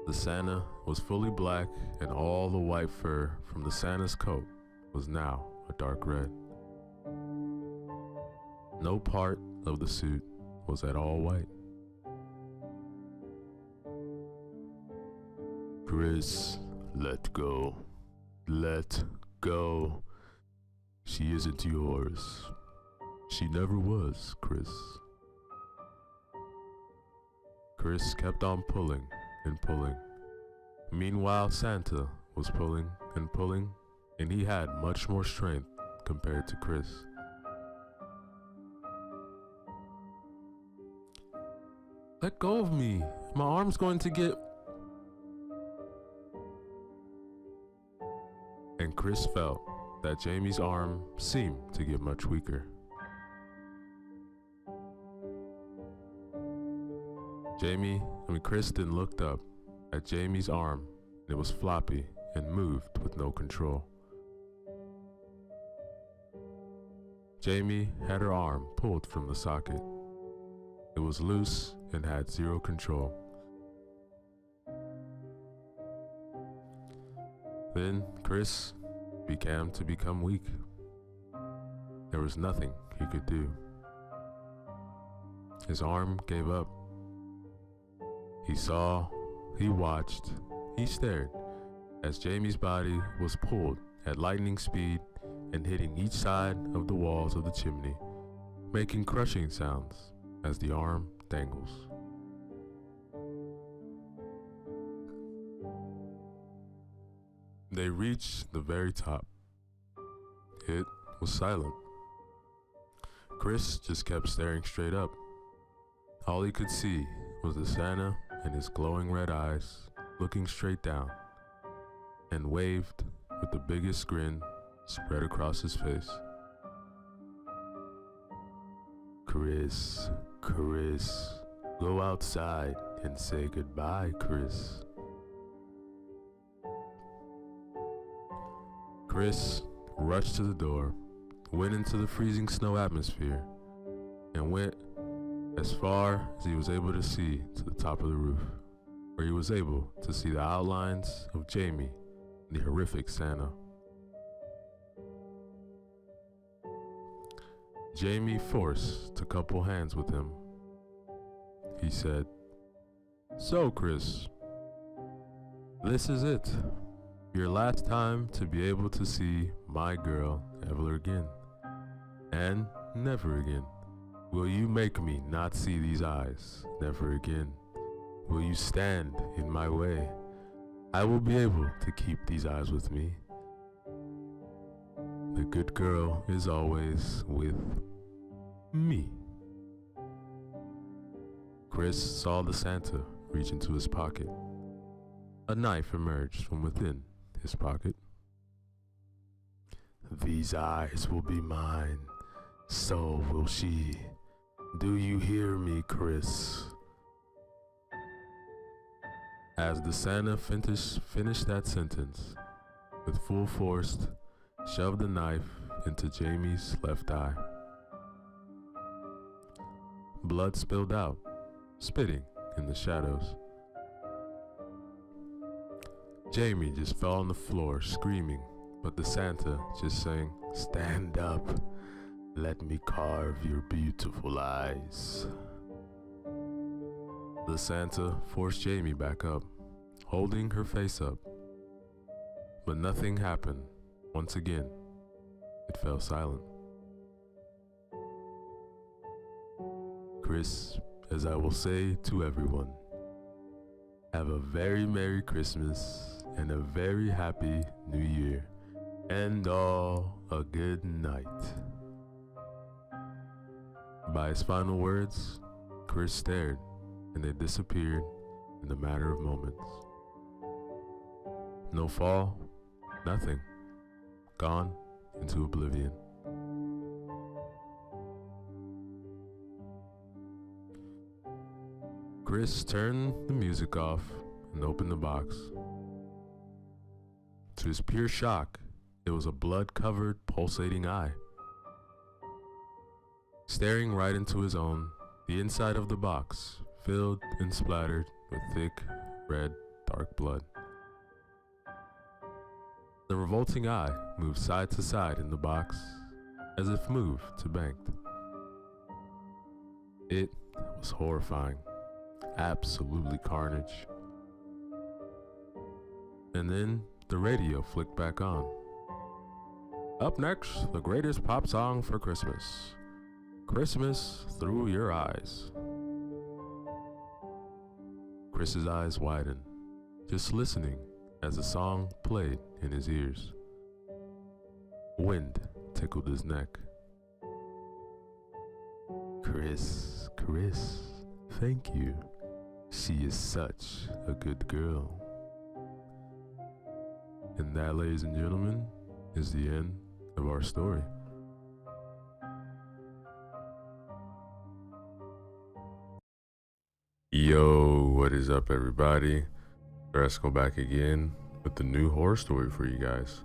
The Santa was fully black, and all the white fur from the Santa's coat was now a dark red. No part of the suit was at all white. "Chris, let go. Let go. She isn't yours. She never was, Chris." Chris kept on pulling and pulling. Meanwhile, Santa was pulling and pulling, and he had much more strength compared to Chris. "Let go of me. My arm's going to get..." And Chris felt that Jamie's arm seemed to get much weaker. Chris then looked up at Jamie's arm, and it was floppy and moved with no control. Jamie had her arm pulled from the socket. It was loose and had zero control. Then Chris began to become weak. There was nothing he could do. His arm gave up. He saw, he watched, he stared as Jamie's body was pulled at lightning speed and hitting each side of the walls of the chimney, making crushing sounds as the arm dangles. They reached the very top. It was silent. Chris just kept staring straight up. All he could see was the Santa and his glowing red eyes looking straight down, and waved with the biggest grin spread across his face. "Chris, Chris, go outside and say goodbye, Chris." Chris rushed to the door, went into the freezing snow atmosphere, and went as far as he was able to see to the top of the roof, where he was able to see the outlines of Jamie and the horrific Santa. Jamie forced to couple hands with him. He said, "So, Chris, this is it. Your last time to be able to see my girl ever again. And never again. Will you make me not see these eyes never again? Will you stand in my way? I will be able to keep these eyes with me. The good girl is always with me." Chris saw the Santa reach into his pocket. A knife emerged from within his pocket. "These eyes will be mine, so will she. Do you hear me, Chris?" As the Santa finished that sentence, with full force, shoved the knife into Jamie's left eye. Blood spilled out, spitting in the shadows. Jamie just fell on the floor screaming, but the Santa just saying, "Stand up, let me carve your beautiful eyes." The Santa forced Jamie back up, holding her face up. But nothing happened. Once again, it fell silent. Chris, as I will say to everyone, have a very Merry Christmas and a very Happy New Year, and all a good night. By his final words, Chris stared, and they disappeared in a matter of moments. No fall, nothing. Gone into oblivion. Chris turned the music off and opened the box. To his pure shock, it was a blood-covered, pulsating eye. Staring right into his own, the inside of the box filled and splattered with thick, red, dark blood. The revolting eye moved side to side in the box, as if moved to banked. It was horrifying. Absolutely carnage. And then the radio flicked back on. Up next, the greatest pop song for Christmas. Christmas Through Your Eyes. Chris's eyes widened, just listening as the song played in his ears. Wind tickled his neck. Chris, thank you. She is such a good girl." And that, ladies and gentlemen, is the end of our story. Yo, what is up, everybody? Let's go back again with the new horror story for you guys.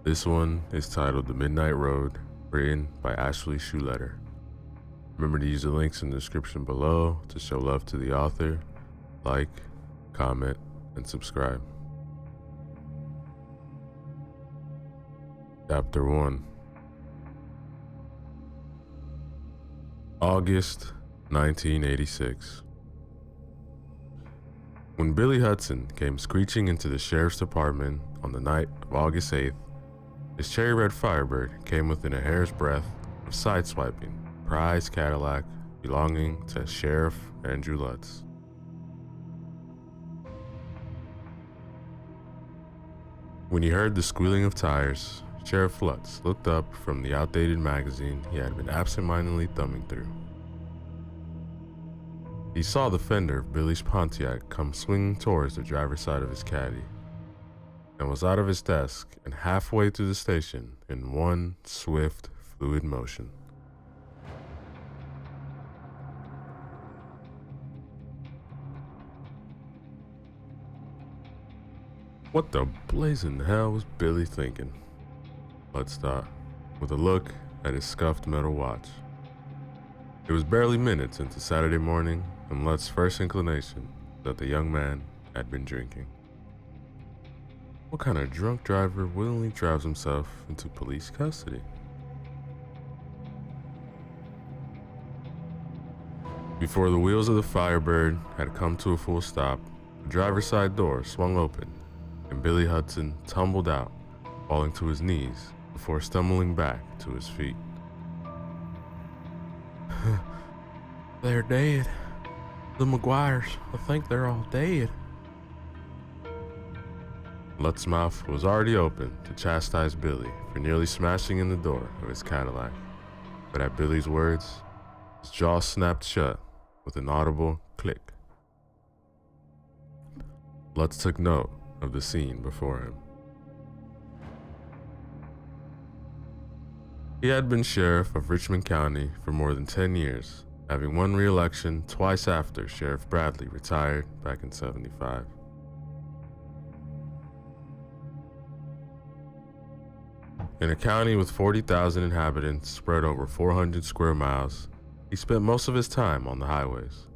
This one is titled The Midnight Road, written by Ashley Schuletter. Remember to use the links in the description below to show love to the author. Like, comment, and subscribe. Chapter 1. August 1986. When Billy Hudson came screeching into the sheriff's department on the night of August 8th, his cherry red Firebird came within a hair's breadth of sideswiping a prized Cadillac belonging to Sheriff Andrew Lutz. When he heard the squealing of tires, Sheriff Lutz looked up from the outdated magazine he had been absentmindedly thumbing through. He saw the fender of Billy's Pontiac come swinging towards the driver's side of his caddy, and was out of his desk and halfway through the station in one swift, fluid motion. What the blazing hell was Billy thinking? Lutz thought, with a look at his scuffed metal watch. It was barely minutes into Saturday morning, and Lutz's first inclination that the young man had been drinking. What kind of drunk driver willingly drives himself into police custody? Before the wheels of the Firebird had come to a full stop, the driver's side door swung open, and Billy Hudson tumbled out, falling to his knees before stumbling back to his feet. They're dead. The McGuires, I think they're all dead. Lutz's mouth was already open to chastise Billy for nearly smashing in the door of his Cadillac, but at Billy's words, his jaw snapped shut with an audible click. Lutz took note of the scene before him. He had been sheriff of Richmond County for more than 10 years, having won re-election twice after Sheriff Bradley retired back in '75. In a county with 40,000 inhabitants spread over 400 square miles, he spent most of his time on the highways,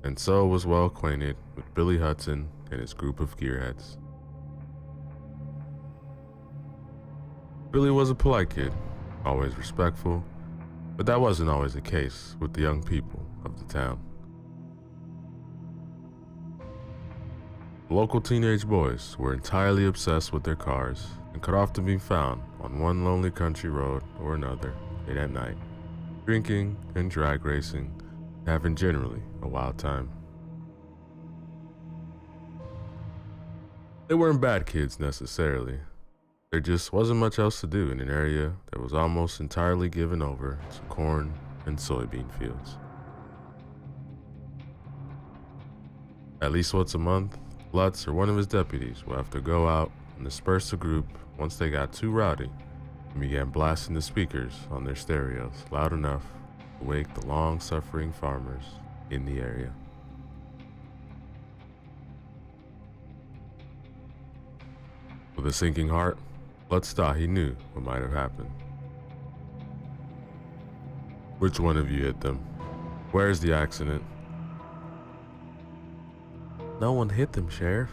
and so was well acquainted with Billy Hudson and his group of gearheads. Billy was a polite kid, always respectful, but that wasn't always the case with the young people of the town. Local teenage boys were entirely obsessed with their cars and could often be found on one lonely country road or another late at night, drinking and drag racing, and having generally a wild time. They weren't bad kids necessarily. There just wasn't much else to do in an area that was almost entirely given over to corn and soybean fields. At least once a month, Lutz or one of his deputies would have to go out and disperse the group once they got too rowdy and began blasting the speakers on their stereos loud enough to wake the long-suffering farmers in the area. With a sinking heart, Lutz thought he knew what might have happened. Which one of you hit them? Where's the accident? No one hit them, Sheriff.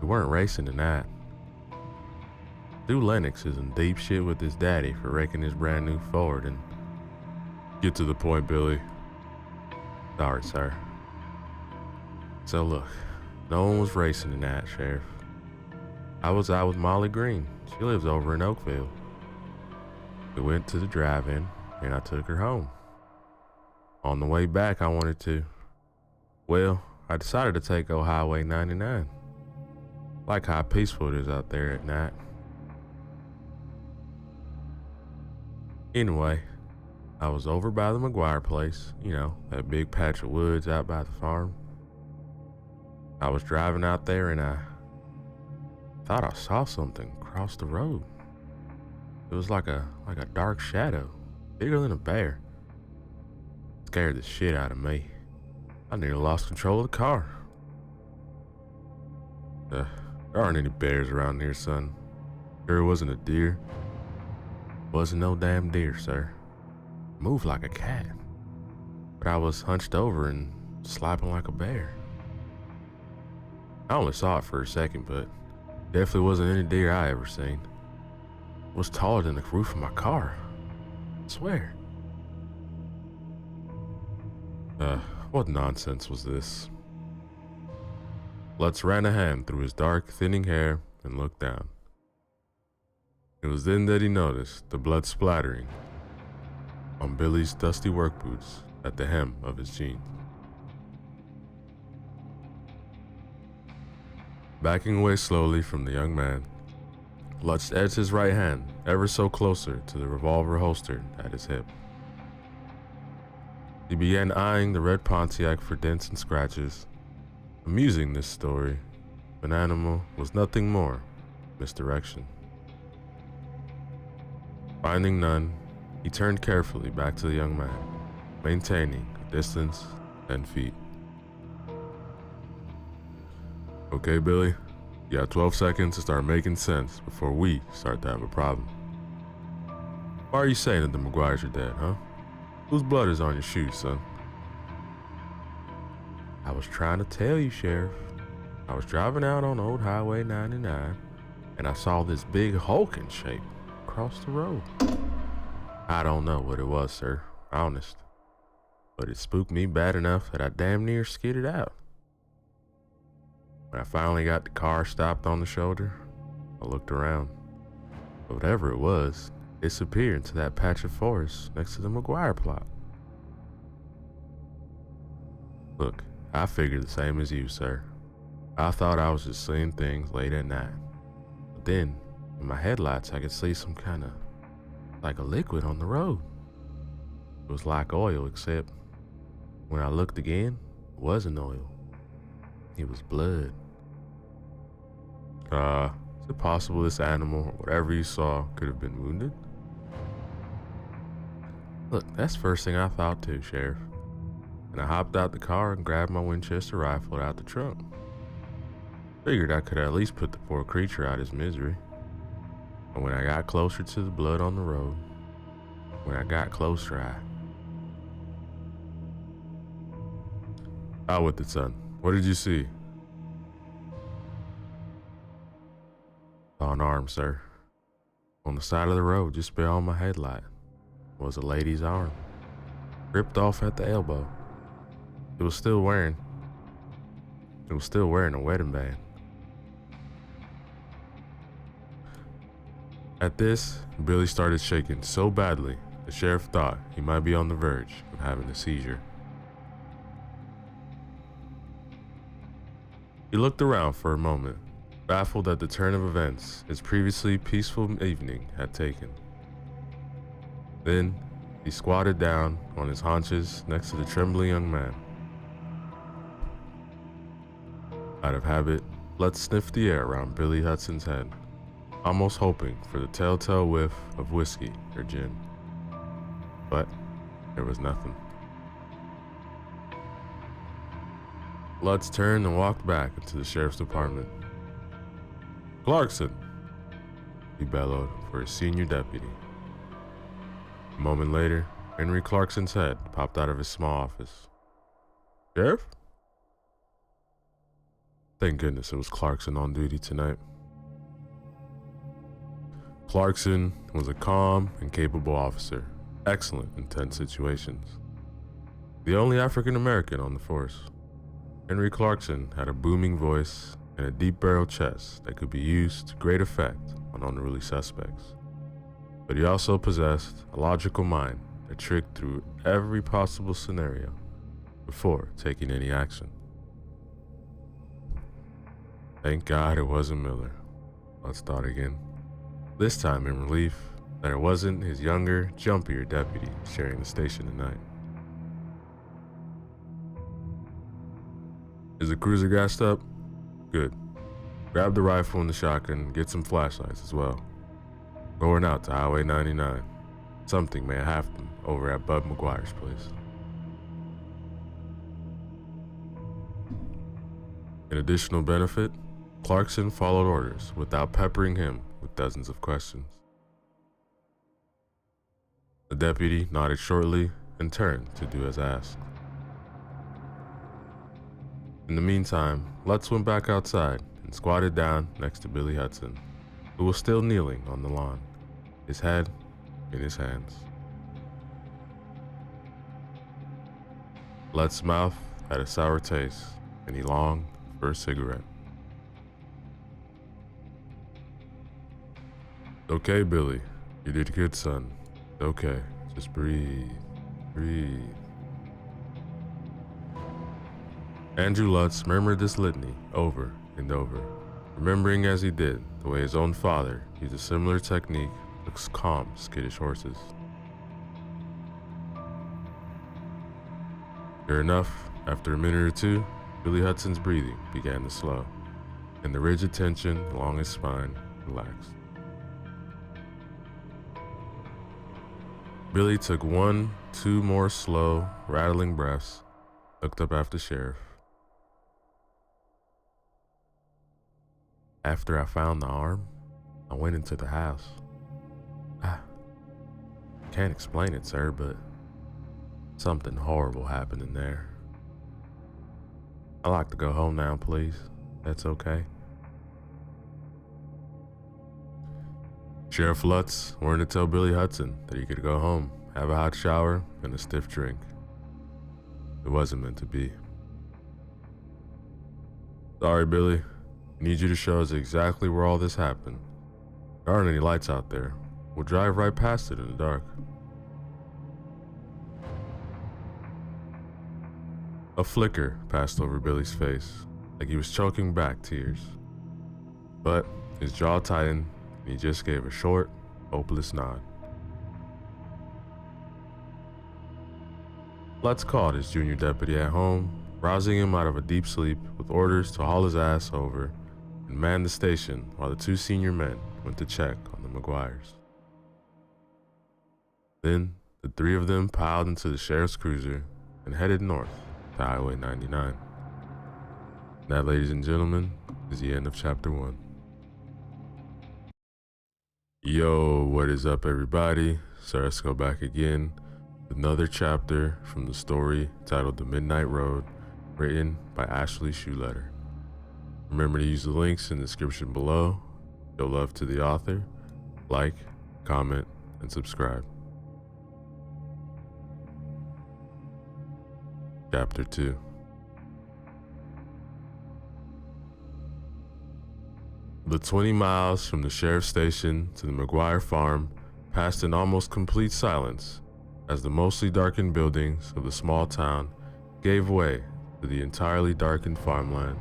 We weren't racing in that. Stu Lennox is in deep shit with his daddy for wrecking his brand new Ford and... Get to the point, Billy. Sorry, sir. So look, no one was racing in that, Sheriff. I was out with Molly Green. She lives over in Oakville. We went to the drive-in and I took her home. On the way back, I wanted to... Well, I decided to take old Highway 99. Like how peaceful it is out there at night. Anyway, I was over by the McGuire place, you know, that big patch of woods out by the farm. I was driving out there and I thought I saw something cross the road. It was like a dark shadow, bigger than a bear. Scared the shit out of me. I nearly lost control of the car. There aren't any bears around here, son. Sure it wasn't a deer? Wasn't no damn deer, sir. Moved like a cat. But I was hunched over and slapping like a bear. I only saw it for a second, but definitely wasn't any deer I ever seen. It was taller than the roof of my car. I swear. What nonsense was this? Lutz ran a hand through his dark, thinning hair and looked down. It was then that he noticed the blood splattering on Billy's dusty work boots at the hem of his jeans. Backing away slowly from the young man, Lutz edged his right hand ever so closer to the revolver holstered at his hip. He began eyeing the red Pontiac for dents and scratches, amusing this story, an animal was nothing more misdirection. Finding none, he turned carefully back to the young man, maintaining a distance 10 feet. Okay, Billy, you got 12 seconds to start making sense before we start to have a problem. Why are you saying that the McGuires are dead, huh? Whose blood is on your shoes, son? I was trying to tell you, Sheriff. I was driving out on Old Highway 99, and I saw this big hulking shape across the road. I don't know what it was, sir, honest. But it spooked me bad enough that I damn near skidded out. When I finally got the car stopped on the shoulder, I looked around. Whatever it was, disappeared into that patch of forest next to the McGuire plot. Look, I figured the same as you, sir. I thought I was just seeing things late at night. But then, in my headlights, I could see some kind of like a liquid on the road. It was like oil, except when I looked again, it wasn't oil. It was blood. Is it possible this animal, or whatever you saw, could have been wounded? Look, that's the first thing I thought too, Sheriff. And I hopped out the car and grabbed my Winchester rifle out the trunk. Figured I could at least put the poor creature out of his misery. And when I got closer to the blood on the road, Out with it, son. What did you see? Saw an arm, sir. On the side of the road, just beyond my headlight, was a lady's arm, ripped off at the elbow. It was still wearing a wedding band. At this, Billy started shaking so badly, the sheriff thought he might be on the verge of having a seizure. He looked around for a moment, baffled at the turn of events his previously peaceful evening had taken. Then, he squatted down on his haunches next to the trembling young man. Out of habit, blood sniffed the air around Billy Hudson's head, almost hoping for the telltale whiff of whiskey or gin. But there was nothing. Lutz turned and walked back into the sheriff's department. "Clarkson!" he bellowed for his senior deputy. A moment later, Henry Clarkson's head popped out of his small office. "Sheriff?" Thank goodness it was Clarkson on duty tonight. Clarkson was a calm and capable officer, excellent in tense situations. The only African American on the force, Henry Clarkson had a booming voice and a deep-barreled chest that could be used to great effect on unruly suspects. But he also possessed a logical mind that tricked through every possible scenario before taking any action. Thank God it wasn't Miller. Let's start again. This time in relief that it wasn't his younger, jumpier deputy sharing the station tonight. Is the cruiser gassed up? Good. Grab the rifle and the shotgun and get some flashlights as well. Going out to Highway 99. Something may have happened over at Bud McGuire's place. An additional benefit, Clarkson followed orders without peppering him with dozens of questions. The deputy nodded shortly and turned to do as asked. In the meantime, Lutz went back outside and squatted down next to Billy Hudson, who was still kneeling on the lawn, his head in his hands. Lutz's mouth had a sour taste, and he longed for a cigarette. "Okay, Billy. You did good, son. It's okay. Just breathe. Breathe." Andrew Lutz murmured this litany over and over, remembering as he did the way his own father used a similar technique to calm skittish horses. Sure enough, after a minute or two, Billy Hudson's breathing began to slow, and the rigid tension along his spine relaxed. Billy took 1-2 more slow, rattling breaths, looked up after the sheriff. After I found the arm, I went into the house. Can't explain it, sir, but something horrible happened in there. I'd like to go home now, please. That's okay. Sheriff Lutz wanted to tell Billy Hudson that he could go home, have a hot shower, and a stiff drink. It wasn't meant to be. Sorry, Billy. We need you to show us exactly where all this happened. There aren't any lights out there. We'll drive right past it in the dark. A flicker passed over Billy's face, like he was choking back tears. But his jaw tightened, and he just gave a short, hopeless nod. Lutz called his junior deputy at home, rousing him out of a deep sleep with orders to haul his ass over and man the station while the two senior men went to check on the McGuires. Then, the three of them piled into the sheriff's cruiser and headed north to Highway 99. And that, ladies and gentlemen, is the end of Chapter 1. Yo, what is up, everybody? So let's go back again with another chapter from the story titled The Midnight Road, written by Ashley Shoeletter. Remember to use the links in the description below. Show love to the author, like, comment, and subscribe. Chapter 2. The 20 miles from the sheriff's station to the McGuire farm passed in almost complete silence as the mostly darkened buildings of the small town gave way to the entirely darkened farmland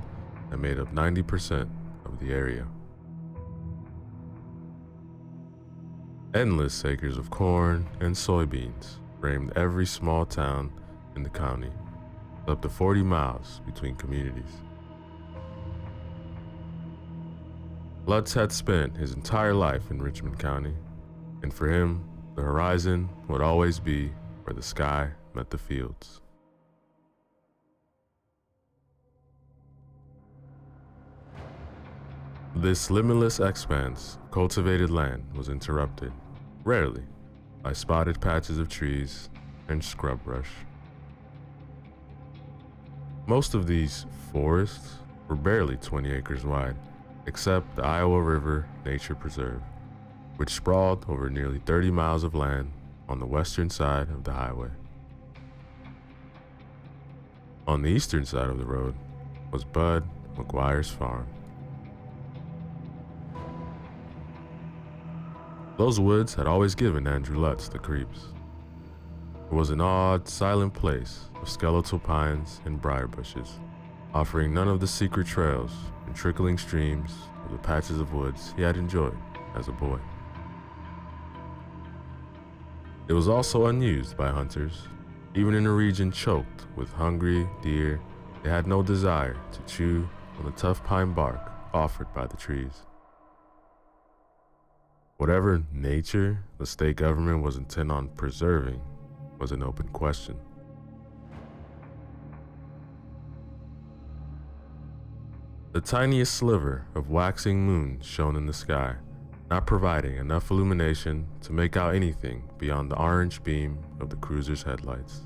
that made up 90% of the area. Endless acres of corn and soybeans framed every small town in the county, up to 40 miles between communities. Lutz had spent his entire life in Richmond County, and for him, the horizon would always be where the sky met the fields. This limitless expanse of cultivated land was interrupted, rarely, by spotted patches of trees and scrub brush. Most of these forests were barely 20 acres wide, except the Iowa River Nature Preserve, which sprawled over nearly 30 miles of land on the western side of the highway. On the eastern side of the road was Bud McGuire's farm. Those woods had always given Andrew Lutz the creeps. It was an odd, silent place of skeletal pines and briar bushes, offering none of the secret trails and trickling streams of the patches of woods he had enjoyed as a boy. It was also unused by hunters. Even in a region choked with hungry deer, they had no desire to chew on the tough pine bark offered by the trees. Whatever nature the state government was intent on preserving was an open question. The tiniest sliver of waxing moon shone in the sky, not providing enough illumination to make out anything beyond the orange beam of the cruiser's headlights.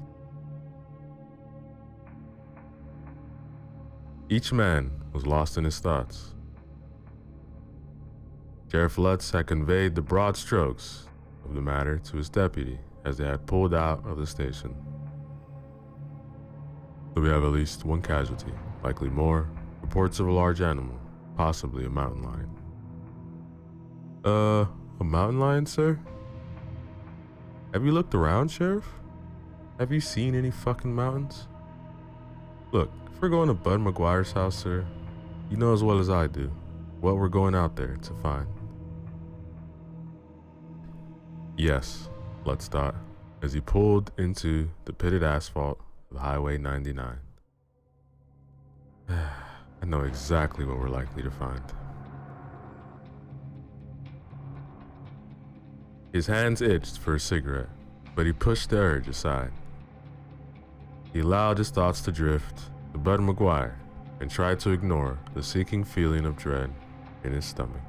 Each man was lost in his thoughts. Sheriff Lutz had conveyed the broad strokes of the matter to his deputy as they had pulled out of the station. So we have at least one casualty, likely more, reports of a large animal, possibly a mountain lion. A mountain lion, sir? Have you looked around, Sheriff? Have you seen any fucking mountains? Look, if we're going to Bud McGuire's house, sir, you know as well as I do what we're going out there to find. Yes, Lutz thought, as he pulled into the pitted asphalt of Highway 99. I know exactly what we're likely to find. His hands itched for a cigarette, but he pushed the urge aside. He allowed his thoughts to drift to Bud McGuire and tried to ignore the seeking feeling of dread in his stomach.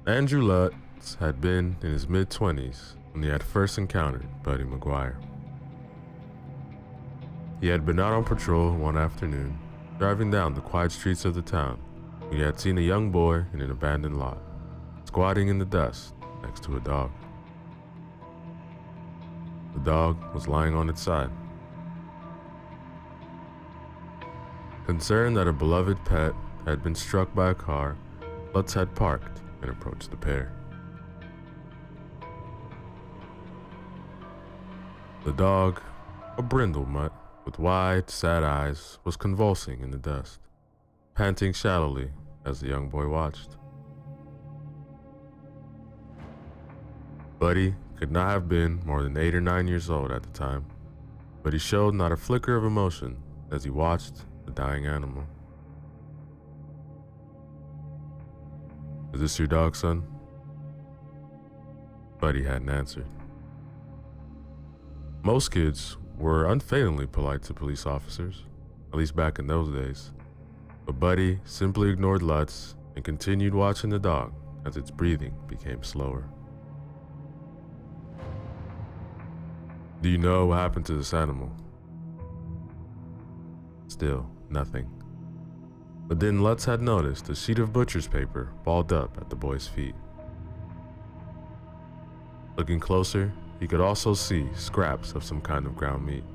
Andrew Lutz had been in his mid-20s when he had first encountered Buddy McGuire. He had been out on patrol one afternoon, driving down the quiet streets of the town, when he had seen a young boy in an abandoned lot, squatting in the dust next to a dog. The dog was lying on its side. Concerned that a beloved pet had been struck by a car, Lutz had parked and approached the pair. The dog, a brindle mutt with wide, sad eyes, was convulsing in the dust, panting shallowly as the young boy watched. Buddy could not have been more than 8 or 9 years old at the time, but he showed not a flicker of emotion as he watched the dying animal. "Is this your dog, son?" Buddy hadn't answered. Most kids were unfailingly polite to police officers, at least back in those days, but Buddy simply ignored Lutz and continued watching the dog as its breathing became slower. "Do you know what happened to this animal?" Still, nothing. But then Lutz had noticed a sheet of butcher's paper balled up at the boy's feet. Looking closer, he could also see scraps of some kind of ground meat.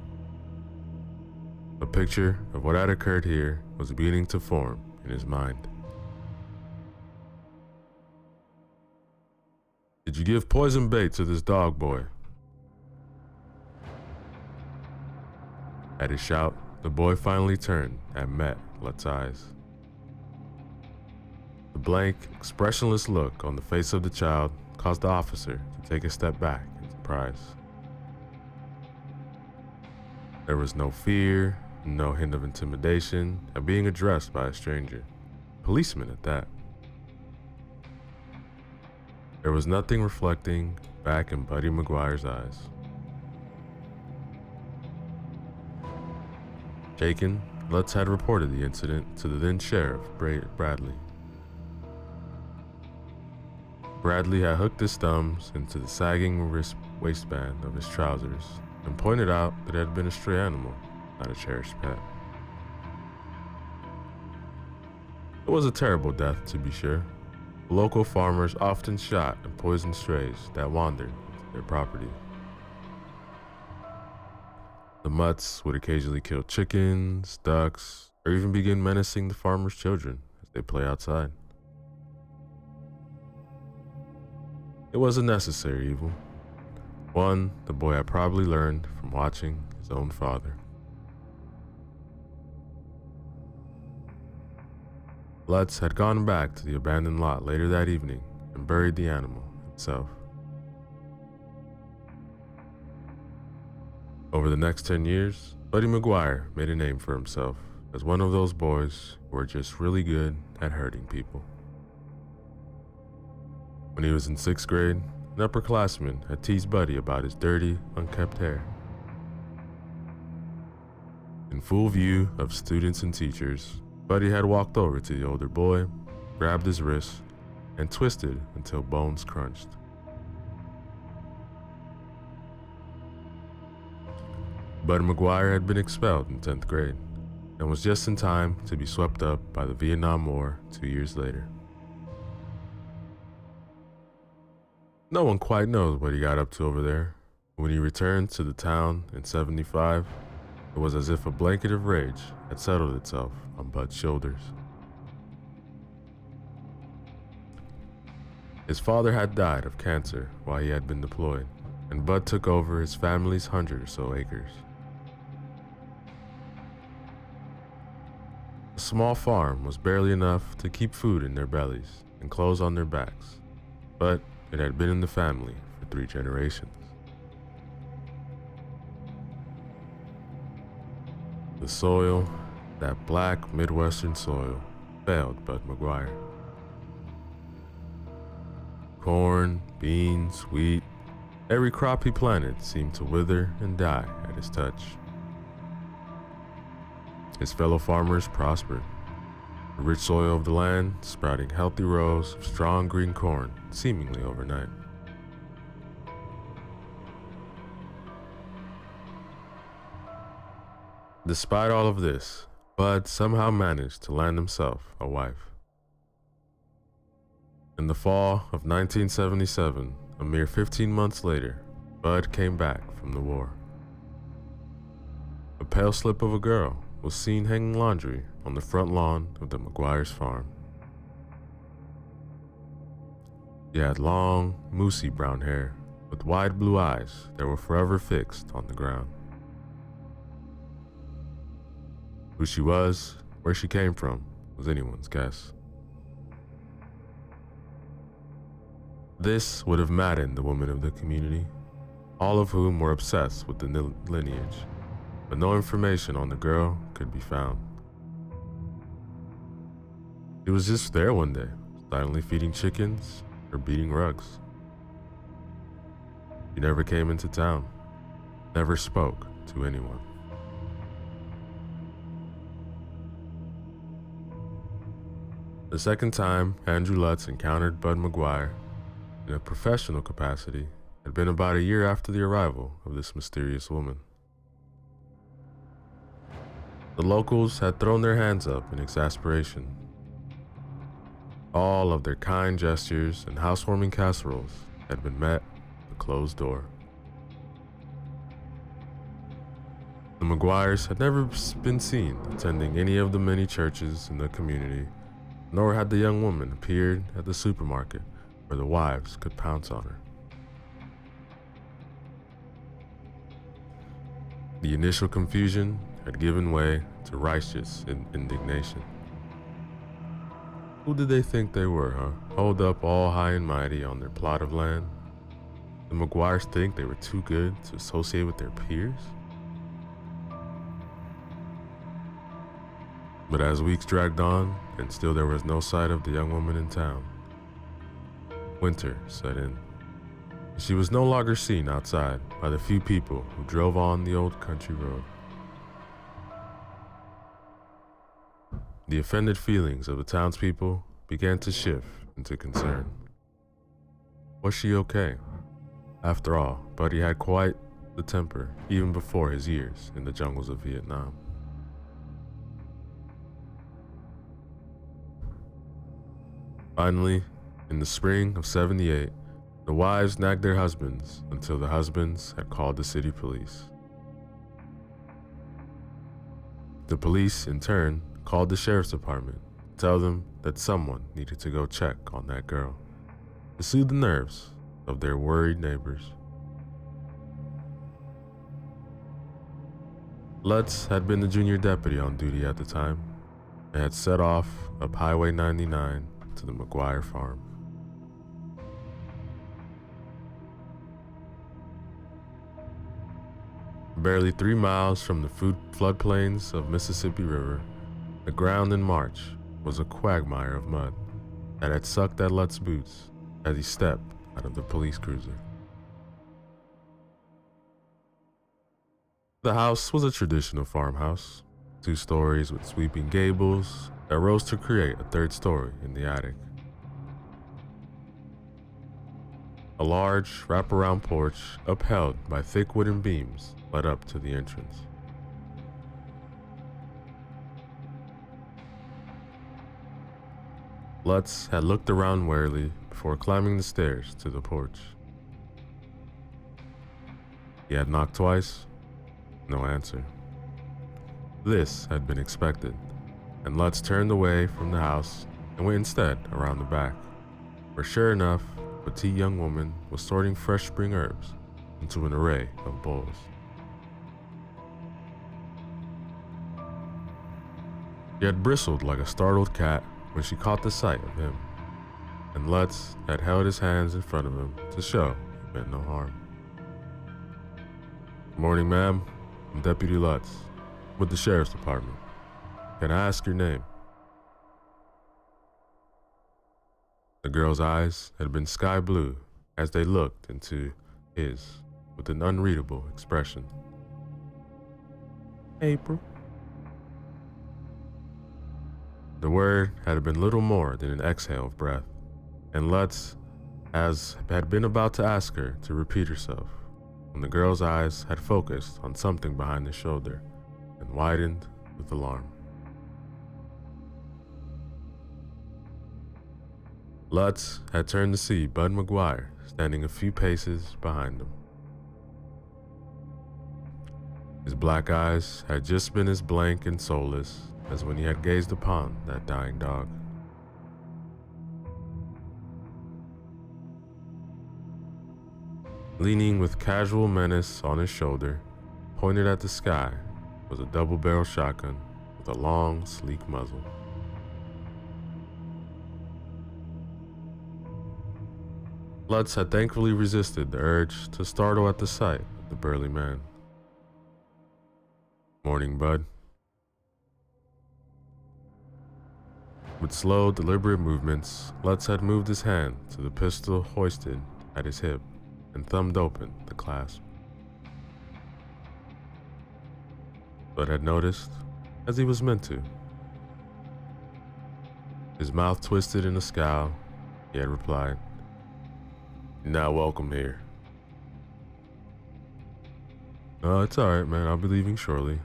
A picture of what had occurred here was beginning to form in his mind. "Did you give poison bait to this dog, boy?" At his shout, the boy finally turned and met Lutz's eyes. The blank, expressionless look on the face of the child caused the officer to take a step back in surprise. There was no fear, no hint of intimidation at being addressed by a stranger, a policeman at that. There was nothing reflecting back in Buddy McGuire's eyes. Shaken, Lutz had reported the incident to the then sheriff, Bradley. Bradley had hooked his thumbs into the sagging waistband of his trousers and pointed out that it had been a stray animal, not a cherished pet. It was a terrible death, to be sure. Local farmers often shot and poisoned strays that wandered into their property. The mutts would occasionally kill chickens, ducks, or even begin menacing the farmers' children as they play outside. It was a necessary evil, one the boy had probably learned from watching his own father. Lutz had gone back to the abandoned lot later that evening and buried the animal himself. Over the next 10 years, Buddy McGuire made a name for himself as one of those boys who were just really good at hurting people. When he was in 6th grade, an upperclassman had teased Buddy about his dirty, unkempt hair. In full view of students and teachers, Buddy had walked over to the older boy, grabbed his wrist, and twisted until bones crunched. Bud McGuire had been expelled in 10th grade and was just in time to be swept up by the Vietnam War 2 years later. No one quite knows what he got up to over there. When he returned to the town in '75, it was as if a blanket of rage had settled itself on Bud's shoulders. His father had died of cancer while he had been deployed, and Bud took over his family's 100 or so acres. A small farm was barely enough to keep food in their bellies and clothes on their backs, but it had been in the family for 3 generations. The soil, that black Midwestern soil, failed Bud McGuire. Corn, beans, wheat, every crop he planted seemed to wither and die at his touch. His fellow farmers prospered. the rich soil of the land sprouting healthy rows of strong green corn seemingly overnight. Despite all of this, Bud somehow managed to land himself a wife. In the fall of 1977, a mere 15 months later, Bud came back from the war. A pale slip of a girl was seen hanging laundry on the front lawn of the McGuire's farm. She had long, moosey brown hair with wide blue eyes that were forever fixed on the ground. Who she was, where she came from, was anyone's guess. This would have maddened the women of the community, all of whom were obsessed with the lineage, but no information on the girl could be found. She was just there one day, silently feeding chickens or beating rugs. She never came into town, never spoke to anyone. The second time Andrew Lutz encountered Bud McGuire in a professional capacity had been about a year after the arrival of this mysterious woman. The locals had thrown their hands up in exasperation. All of their kind gestures and housewarming casseroles had been met with a closed door. The McGuires had never been seen attending any of the many churches in the community, nor had the young woman appeared at the supermarket where the wives could pounce on her. The initial confusion had given way to righteous indignation. Who did they think they were, huh? Hold up all high and mighty on their plot of land? The McGuires think they were too good to associate with their peers? But as weeks dragged on, and still there was no sight of the young woman in town, winter set in. She was no longer seen outside by the few people who drove on the old country road. The offended feelings of the townspeople began to shift into concern. Was she okay? After all, Buddy had quite the temper even before his years in the jungles of Vietnam. Finally, in the spring of '78, the wives nagged their husbands until the husbands had called the city police. The police, in turn, called the sheriff's department to tell them that someone needed to go check on that girl, to soothe the nerves of their worried neighbors. Lutz had been the junior deputy on duty at the time and had set off up Highway 99 to the McGuire farm. Barely 3 miles from the floodplains of Mississippi River, the ground in March was a quagmire of mud that had sucked at Lutz's boots as he stepped out of the police cruiser. The house was a traditional farmhouse, 2 stories with sweeping gables that rose to create a 3rd story in the attic. A large wraparound porch upheld by thick wooden beams led up to the entrance. Lutz had looked around warily before climbing the stairs to the porch. He had knocked twice, no answer. This had been expected, and Lutz turned away from the house and went instead around the back, where sure enough, a petite young woman was sorting fresh spring herbs into an array of bowls. She had bristled like a startled cat when she caught the sight of him, and Lutz had held his hands in front of him to show he meant no harm. "Good morning, ma'am. I'm Deputy Lutz with the Sheriff's Department. Can I ask your name?" The girl's eyes had been sky blue as they looked into his with an unreadable expression. "April." The word had been little more than an exhale of breath, and Lutz had been about to ask her to repeat herself when the girl's eyes had focused on something behind his shoulder and widened with alarm. Lutz had turned to see Bud McGuire standing a few paces behind him. His black eyes had just been as blank and soulless as when he had gazed upon that dying dog. Leaning with casual menace on his shoulder, pointed at the sky, was a double-barrel shotgun with a long, sleek muzzle. Lutz had thankfully resisted the urge to startle at the sight of the burly man. "Morning, Bud." With slow, deliberate movements, Lutz had moved his hand to the pistol hoisted at his hip and thumbed open the clasp. Bud had noticed, as he was meant to. His mouth twisted in a scowl, he had replied, "You're not welcome here." It's alright, man. I'll be leaving shortly.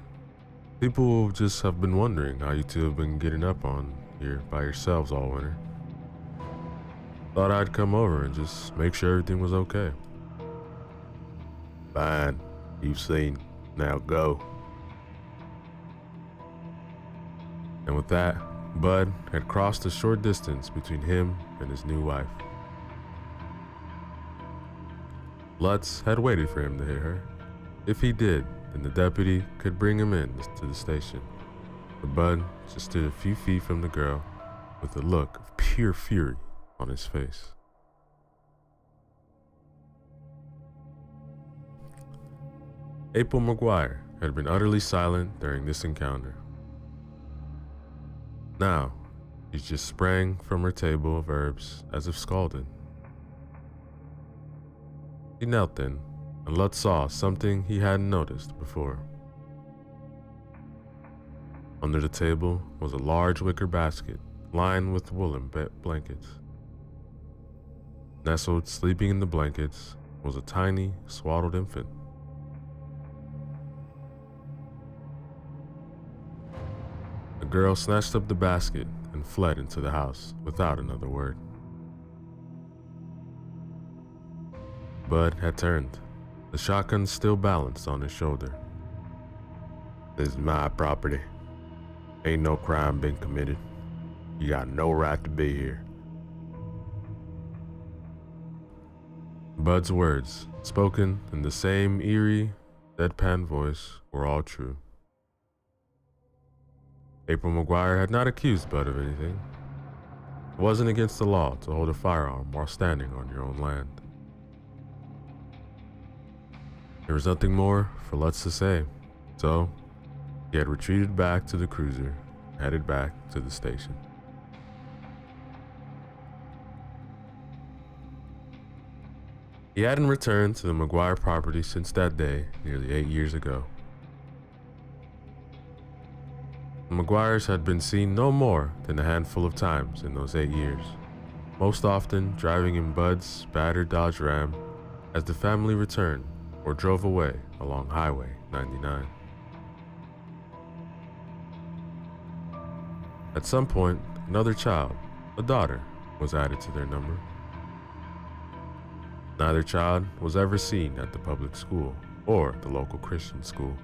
People just have been wondering how you two have been getting up on here by yourselves all winter. Thought I'd come over and just make sure everything was okay." "Fine. You've seen. Now go." And with that, Bud had crossed a short distance between him and his new wife. Lutz had waited for him to hit her. If he did, then the deputy could bring him in to the station. But Bud just stood a few feet from the girl with a look of pure fury on his face. April McGuire had been utterly silent during this encounter. Now, she just sprang from her table of herbs as if scalded. He knelt then, and Lutz saw something he hadn't noticed before. Under the table was a large wicker basket lined with woolen blankets. Nestled, sleeping in the blankets, was a tiny, swaddled infant. The girl snatched up the basket and fled into the house without another word. Bud had turned, the shotgun still balanced on his shoulder. "This is my property. Ain't no crime been committed. You got no right to be here." Bud's words, spoken in the same eerie, deadpan voice, were all true. April McGuire had not accused Bud of anything. It wasn't against the law to hold a firearm while standing on your own land. There was nothing more for Lutz to say, so he had retreated back to the cruiser, headed back to the station. He hadn't returned to the McGuire property since that day, nearly 8 years ago. The McGuires had been seen no more than a handful of times in those 8 years, most often driving in Bud's battered Dodge Ram as the family returned or drove away along Highway 99. At some point, another child, a daughter, was added to their number. Neither child was ever seen at the public school or the local Christian school.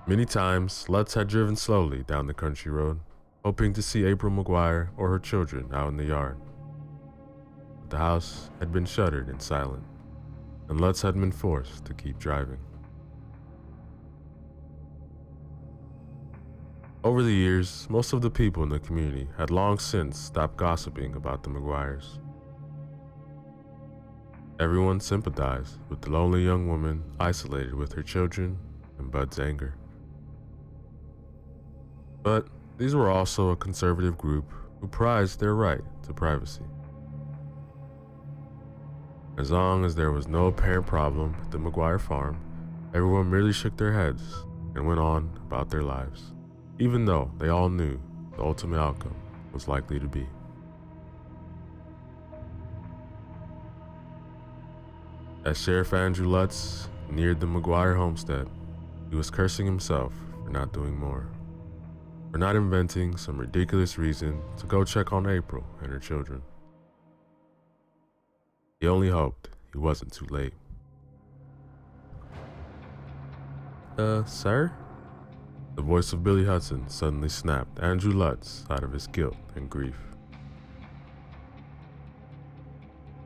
Many times, Lutz had driven slowly down the country road, hoping to see April McGuire or her children out in the yard. But the house had been shuttered and silent, and Lutz had been forced to keep driving. Over the years, most of the people in the community had long since stopped gossiping about the McGuires. Everyone sympathized with the lonely young woman isolated with her children and Bud's anger. But these were also a conservative group who prized their right to privacy. As long as there was no apparent problem at the McGuire farm, everyone merely shook their heads and went on about their lives, even though they all knew the ultimate outcome was likely to be. As Sheriff Andrew Lutz neared the McGuire homestead, he was cursing himself for not doing more, for not inventing some ridiculous reason to go check on April and her children. He only hoped he wasn't too late. Sir? The voice of Billy Hudson suddenly snapped Andrew Lutz out of his guilt and grief.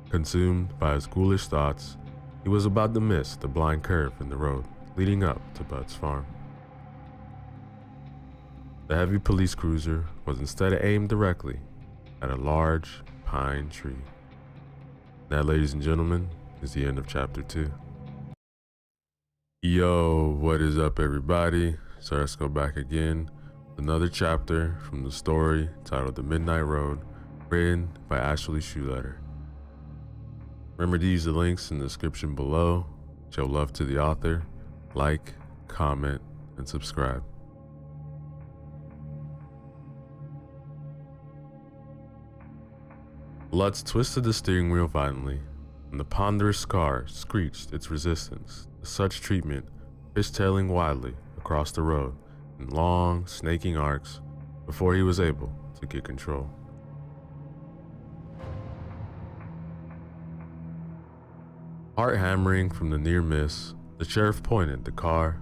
Consumed by his ghoulish thoughts, he was about to miss the blind curve in the road leading up to Bud's farm. The heavy police cruiser was instead aimed directly at a large pine tree. That, ladies and gentlemen, is the end of chapter 2. Yo, what is up, everybody? So let's go back again with another chapter from the story titled The Midnight Road, written by Ashley Shoeletter. Remember to use the links in the description below. Show love to the author, like, comment, and subscribe. Lutz twisted the steering wheel violently, and the ponderous car screeched its resistance to such treatment, fishtailing wildly across the road in long, snaking arcs before he was able to get control. Heart hammering from the near miss, the sheriff pointed the car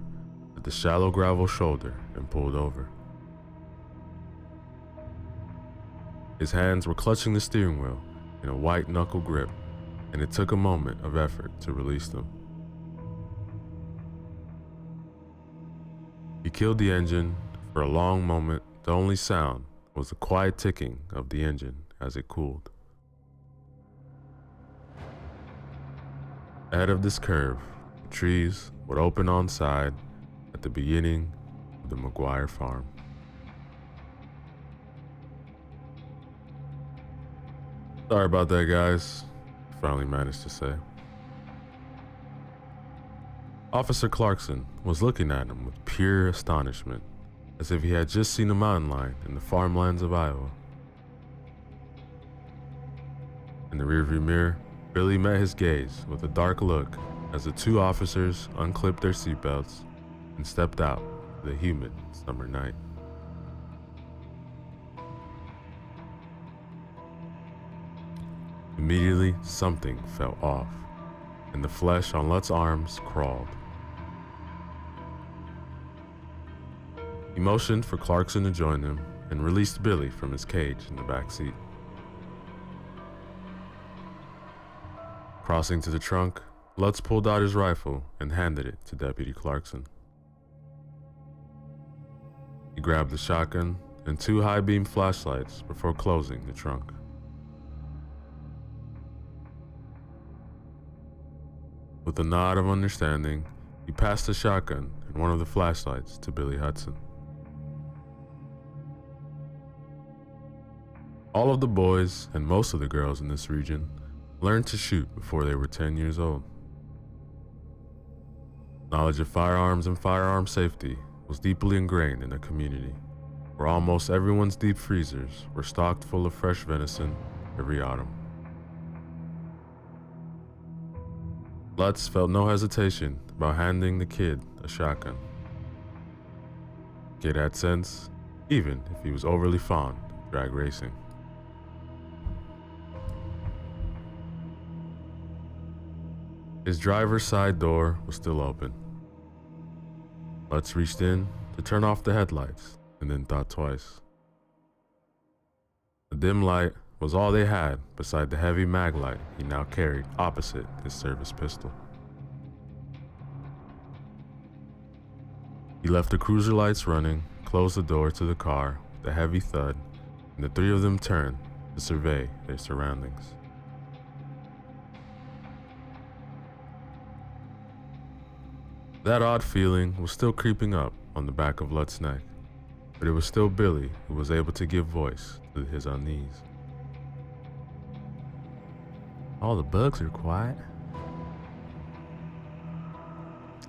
at the shallow gravel shoulder and pulled over. His hands were clutching the steering wheel in a white knuckle grip, and it took a moment of effort to release them. He killed the engine. For a long moment, the only sound was the quiet ticking of the engine as it cooled. Ahead of this curve, the trees would open on side at the beginning of the McGuire farm. Sorry about that, guys. Finally managed to say. Officer Clarkson was looking at him with pure astonishment, as if he had just seen a mountain lion in the farmlands of Iowa. In the rearview mirror, Billy met his gaze with a dark look as the two officers unclipped their seatbelts and stepped out for the humid summer night. Immediately, something fell off, and the flesh on Lutz's arms crawled. He motioned for Clarkson to join him and released Billy from his cage in the back seat. Crossing to the trunk, Lutz pulled out his rifle and handed it to Deputy Clarkson. He grabbed the shotgun and two high-beam flashlights before closing the trunk. With a nod of understanding, he passed the shotgun and one of the flashlights to Billy Hudson. All of the boys and most of the girls in this region learned to shoot before they were 10 years old. Knowledge of firearms and firearm safety was deeply ingrained in the community, where almost everyone's deep freezers were stocked full of fresh venison every autumn. Lutz felt no hesitation about handing the kid a shotgun. The kid had sense, even if he was overly fond of drag racing. His driver's side door was still open. Lutz reached in to turn off the headlights and then thought twice. The dim light was all they had beside the heavy mag light he now carried opposite his service pistol. He left the cruiser lights running, closed the door to the car with a heavy thud, and the three of them turned to survey their surroundings. That odd feeling was still creeping up on the back of Lutz's neck, but it was still Billy who was able to give voice to his unease. All the bugs are quiet.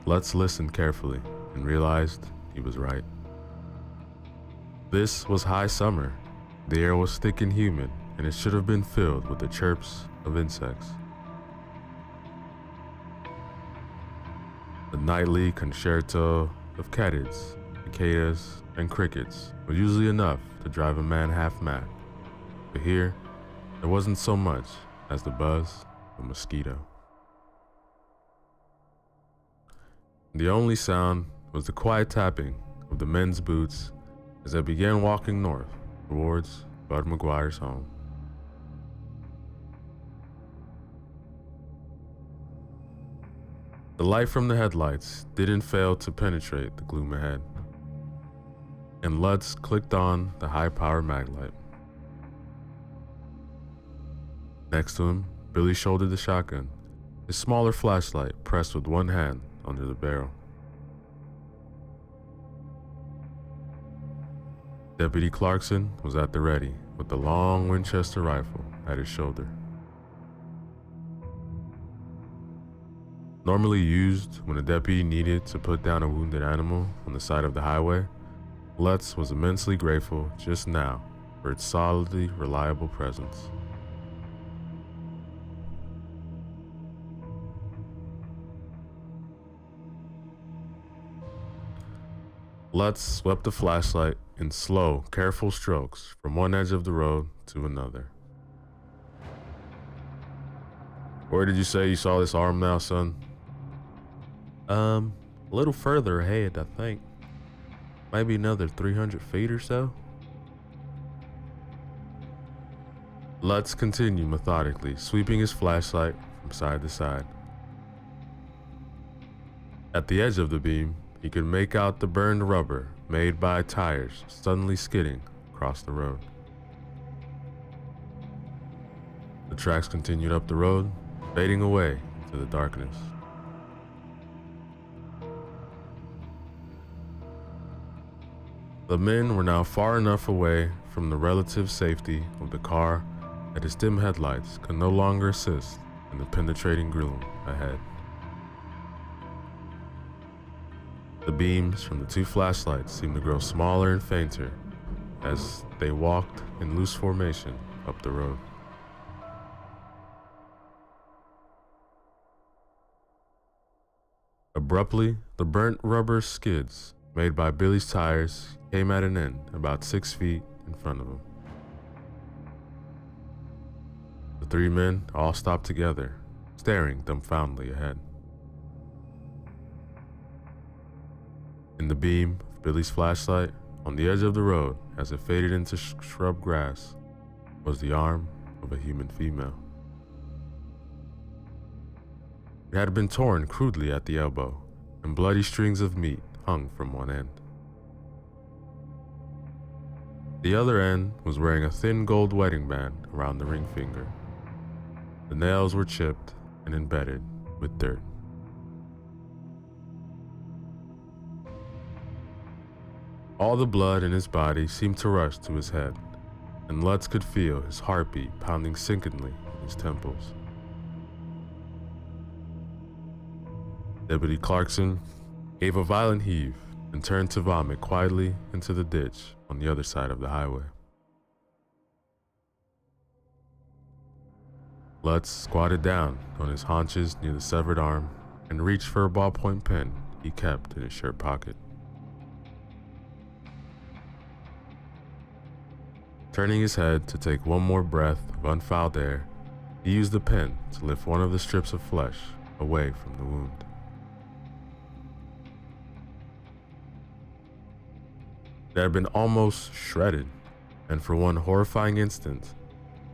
Lutz listened carefully and realized he was right. This was high summer. The air was thick and humid, and it should have been filled with the chirps of insects. The nightly concerto of catids, cicadas, and crickets was usually enough to drive a man half mad. But here, there wasn't so much as the buzz of a mosquito. The only sound was the quiet tapping of the men's boots as they began walking north towards Bud McGuire's home. The light from the headlights didn't fail to penetrate the gloom ahead, and Lutz clicked on the high-power maglite. Next to him, Billy shouldered the shotgun, his smaller flashlight pressed with one hand under the barrel. Deputy Clarkson was at the ready with the long Winchester rifle at his shoulder. Normally used when a deputy needed to put down a wounded animal on the side of the highway, Lutz was immensely grateful just now for its solidly reliable presence. Lutz swept the flashlight in slow, careful strokes from one edge of the road to another. Where did you say you saw this arm now, son? A little further ahead, I think. Maybe another 300 feet or so. Lutz continued methodically, sweeping his flashlight from side to side. At the edge of the beam, he could make out the burned rubber made by tires suddenly skidding across the road. The tracks continued up the road, fading away into the darkness. The men were now far enough away from the relative safety of the car that its dim headlights could no longer assist in the penetrating gloom ahead. The beams from the two flashlights seemed to grow smaller and fainter as they walked in loose formation up the road. Abruptly, the burnt rubber skids made by Billy's tires came at an end about 6 feet in front of him. The three men all stopped together, staring dumbfoundedly ahead. In the beam of Billy's flashlight, on the edge of the road as it faded into shrub grass, was the arm of a human female. It had been torn crudely at the elbow, and bloody strings of meat hung from one end. The other end was wearing a thin gold wedding band around the ring finger. The nails were chipped and embedded with dirt. All the blood in his body seemed to rush to his head, and Lutz could feel his heartbeat pounding sinkingly in his temples. Deputy Clarkson gave a violent heave and turned to vomit quietly into the ditch on the other side of the highway. Lutz squatted down on his haunches near the severed arm and reached for a ballpoint pen he kept in his shirt pocket. Turning his head to take one more breath of unfouled air, he used the pen to lift one of the strips of flesh away from the wound. It had been almost shredded, and for one horrifying instant,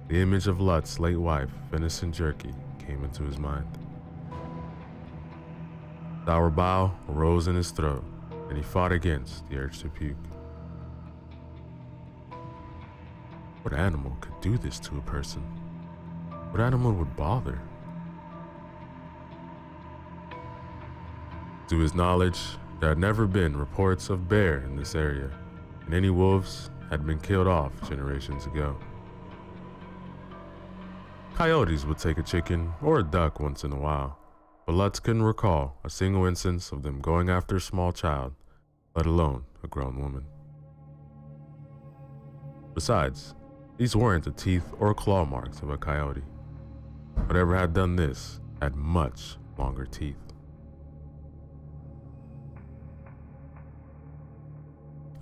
the image of Lutz's late wife, venison jerky, came into his mind. Sour bile arose in his throat, and he fought against the urge to puke. What animal could do this to a person? What animal would bother? To his knowledge, there had never been reports of bear in this area, and any wolves had been killed off generations ago. Coyotes would take a chicken or a duck once in a while, but Lutz couldn't recall a single instance of them going after a small child, let alone a grown woman. Besides, these weren't the teeth or claw marks of a coyote. Whatever had done this had much longer teeth.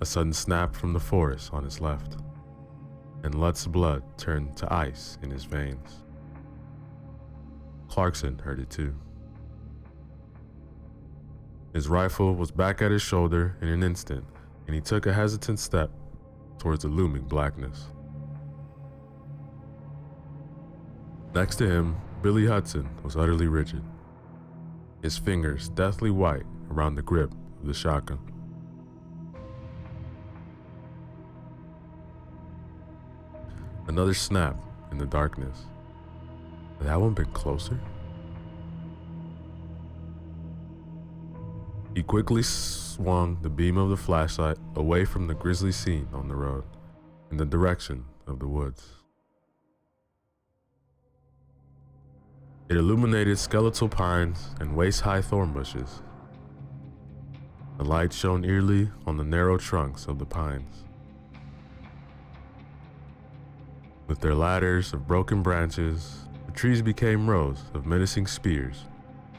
A sudden snap from the forest on his left, and Lutz's blood turned to ice in his veins. Clarkson heard it too. His rifle was back at his shoulder in an instant, and he took a hesitant step towards the looming blackness. Next to him, Billy Hudson was utterly rigid, his fingers deathly white around the grip of the shotgun. Another snap in the darkness. Had that one been closer? He quickly swung the beam of the flashlight away from the grisly scene on the road, in the direction of the woods. It illuminated skeletal pines and waist-high thorn bushes. The light shone eerily on the narrow trunks of the pines, with their ladders of broken branches. The trees became rows of menacing spears,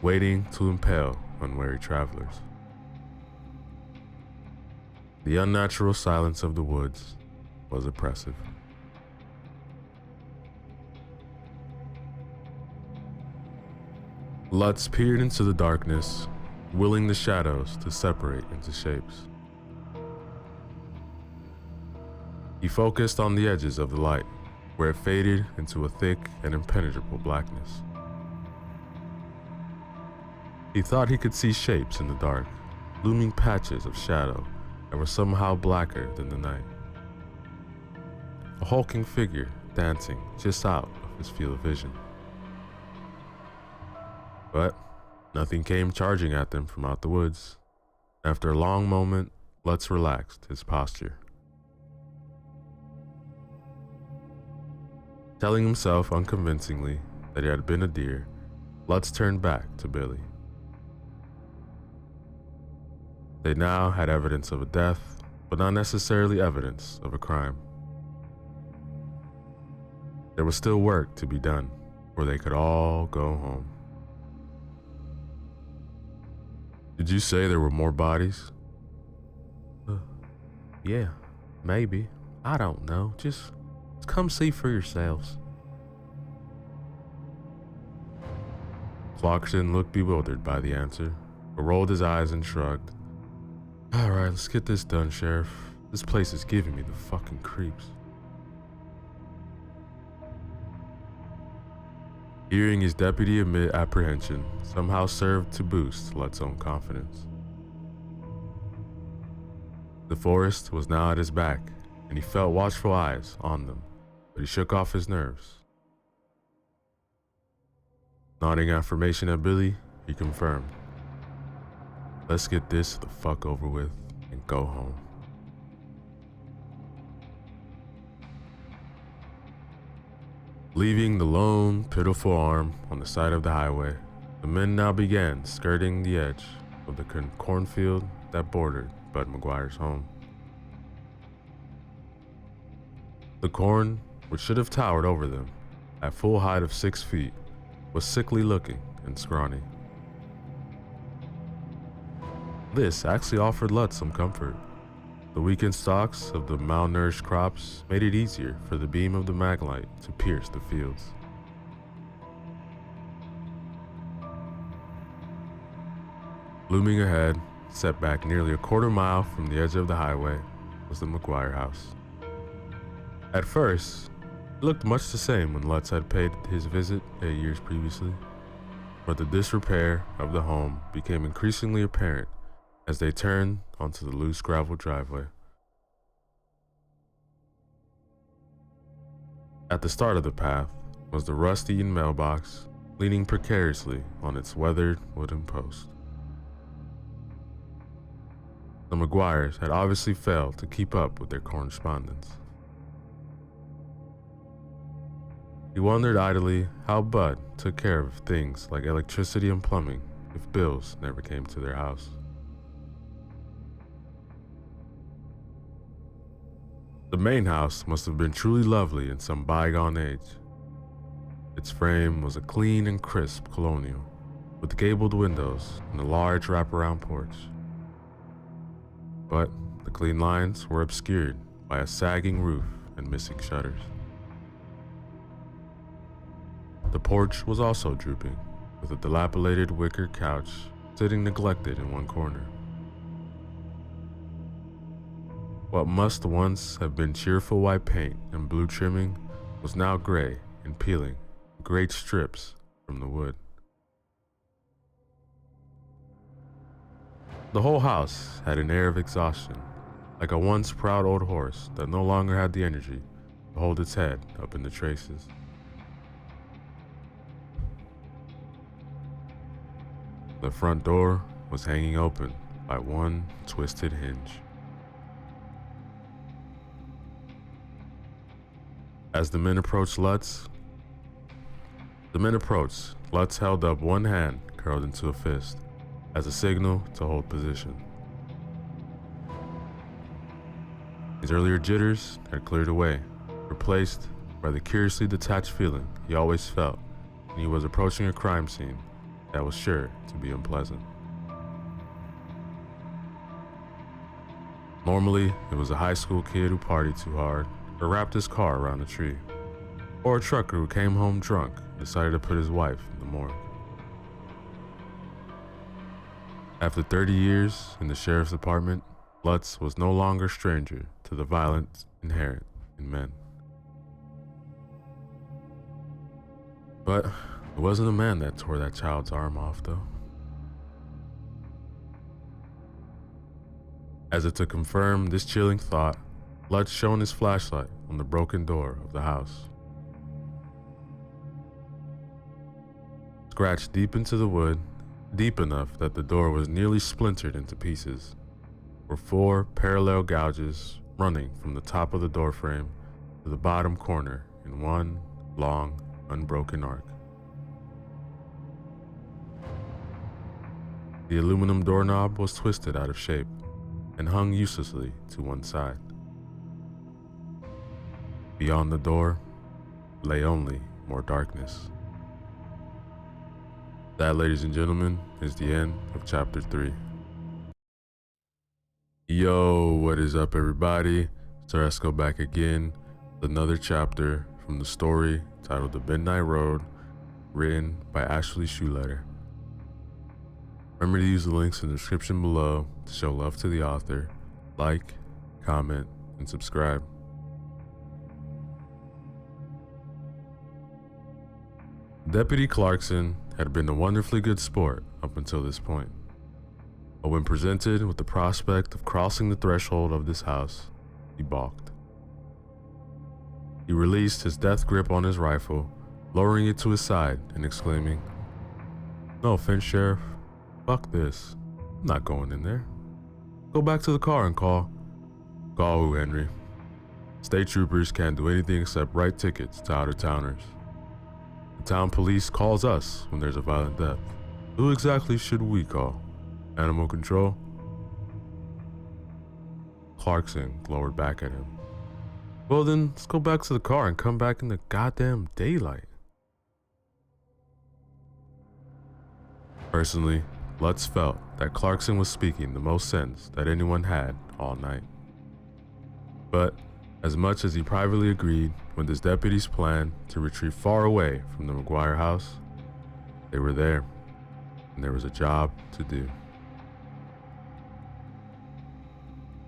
waiting to impale unwary travelers. The unnatural silence of the woods was oppressive. Lutz peered into the darkness, willing the shadows to separate into shapes. He focused on the edges of the light, where it faded into a thick and impenetrable blackness. He thought he could see shapes in the dark, looming patches of shadow that were somehow blacker than the night. A hulking figure dancing just out of his field of vision. But nothing came charging at them from out the woods. After a long moment, Lutz relaxed his posture, telling himself unconvincingly that it had been a deer. Lutz turned back to Billy. They now had evidence of a death, but not necessarily evidence of a crime. There was still work to be done, or they could all go home. Did you say there were more bodies? Yeah, maybe. I don't know. Just come see for yourselves. Clarkson looked bewildered by the answer, but rolled his eyes and shrugged. All right, let's get this done, Sheriff. This place is giving me the fucking creeps. Hearing his deputy admit apprehension somehow served to boost Lutz's own confidence. The forest was now at his back, and he felt watchful eyes on them, but he shook off his nerves. Nodding affirmation at Billy, he confirmed, "Let's get this the fuck over with and go home." Leaving the lone, pitiful arm on the side of the highway, the men now began skirting the edge of the cornfield that bordered Bud McGuire's home. The corn, which should have towered over them at full height of 6 feet, was sickly looking and scrawny. This actually offered Lutz some comfort. The weakened stalks of the malnourished crops made it easier for the beam of the maglite to pierce the fields. Looming ahead, set back nearly a quarter mile from the edge of the highway, was the McGuire house. At first, it looked much the same when Lutz had paid his visit 8 years previously, but the disrepair of the home became increasingly apparent as they turned onto the loose gravel driveway. At the start of the path was the rust-eaten mailbox, leaning precariously on its weathered wooden post. The McGuires had obviously failed to keep up with their correspondence. He wondered idly how Bud took care of things like electricity and plumbing if bills never came to their house. The main house must have been truly lovely in some bygone age. Its frame was a clean and crisp colonial, with gabled windows and a large wraparound porch. But the clean lines were obscured by a sagging roof and missing shutters. The porch was also drooping, with a dilapidated wicker couch sitting neglected in one corner. What must once have been cheerful white paint and blue trimming was now gray and peeling in great strips from the wood. The whole house had an air of exhaustion, like a once proud old horse that no longer had the energy to hold its head up in the traces. The front door was hanging open by one twisted hinge. As the men approached, Lutz held up one hand curled into a fist as a signal to hold position. His earlier jitters had cleared away, replaced by the curiously detached feeling he always felt when he was approaching a crime scene that was sure to be unpleasant. Normally, it was a high school kid who partied too hard or wrapped his car around a tree, or a trucker who came home drunk and decided to put his wife in the morgue. After 30 years in the sheriff's department, Lutz was no longer a stranger to the violence inherent in men. But it wasn't a man that tore that child's arm off, though. As if to confirm this chilling thought, Lutz shone his flashlight on the broken door of the house. Scratched deep into the wood, deep enough that the door was nearly splintered into pieces, were 4 parallel gouges running from the top of the doorframe to the bottom corner in one long, unbroken arc. The aluminum doorknob was twisted out of shape and hung uselessly to one side. Beyond the door lay only more darkness. That, ladies and gentlemen, is the end of chapter 3. Yo, what is up, everybody? Saresco back again with another chapter from the story titled The Midnight Road, written by Ashley Schuletter. Remember to use the links in the description below to show love to the author, like, comment, and subscribe. Deputy Clarkson had been a wonderfully good sport up until this point, but when presented with the prospect of crossing the threshold of this house, he balked. He released his death grip on his rifle, lowering it to his side and exclaiming, "No offense, Sheriff. Fuck this. I'm not going in there. Go back to the car and call." "Call who, Henry? State troopers can't do anything except write tickets to out-of-towners. The town police calls us when there's a violent death. Who exactly should we call? Animal control?" Clarkson glowered back at him. "Well then, let's go back to the car and come back in the goddamn daylight." Personally, Lutz felt that Clarkson was speaking the most sense that anyone had all night. But as much as he privately agreed with his deputy's plan to retreat far away from the McGuire house, they were there, and there was a job to do.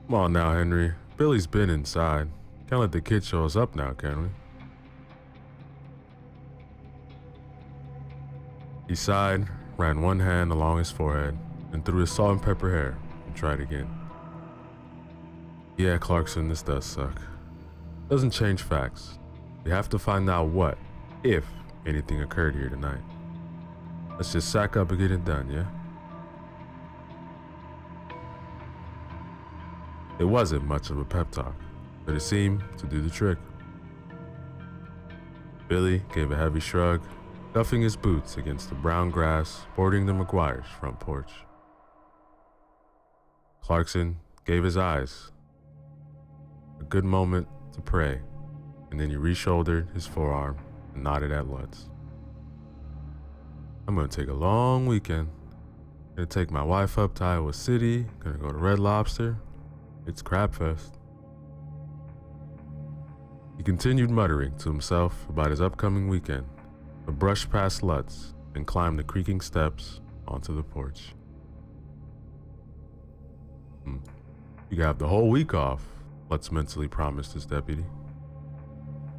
"Come on now, Henry. Billy's been inside. Can't let the kid show us up now, can we?" He sighed, ran one hand along his forehead, and through his salt and pepper hair, and tried again. "Yeah, Clarkson, this does suck. Doesn't change facts. We have to find out what, if anything occurred here tonight. Let's just sack up and get it done, yeah?" It wasn't much of a pep talk, but it seemed to do the trick. Billy gave a heavy shrug, scuffing his boots against the brown grass bordering the McGuire's front porch. Clarkson gave his eyes a good moment to pray, and then he re-shouldered his forearm and nodded at Lutz. I'm gonna take a long weekend. Gonna take my wife up to Iowa City, gonna go to Red Lobster. It's Crab Fest. He continued muttering to himself about his upcoming weekend, but brushed past Lutz and climbed the creaking steps onto the porch. You can have the whole week off, Lutz mentally promised his deputy.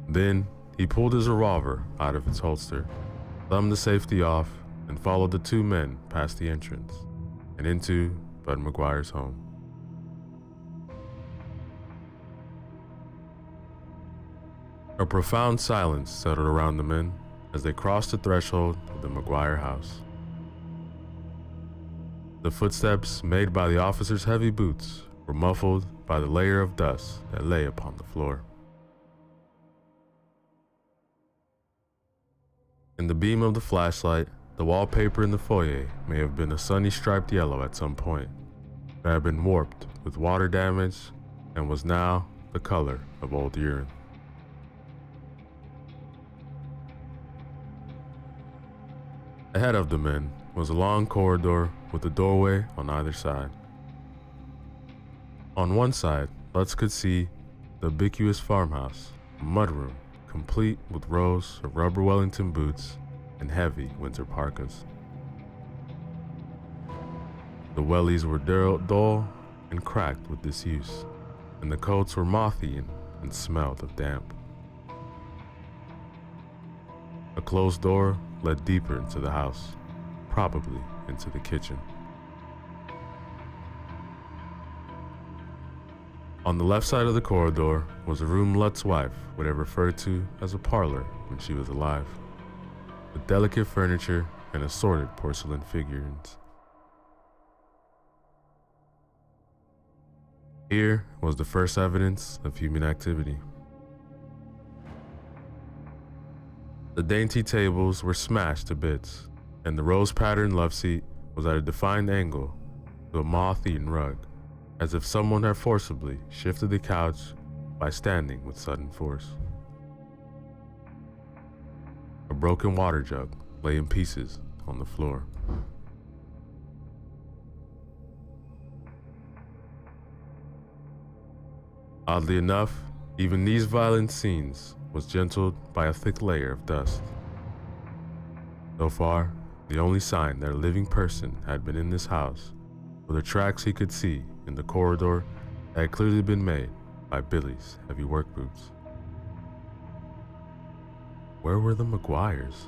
Then he pulled his revolver out of its holster, thumbed the safety off, and followed the two men past the entrance and into Bud McGuire's home. A profound silence settled around the men as they crossed the threshold of the McGuire house. The footsteps made by the officer's heavy boots were muffled by the layer of dust that lay upon the floor. In the beam of the flashlight, the wallpaper in the foyer may have been a sunny striped yellow at some point, but had been warped with water damage and was now the color of old urine. Ahead of the men was a long corridor with a doorway on either side. On one side, Lutz could see the ubiquitous farmhouse, a mudroom complete with rows of rubber Wellington boots and heavy winter parkas. The wellies were dull and cracked with disuse, and the coats were moth-eaten and smelled of damp. A closed door led deeper into the house, probably into the kitchen. On the left side of the corridor was a room Lutz's wife would have referred to as a parlor when she was alive, with delicate furniture and assorted porcelain figurines. Here was the first evidence of human activity. The dainty tables were smashed to bits, and the rose-patterned love seat was at a defined angle to a moth-eaten rug, as if someone had forcibly shifted the couch by standing with sudden force. A broken water jug lay in pieces on the floor. Oddly enough, even these violent scenes was gentled by a thick layer of dust. So far, the only sign that a living person had been in this house were the tracks he could see in the corridor that had clearly been made by Billy's heavy work boots. Where were the McGuires?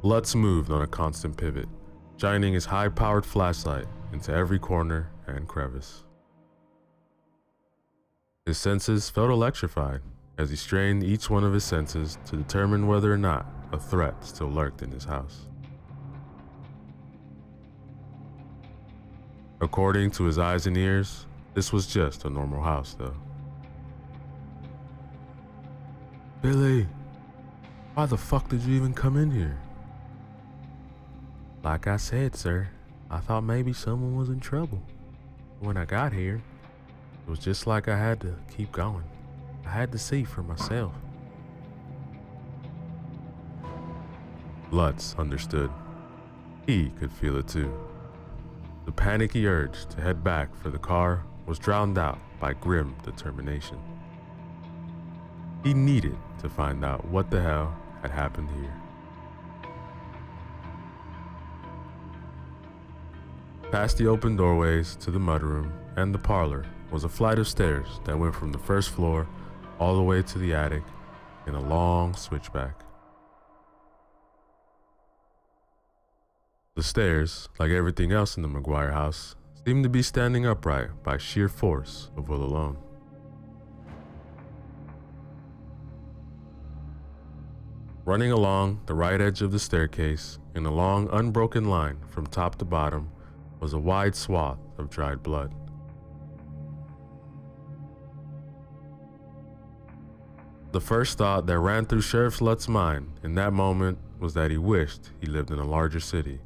Lutz moved on a constant pivot, shining his high-powered flashlight into every corner and crevice. His senses felt electrified as he strained each one of his senses to determine whether or not a threat still lurked in his house. According to his eyes and ears, this was just a normal house, though. Billy, why the fuck did you even come in here? Like I said, sir, I thought maybe someone was in trouble. When I got here, it was just like I had to keep going. I had to see for myself. Lutz understood. He could feel it too. The panicky urge to head back for the car was drowned out by grim determination. He needed to find out what the hell had happened here. Past the open doorways to the mudroom and the parlor was a flight of stairs that went from the first floor all the way to the attic in a long switchback. The stairs, like everything else in the McGuire house, seemed to be standing upright by sheer force of will alone. Running along the right edge of the staircase in a long unbroken line from top to bottom was a wide swath of dried blood. The first thought that ran through Sheriff Lutz's mind in that moment was that he wished he lived in a larger city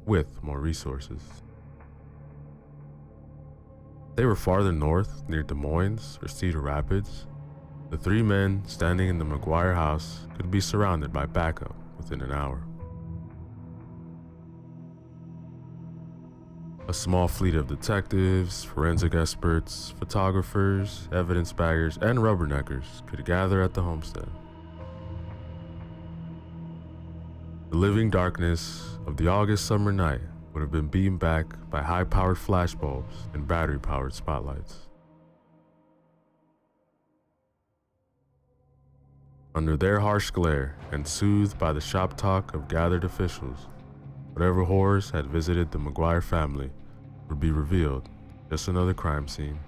with more resources. They were farther north, near Des Moines or Cedar Rapids. The three men standing in the McGuire house could be surrounded by backup within an hour. A small fleet of detectives, forensic experts, photographers, evidence baggers, and rubberneckers could gather at the homestead. The living darkness of the August summer night would have been beaten back by high-powered flashbulbs and battery-powered spotlights. Under their harsh glare and soothed by the shop talk of gathered officials, whatever horrors had visited the McGuire family would be revealed, just another crime scene.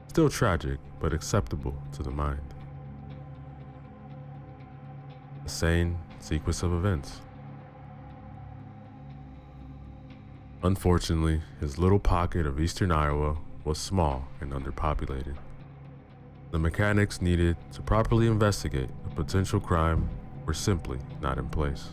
Still tragic, but acceptable to the mind. A sane sequence of events. Unfortunately, his little pocket of eastern Iowa was small and underpopulated. The mechanics needed to properly investigate a potential crime were simply not in place.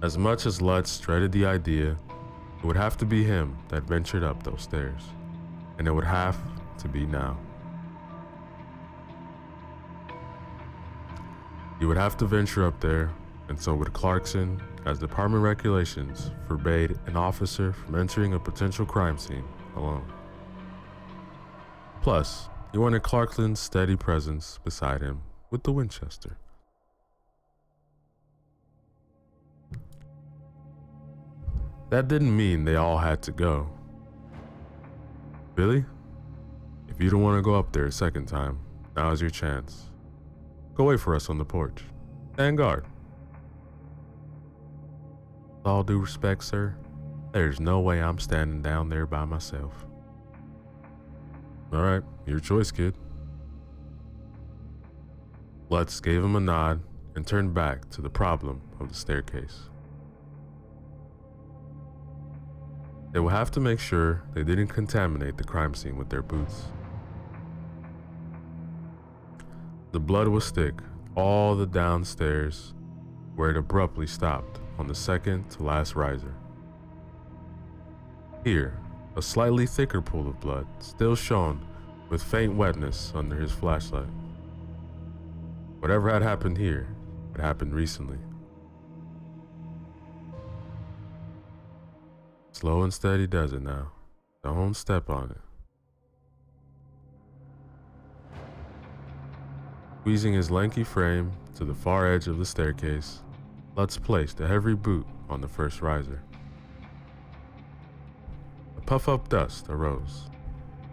As much as Lutz dreaded the idea, it would have to be him that ventured up those stairs, and it would have to be now. He would have to venture up there, and so would Clarkson, as department regulations forbade an officer from entering a potential crime scene alone. Plus, he wanted Clarkson's steady presence beside him with the Winchester. That didn't mean they all had to go. Billy, if you don't want to go up there a second time, now's your chance. Go wait for us on the porch. Stand guard. With all due respect, sir, there's no way I'm standing down there by myself. All right, your choice, kid. Lutz gave him a nod and turned back to the problem of the staircase. They will have to make sure they didn't contaminate the crime scene with their boots. The blood was thick all the downstairs, where it abruptly stopped on the second to last riser. Here, a slightly thicker pool of blood still shone with faint wetness under his flashlight. Whatever had happened here had happened recently. Slow and steady does it now. Don't step on it. Squeezing his lanky frame to the far edge of the staircase, Lutz placed a heavy boot on the first riser. A puff of dust arose,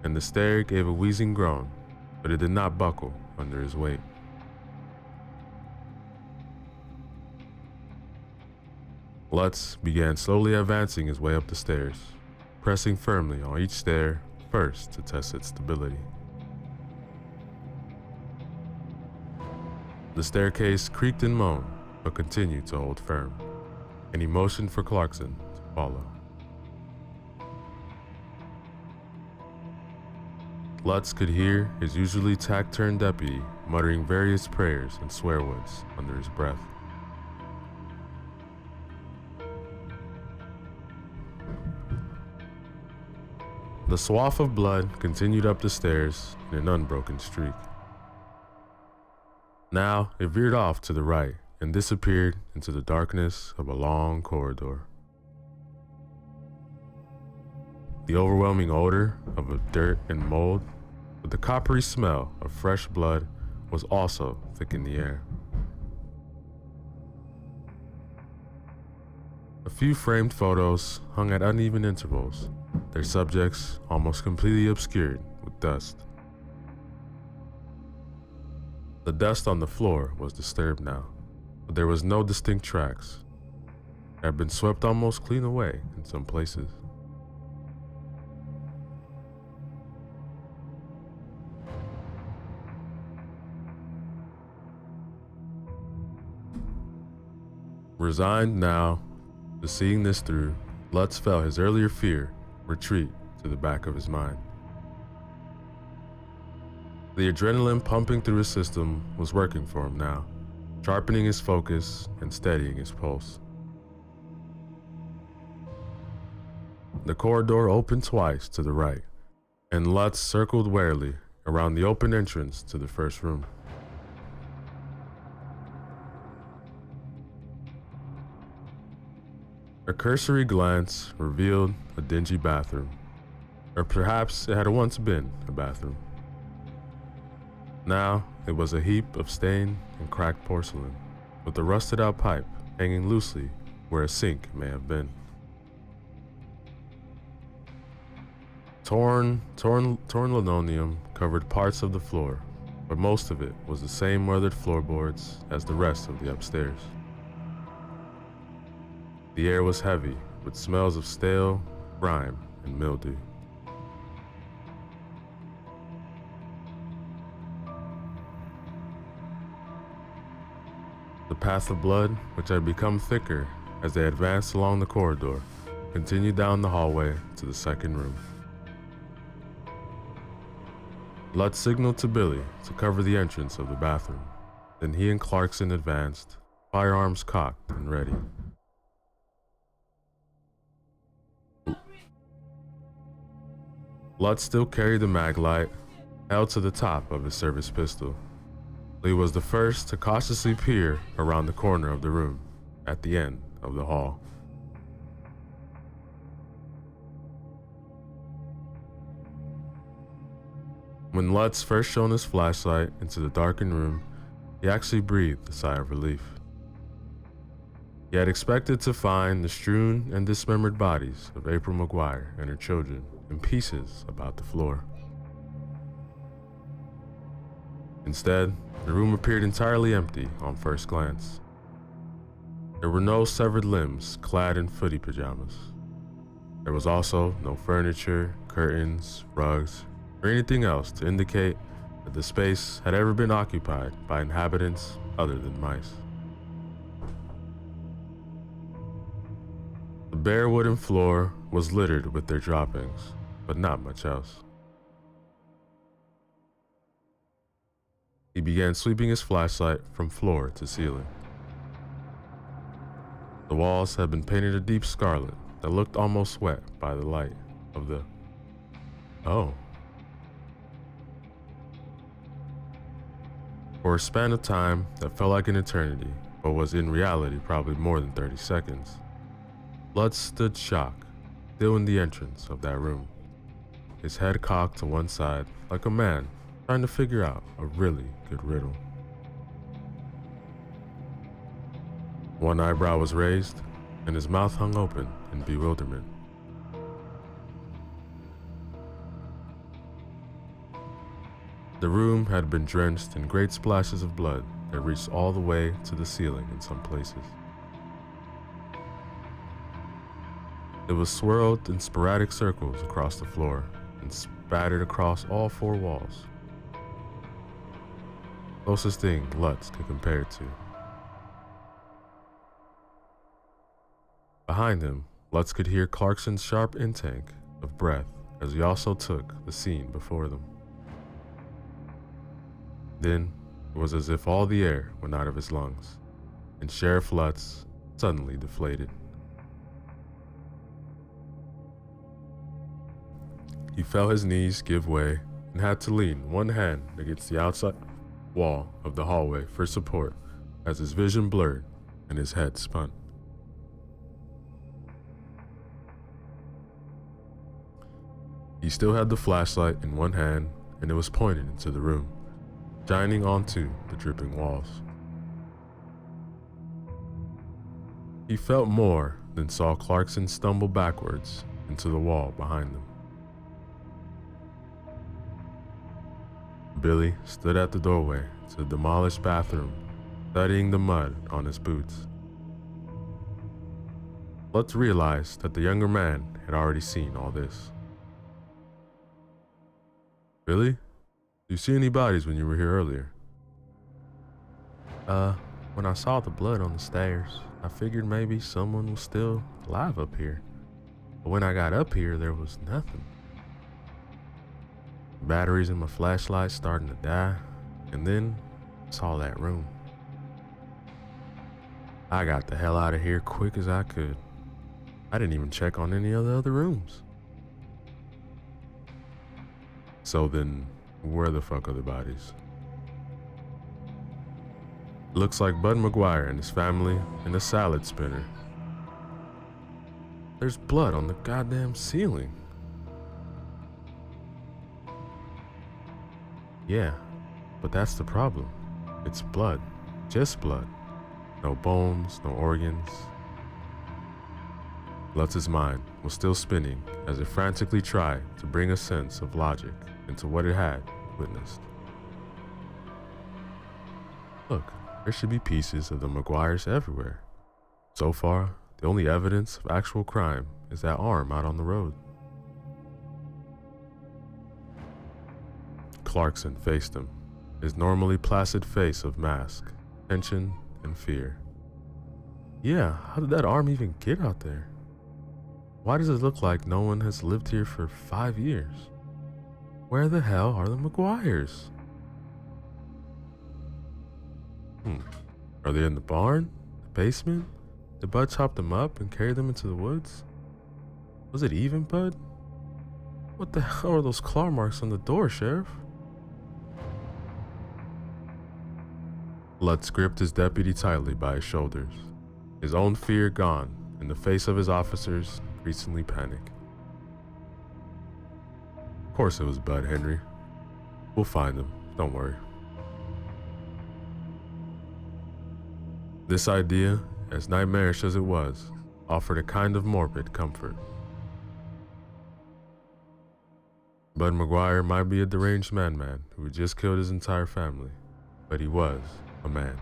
and the stair gave a wheezing groan, but it did not buckle under his weight. Lutz began slowly advancing his way up the stairs, pressing firmly on each stair first to test its stability. The staircase creaked and moaned, but continued to hold firm, and he motioned for Clarkson to follow. Lutz could hear his usually taciturn deputy muttering various prayers and swear words under his breath. The swath of blood continued up the stairs in an unbroken streak. Now it veered off to the right and disappeared into the darkness of a long corridor. The overwhelming odor of dirt and mold, with the coppery smell of fresh blood, was also thick in the air. A few framed photos hung at uneven intervals, their subjects almost completely obscured with dust. The dust on the floor was disturbed now, but there was no distinct tracks. It had been swept almost clean away in some places. Resigned now to seeing this through, Lutz felt his earlier fear retreat to the back of his mind. The adrenaline pumping through his system was working for him now, sharpening his focus and steadying his pulse. The corridor opened twice to the right, and Lutz circled warily around the open entrance to the first room. A cursory glance revealed a dingy bathroom, or perhaps it had once been a bathroom. Now it was a heap of stained and cracked porcelain, with a rusted out pipe hanging loosely where a sink may have been. Torn linoleum covered parts of the floor, but most of it was the same weathered floorboards as the rest of the upstairs. The air was heavy with smells of stale, grime, and mildew. The path of blood, which had become thicker as they advanced along the corridor, continued down the hallway to the second room. Lutz signaled to Billy to cover the entrance of the bathroom. Then he and Clarkson advanced, firearms cocked and ready. Lutz still carried the mag light, held to the top of his service pistol. Lee was the first to cautiously peer around the corner of the room, at the end of the hall. When Lutz first shone his flashlight into the darkened room, he actually breathed a sigh of relief. He had expected to find the strewn and dismembered bodies of April McGuire and her children in pieces about the floor. Instead, the room appeared entirely empty on first glance. There were no severed limbs clad in footy pajamas. There was also no furniture, curtains, rugs, or anything else to indicate that the space had ever been occupied by inhabitants other than mice. The bare wooden floor was littered with their droppings, but not much else. He began sweeping his flashlight from floor to ceiling. The walls had been painted a deep scarlet that looked almost wet by the light of the... Oh. For a span of time that felt like an eternity, but was in reality probably more than 30 seconds, Lutz stood shocked, still in the entrance of that room, his head cocked to one side like a man trying to figure out a really good riddle. One eyebrow was raised, and his mouth hung open in bewilderment. The room had been drenched in great splashes of blood that reached all the way to the ceiling in some places. It was swirled in sporadic circles across the floor and spattered across all four walls. Closest thing Lutz could compare it to. Behind him, Lutz could hear Clarkson's sharp intake of breath as he also took the scene before them. Then it was as if all the air went out of his lungs, and Sheriff Lutz suddenly deflated. He felt his knees give way and had to lean one hand against the outside wall of the hallway for support as his vision blurred and his head spun. He still had the flashlight in one hand and it was pointed into the room, shining onto the dripping walls. He felt more than saw Clarkson stumble backwards into the wall behind them. Billy stood at the doorway to the demolished bathroom, studying the mud on his boots. Lutz realized that the younger man had already seen all this. Billy, did you see any bodies when you were here earlier? When I saw the blood on the stairs, I figured maybe someone was still alive up here. But when I got up here, there was nothing. batteries in my flashlight starting to die, and then saw that room. I got the hell out of here quick as I could. I didn't even check on any of the other rooms. So then, where the fuck are the bodies? Looks like Bud McGuire and his family in a salad spinner. There's blood on the goddamn ceiling. Yeah, but that's the problem. It's blood. Just blood. No bones, no organs. Lutz's mind was still spinning as it frantically tried to bring a sense of logic into what it had witnessed. Look, there should be pieces of the McGuires everywhere. So far, the only evidence of actual crime is that arm out on the road. Clarkson faced him, his normally placid face of mask, tension, and fear. Yeah, how did that arm even get out there? Why does it look like no one has lived here for 5 years? Where the hell are the McGuires? Are they in the barn? The basement? Did Bud chop them up and carry them into the woods? Was it even Bud? What the hell are those claw marks on the door, Sheriff? Lutz gripped his deputy tightly by his shoulders, his own fear gone in the face of his officers' increasingly panic. Of course it was Bud, Henry. We'll find him, don't worry. This idea, as nightmarish as it was, offered a kind of morbid comfort. Bud McGuire might be a deranged madman who had just killed his entire family, but he was a man.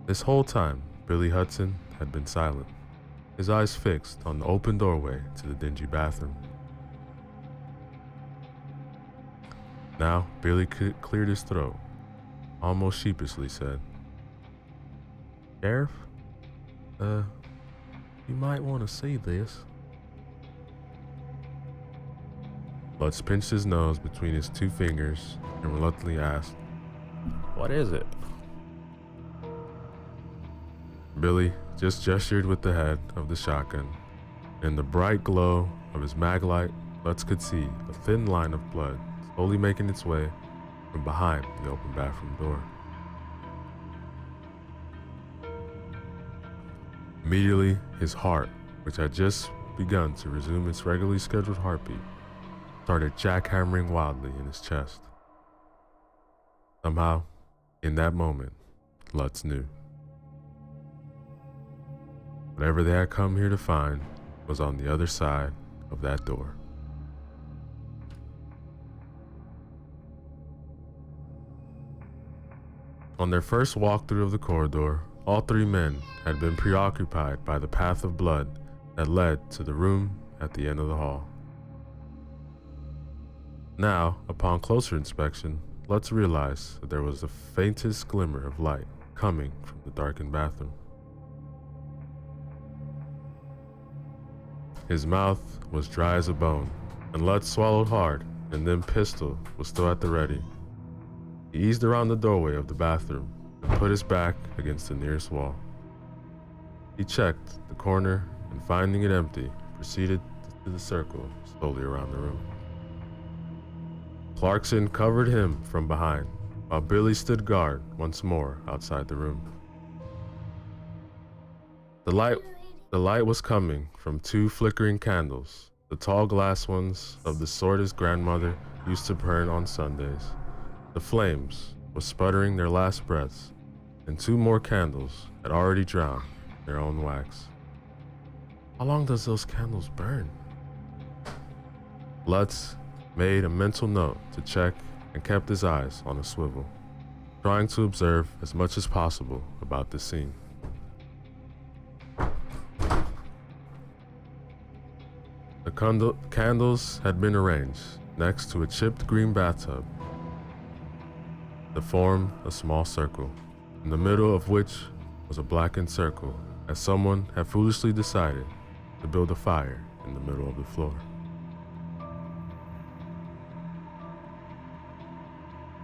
This whole time, Billy Hudson had been silent, his eyes fixed on the open doorway to the dingy bathroom. Now, Billy cleared his throat, almost sheepishly said, "Sheriff, you might want to see this." Lutz pinched his nose between his two fingers and reluctantly asked, What is it? Billy just gestured with the head of the shotgun. In the bright glow of his mag light, Lutz could see a thin line of blood slowly making its way from behind the open bathroom door. Immediately, his heart, which had just begun to resume its regularly scheduled heartbeat, started jackhammering wildly in his chest. Somehow, in that moment, Lutz knew. Whatever they had come here to find was on the other side of that door. On their first walkthrough of the corridor, all three men had been preoccupied by the path of blood that led to the room at the end of the hall. Now, upon closer inspection, Lutz realized that there was the faintest glimmer of light coming from the darkened bathroom. His mouth was dry as a bone, and Lutz swallowed hard, and then pistol was still at the ready. He eased around the doorway of the bathroom and put his back against the nearest wall. He checked the corner and, finding it empty, proceeded to the circle slowly around the room. Clarkson covered him from behind, while Billy stood guard once more outside the room. The light was coming from two flickering candles, the tall glass ones of the sort his grandmother used to burn on Sundays. The flames were sputtering their last breaths, and two more candles had already drowned their own wax. How long does those candles burn? Lutz made a mental note to check and kept his eyes on a swivel, trying to observe as much as possible about the scene. The candles had been arranged next to a chipped green bathtub that formed a small circle, in the middle of which was a blackened circle, as someone had foolishly decided to build a fire in the middle of the floor.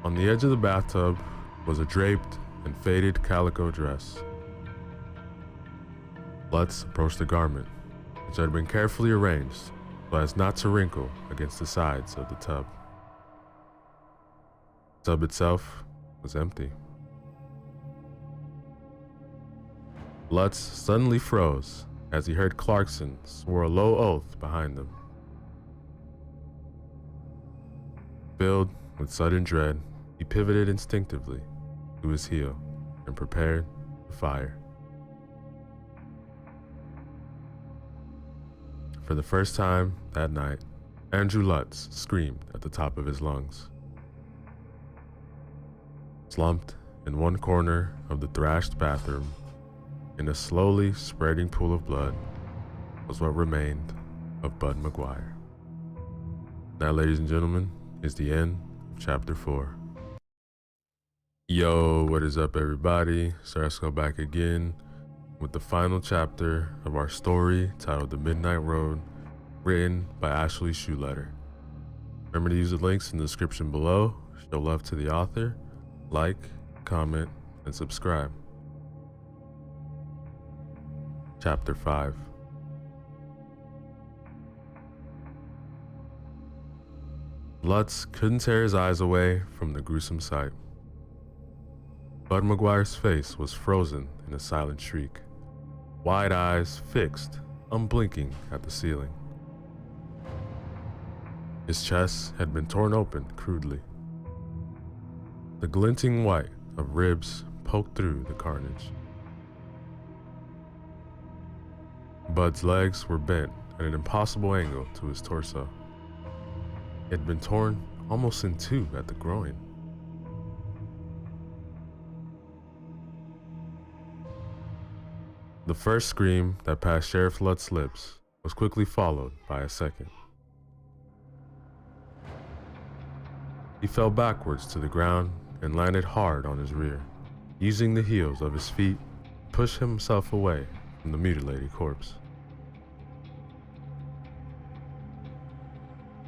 On the edge of the bathtub was a draped and faded calico dress. Lutz approached the garment, which had been carefully arranged so as not to wrinkle against the sides of the tub. The tub itself was empty. Lutz suddenly froze as he heard Clarkson swore a low oath behind them. Filled with sudden dread, he pivoted instinctively to his heel and prepared to fire. For the first time that night, Andrew Lutz screamed at the top of his lungs. Slumped in one corner of the thrashed bathroom, in a slowly spreading pool of blood, was what remained of Bud McGuire. That, ladies and gentlemen, is the end of chapter 4. Yo, what is up, everybody? So let's go back again with the final chapter of our story titled The Midnight Road, written by Ashley Shoeletter. Remember to use the links in the description below. Show love to the author, like, comment, and subscribe. Chapter 5. Lutz couldn't tear his eyes away from the gruesome sight. Bud McGuire's face was frozen in a silent shriek, wide eyes fixed, unblinking at the ceiling. His chest had been torn open crudely. The glinting white of ribs poked through the carnage. Bud's legs were bent at an impossible angle to his torso. It had been torn almost in two at the groin. The first scream that passed Sheriff Lutz's lips was quickly followed by a second. He fell backwards to the ground and landed hard on his rear, using the heels of his feet to push himself away from the mutilated corpse.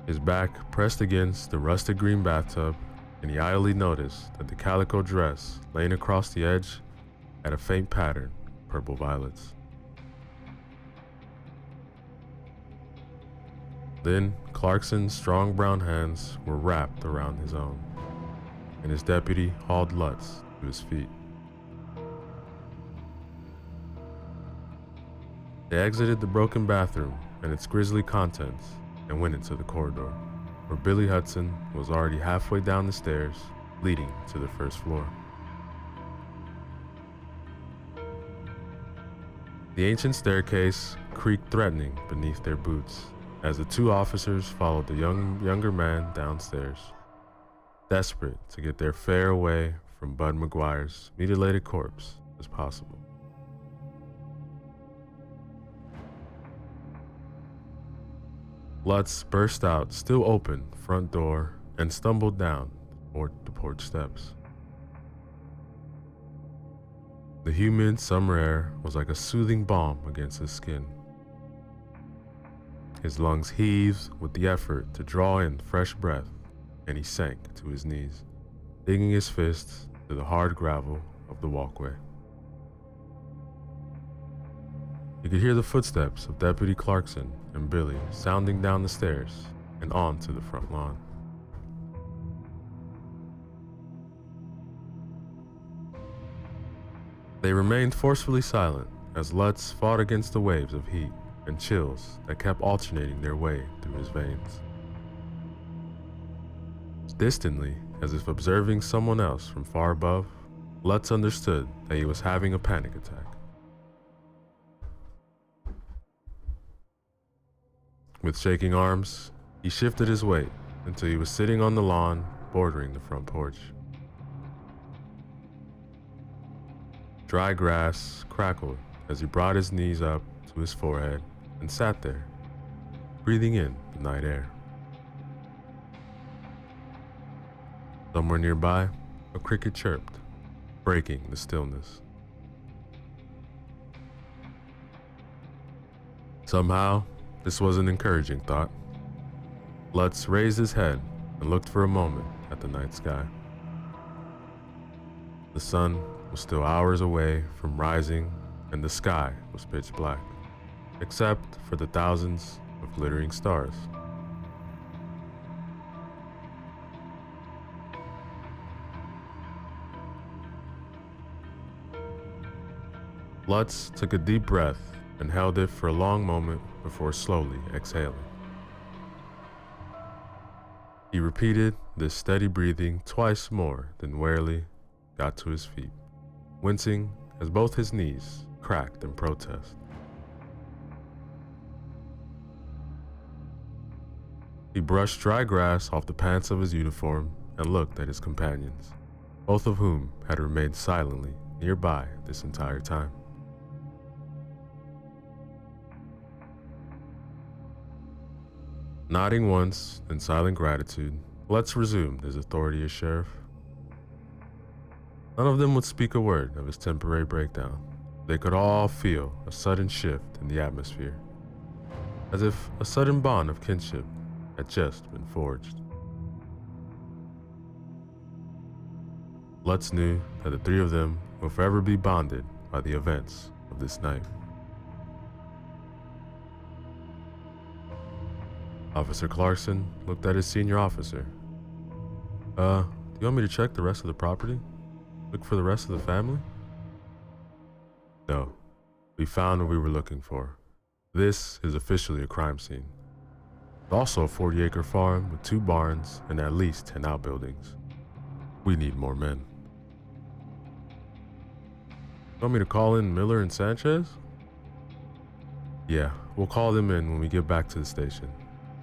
His back pressed against the rusted green bathtub, and he idly noticed that the calico dress laying across the edge had a faint pattern of purple violets. Then Clarkson's strong brown hands were wrapped around his own, and his deputy hauled Lutz to his feet. They exited the broken bathroom and its grisly contents and went into the corridor, where Billy Hudson was already halfway down the stairs leading to the first floor. The ancient staircase creaked threatening beneath their boots as the two officers followed the younger man downstairs, desperate to get their fare away from Bud McGuire's mutilated corpse as possible. Lutz burst out still open front door and stumbled down the porch steps. The humid summer air was like a soothing balm against his skin. His lungs heaved with the effort to draw in fresh breath, and he sank to his knees, digging his fists to the hard gravel of the walkway. He could hear the footsteps of Deputy Clarkson and Billy sounding down the stairs and onto the front lawn. They remained forcefully silent as Lutz fought against the waves of heat and chills that kept alternating their way through his veins. Distantly, as if observing someone else from far above, Lutz understood that he was having a panic attack. With shaking arms, he shifted his weight until he was sitting on the lawn bordering the front porch. Dry grass crackled as he brought his knees up to his forehead and sat there, breathing in the night air. Somewhere nearby, a cricket chirped, breaking the stillness. Somehow, this was an encouraging thought. Lutz raised his head and looked for a moment at the night sky. The sun was still hours away from rising, and the sky was pitch black, except for the thousands of glittering stars. Lutz took a deep breath and held it for a long moment before slowly exhaling. He repeated this steady breathing twice more, then wearily got to his feet, wincing as both his knees cracked in protest. He brushed dry grass off the pants of his uniform and looked at his companions, both of whom had remained silently nearby this entire time. Nodding once in silent gratitude, Lutz resumed his authority as sheriff. None of them would speak a word of his temporary breakdown. They could all feel a sudden shift in the atmosphere, as if a sudden bond of kinship had just been forged. Lutz knew that the three of them will forever be bonded by the events of this night. Officer Clarkson looked at his senior officer. Do you want me to check the rest of the property? Look for the rest of the family? No, we found what we were looking for. This is officially a crime scene. It's also a 40-acre farm with 2 barns and at least 10 outbuildings. We need more men. Want me to call in Miller and Sanchez? Yeah, we'll call them in when we get back to the station.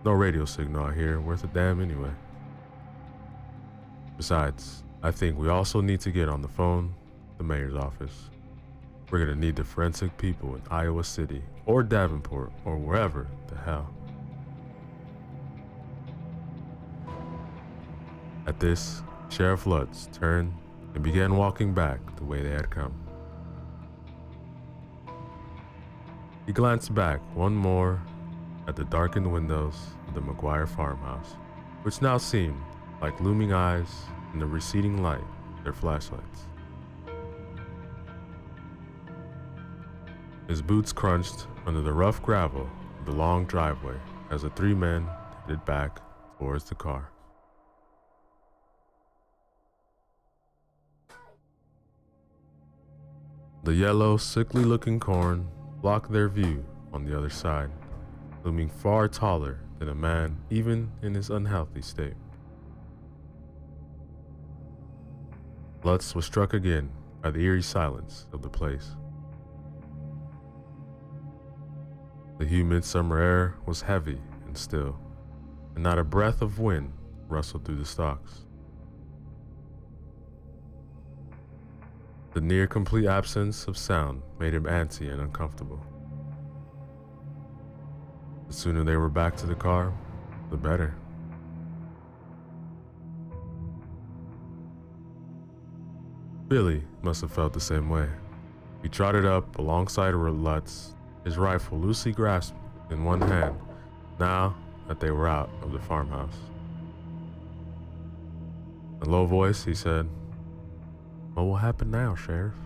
No radio signal out here worth a damn anyway. Besides, I think we also need to get on the phone to the mayor's office. We're gonna need the forensic people in Iowa City or Davenport or wherever the hell. At this, Sheriff Lutz turned and began walking back the way they had come. He glanced back one more at the darkened windows of the McGuire farmhouse, which now seemed like looming eyes in the receding light of their flashlights. His boots crunched under the rough gravel of the long driveway as the 3 men headed back towards the car. The yellow, sickly-looking corn blocked their view on the other side, looming far taller than a man even in his unhealthy state. Lutz was struck again by the eerie silence of the place. The humid summer air was heavy and still, and not a breath of wind rustled through the stalks. The near-complete absence of sound made him antsy and uncomfortable. The sooner they were back to the car, the better. Billy must have felt the same way. He trotted up alongside Lutz, his rifle loosely grasped in one hand, now that they were out of the farmhouse. In a low voice, he said, "What will happen now, Sheriff?"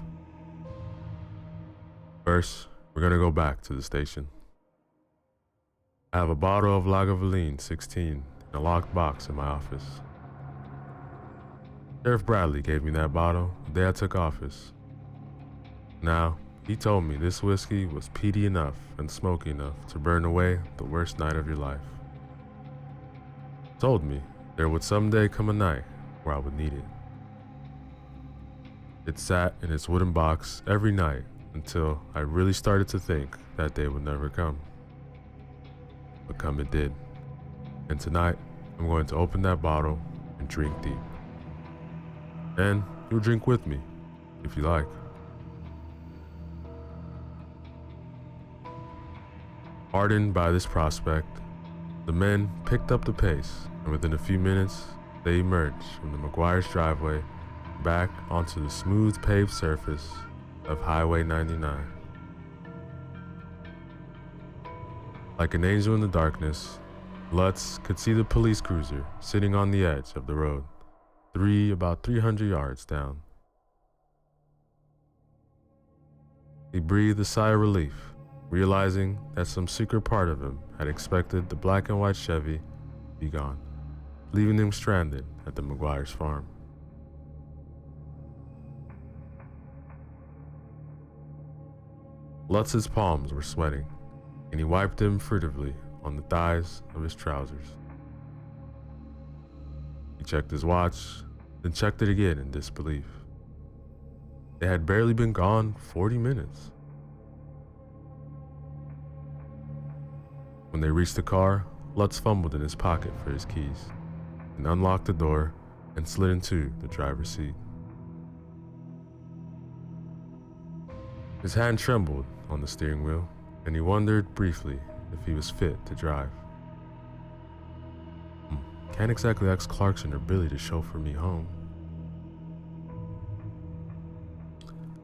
"First, we're gonna go back to the station. I have a bottle of Lagavulin 16 in a locked box in my office. Sheriff Bradley gave me that bottle the day I took office. Now, he told me this whiskey was peaty enough and smoky enough to burn away the worst night of your life. Told me there would someday come a night where I would need it. It sat in its wooden box every night until I really started to think that day would never come. But come it did. And tonight, I'm going to open that bottle and drink deep. And you'll drink with me, if you like." Heartened by this prospect, the men picked up the pace, and within a few minutes, they emerged from the McGuire's driveway back onto the smooth paved surface of Highway 99. Like an angel in the darkness, Lutz could see the police cruiser sitting on the edge of the road, about 300 yards down. He breathed a sigh of relief, realizing that some secret part of him had expected the black and white Chevy to be gone, leaving him stranded at the McGuire's farm. Lutz's palms were sweating, and he wiped them furtively on the thighs of his trousers. He checked his watch, then checked it again in disbelief. They had barely been gone 40 minutes. When they reached the car, Lutz fumbled in his pocket for his keys, and unlocked the door and slid into the driver's seat. His hand trembled on the steering wheel, and he wondered briefly if he was fit to drive. Can't exactly ask Clarkson or Billy to chauffeur me home.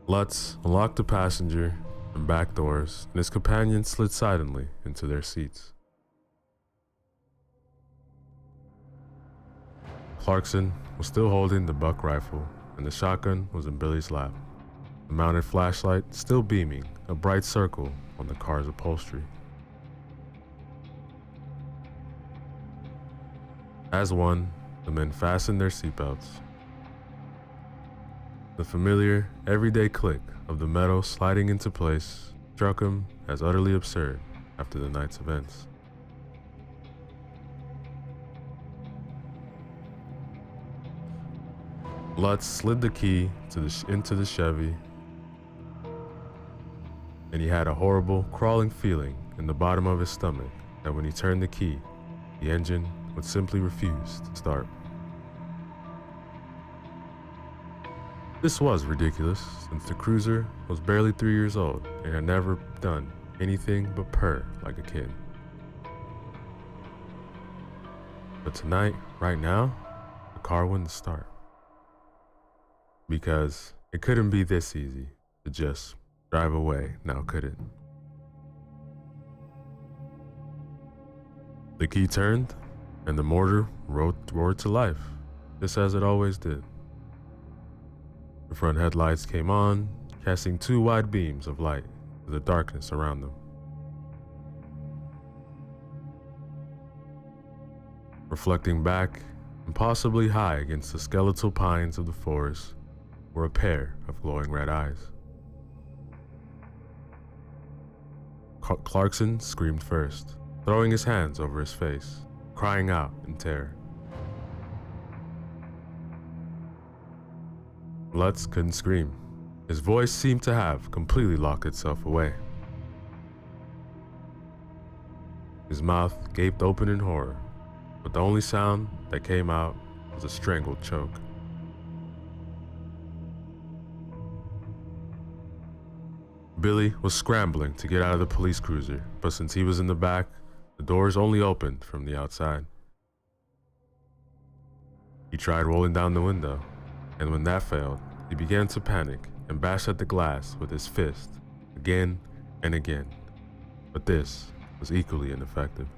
Lutz unlocked the passenger and back doors, and his companions slid silently into their seats. Clarkson was still holding the buck rifle, and the shotgun was in Billy's lap, the mounted flashlight still beaming a bright circle on the car's upholstery. As one, the men fastened their seatbelts. The familiar, everyday click of the metal sliding into place struck him as utterly absurd after the night's events. Lutz slid the key into the Chevy, and he had a horrible, crawling feeling in the bottom of his stomach that when he turned the key, the engine would simply refuse to start. This was ridiculous, since the cruiser was barely 3 years old and had never done anything but purr like a kid. But tonight, right now, the car wouldn't start. Because it couldn't be this easy to just drive away, now could it? The key turned, and the motor roared to life, just as it always did. The front headlights came on, casting 2 wide beams of light into the darkness around them. Reflecting back, impossibly high against the skeletal pines of the forest, were a pair of glowing red eyes. Clarkson screamed first, throwing his hands over his face, crying out in terror. Lutz couldn't scream. His voice seemed to have completely locked itself away. His mouth gaped open in horror, but the only sound that came out was a strangled choke. Billy was scrambling to get out of the police cruiser, but since he was in the back, the doors only opened from the outside. He tried rolling down the window, and when that failed, he began to panic and bash at the glass with his fist, again and again. But this was equally ineffective.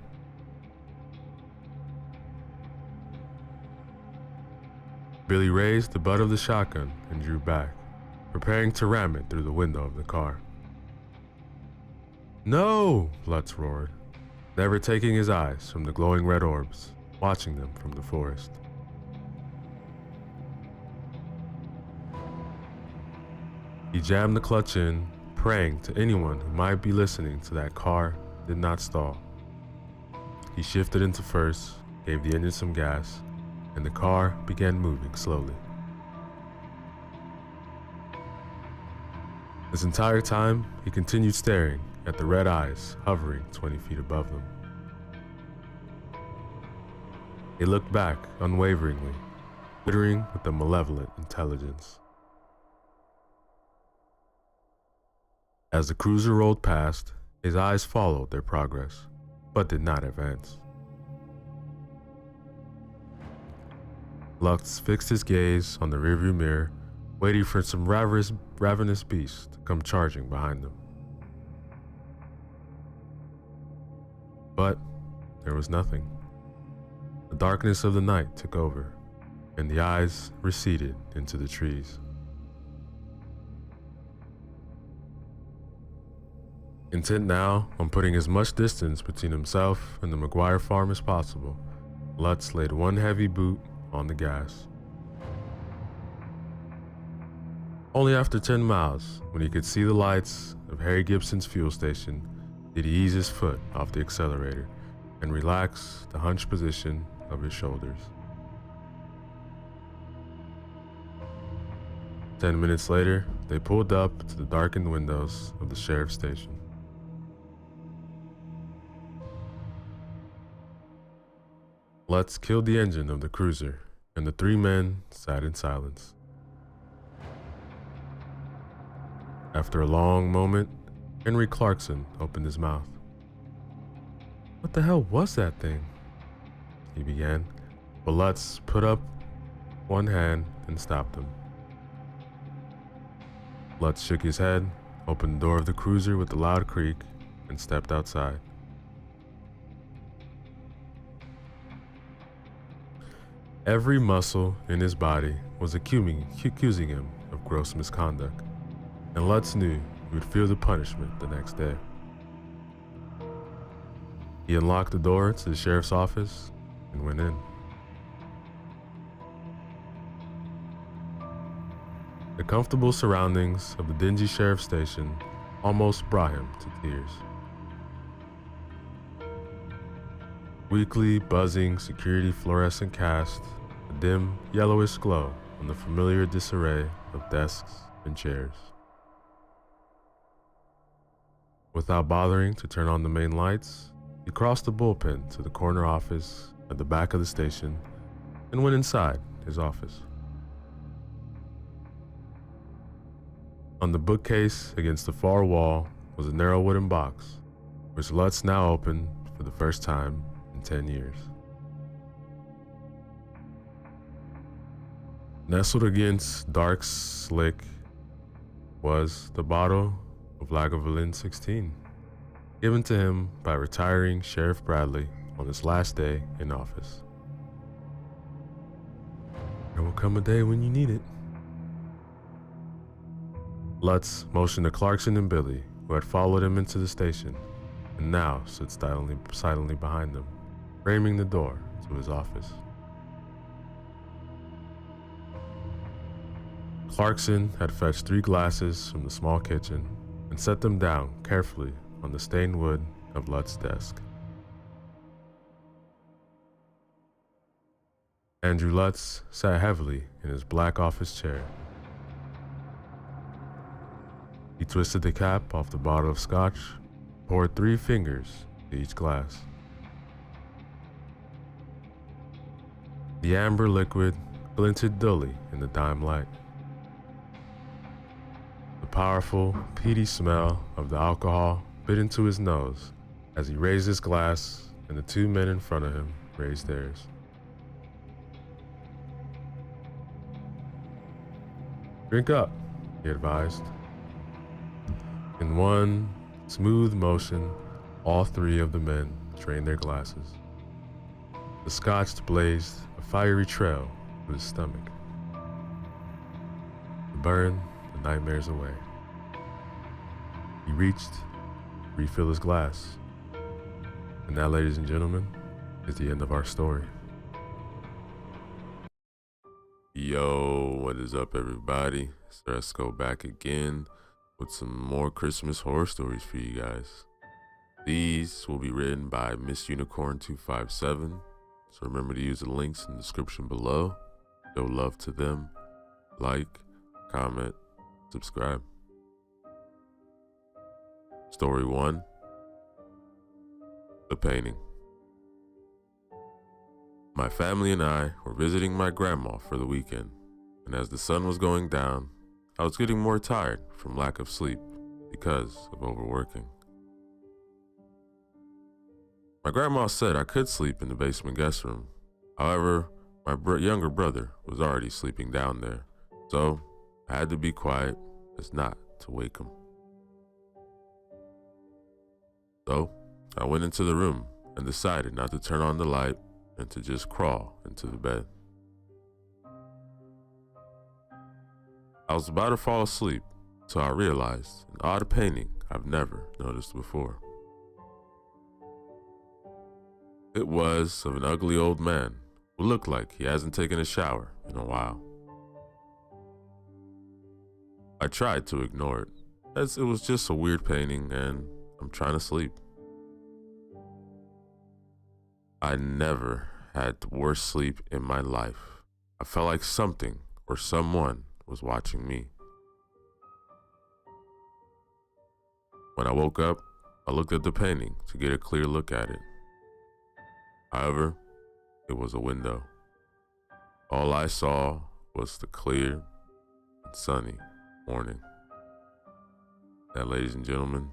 Billy raised the butt of the shotgun and drew back, preparing to ram it through the window of the car. "No!" Lutz roared, never taking his eyes from the glowing red orbs, watching them from the forest. He jammed the clutch in, praying to anyone who might be listening to that car did not stall. He shifted into first, gave the engine some gas, and the car began moving slowly. This entire time, he continued staring at the red eyes hovering 20 feet above them. He looked back unwaveringly, glittering with a malevolent intelligence. As the cruiser rolled past, his eyes followed their progress, but did not advance. Lutz fixed his gaze on the rearview mirror, waiting for some ravenous beast to come charging behind them. But there was nothing. The darkness of the night took over, and the eyes receded into the trees. Intent now on putting as much distance between himself and the McGuire farm as possible, Lutz laid one heavy boot on the gas. Only after 10 miles, when he could see the lights of Harry Gibson's fuel station, did he ease his foot off the accelerator and relax the hunched position of his shoulders. 10 minutes later, they pulled up to the darkened windows of the sheriff's station. Lutz killed the engine of the cruiser, and the three men sat in silence. After a long moment, Henry Clarkson opened his mouth. "What the hell was that thing?" he began, but Lutz put up one hand and stopped him. Lutz shook his head, opened the door of the cruiser with a loud creak, and stepped outside. Every muscle in his body was accusing him of gross misconduct, and Lutz knew he would feel the punishment the next day. He unlocked the door to the sheriff's office and went in. The comfortable surroundings of the dingy sheriff's station almost brought him to tears. Weakly buzzing security fluorescent cast a dim yellowish glow on the familiar disarray of desks and chairs. Without bothering to turn on the main lights, he crossed the bullpen to the corner office at the back of the station and went inside his office. On the bookcase against the far wall was a narrow wooden box, which Lutz now opened for the first time in 10 years. Nestled against dark slick was the bottle of Lagavulin 16, given to him by retiring Sheriff Bradley on his last day in office. There will come a day when you need it. Lutz motioned to Clarkson and Billy, who had followed him into the station, and now stood silently behind them, framing the door to his office. Clarkson had fetched 3 glasses from the small kitchen and set them down carefully on the stained wood of Lutz's desk. Andrew Lutz sat heavily in his black office chair. He twisted the cap off the bottle of scotch, poured 3 fingers to each glass. The amber liquid glinted dully in the dim light. The powerful, peaty smell of the alcohol bit into his nose as he raised his glass and the 2 men in front of him raised theirs. "Drink up," he advised. In one smooth motion, all 3 of the men drained their glasses. The scotch blazed a fiery trail through his stomach. To burn the nightmares away. He reached to refill his glass. And that, ladies and gentlemen, is the end of our story. Yo, what is up, everybody? So let's go back again with some more Christmas horror stories for you guys. These will be written by Miss Unicorn 257, so remember to use the links in the description below. Show love to them. Like, comment, subscribe. Story 1. The Painting. My family and I were visiting my grandma for the weekend, and as the sun was going down, I was getting more tired from lack of sleep because of overworking. My grandma said I could sleep in the basement guest room. However, my younger brother was already sleeping down there, so I had to be quiet as not to wake him. So I went into the room and decided not to turn on the light and to just crawl into the bed. I was about to fall asleep until I realized an odd painting I've never noticed before. It was of an ugly old man who looked like he hasn't taken a shower in a while. I tried to ignore it, as it was just a weird painting and I'm trying to sleep. I never had the worst sleep in my life. I felt like something or someone was watching me. When I woke up, I looked at the painting to get a clear look at it. However, it was a window. All I saw was the clear and sunny morning. That, ladies and gentlemen,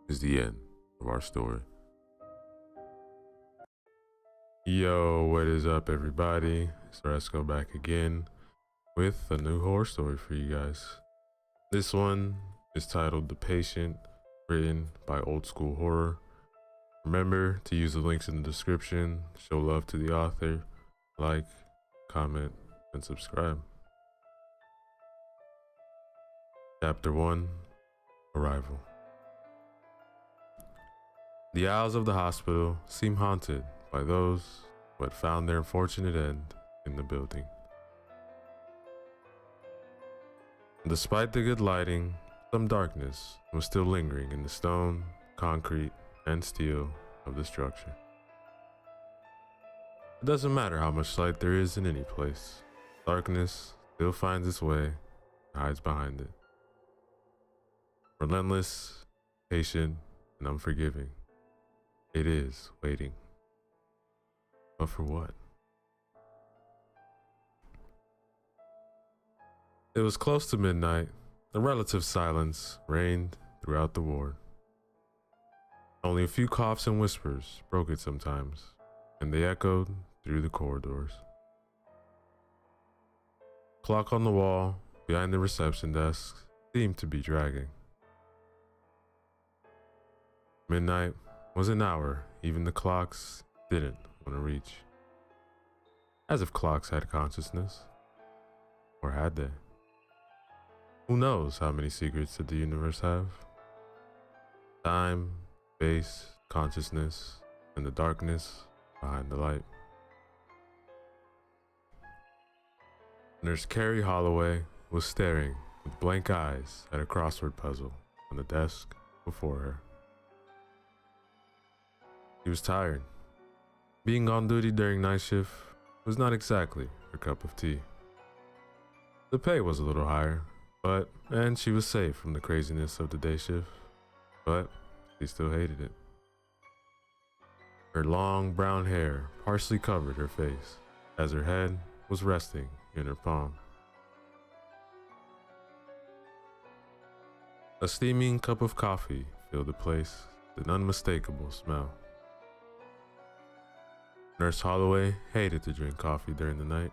is the end of our story. Yo, what is up, everybody? So let's go back again with a new horror story for you guys. This one is titled The Patient, written by Old School Horror. Remember to use the links in the description, show love to the author, like, comment, and subscribe. Chapter 1, Arrival. The aisles of the hospital seem haunted by those who had found their unfortunate end in the building. Despite the good lighting, some darkness was still lingering in the stone, concrete, and steel of the structure. It doesn't matter how much light there is in any place, darkness still finds its way and hides behind it. Relentless, patient, and unforgiving, it is waiting. But for what? It was close to midnight. A relative silence reigned throughout the ward. Only a few coughs and whispers broke it sometimes, and they echoed through the corridors. Clock on the wall behind the reception desk seemed to be dragging. Midnight was an hour even the clocks didn't want to reach. As if clocks had consciousness. Or had they? Who knows how many secrets did the universe have? Time, space, consciousness, and the darkness behind the light. Nurse Carrie Holloway was staring with blank eyes at a crossword puzzle on the desk before her. She was tired. Being on duty during night shift was not exactly her cup of tea. The pay was a little higher, and she was safe from the craziness of the day shift, but she still hated it. Her long brown hair partially covered her face, as her head was resting in her palm. A steaming cup of coffee filled the place with an unmistakable smell. Nurse Holloway hated to drink coffee during the night.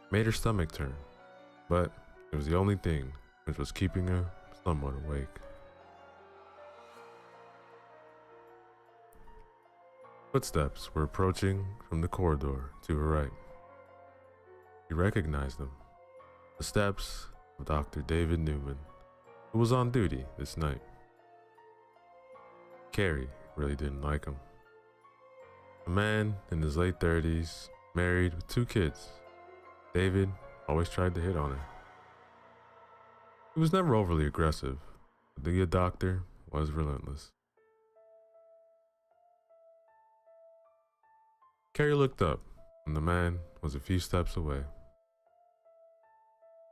It made her stomach turn, but it was the only thing which was keeping her somewhat awake. Footsteps were approaching from the corridor to her right. She recognized them. The steps of Dr. David Newman, who was on duty this night. Carrie really didn't like him. A man in his late 30s, married with 2 kids. David always tried to hit on her. He was never overly aggressive, but the good doctor was relentless. Carrie looked up, and the man was a few steps away.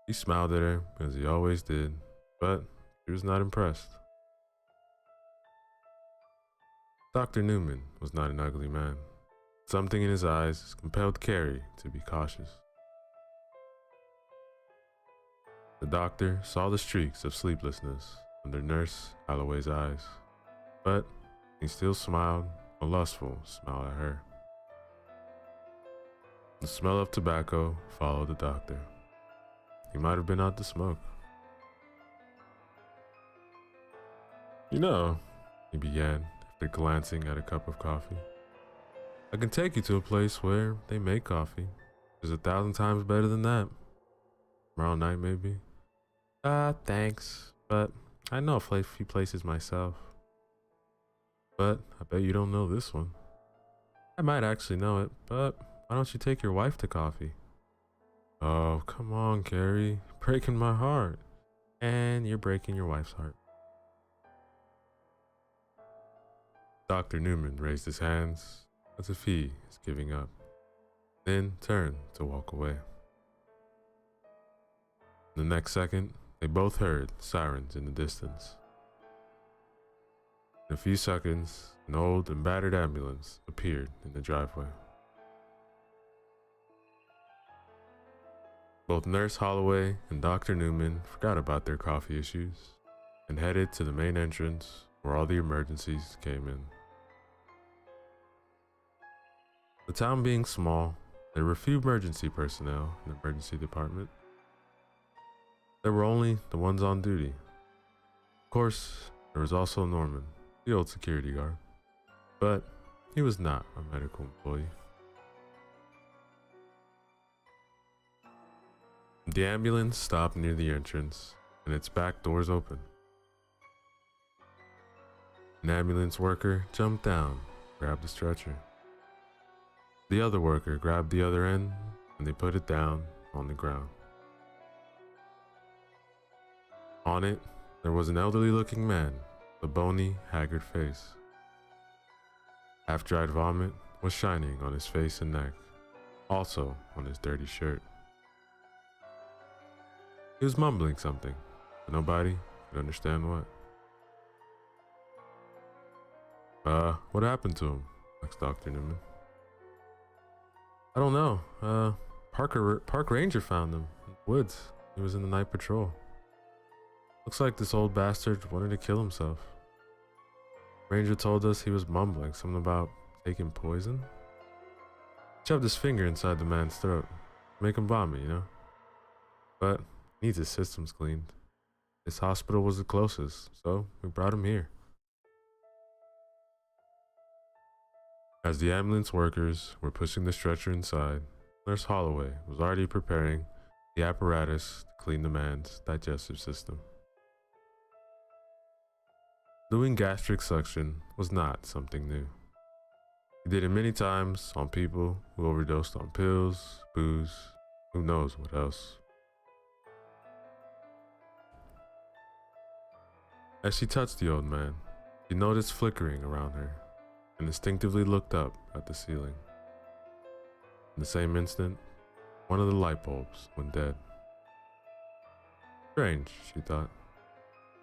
He smiled at her, as he always did, but she was not impressed. Dr. Newman was not an ugly man. Something in his eyes compelled Carrie to be cautious. The doctor saw the streaks of sleeplessness under Nurse Holloway's eyes, but he still smiled a lustful smile at her. The smell of tobacco followed the doctor. He might have been out to smoke. "You know," he began, after said, glancing at a cup of coffee. I can take you to a place where they make coffee. It's 1,000 times better than that. Tomorrow night, maybe? Thanks, but I know a few places myself. But I bet you don't know this one. I might actually know it, but why don't you take your wife to coffee? Oh, come on, Carrie. Breaking my heart. And you're breaking your wife's heart. Dr. Newman raised his hands as if he is giving up, then turned to walk away. The next second, they both heard sirens in the distance. In a few seconds, an old and battered ambulance appeared in the driveway. Both Nurse Holloway and Dr. Newman forgot about their coffee issues and headed to the main entrance where all the emergencies came in. The town being small, there were few emergency personnel in the emergency department. There were only the ones on duty. Of course, there was also Norman, the old security guard, but he was not a medical employee. The ambulance stopped near the entrance and its back doors open. An ambulance worker jumped down, grabbed the stretcher. The other worker grabbed the other end and they put it down on the ground. On it, there was an elderly looking man with a bony, haggard face. Half-dried vomit was shining on his face and neck, also on his dirty shirt. He was mumbling something, but nobody could understand what. What happened to him? Asked Dr. Newman. I don't know. Park ranger found him in the woods. He was in the night patrol. Looks like this old bastard wanted to kill himself. Ranger told us he was mumbling something about taking poison. Shoved his finger inside the man's throat. Make him vomit, you know? But he needs his systems cleaned. This hospital was the closest, so we brought him here. As the ambulance workers were pushing the stretcher inside, Nurse Holloway was already preparing the apparatus to clean the man's digestive system. Doing gastric suction was not something new. He did it many times on people who overdosed on pills, booze, who knows what else. As she touched the old man, she noticed flickering around her and instinctively looked up at the ceiling. In the same instant, one of the light bulbs went dead. Strange, she thought,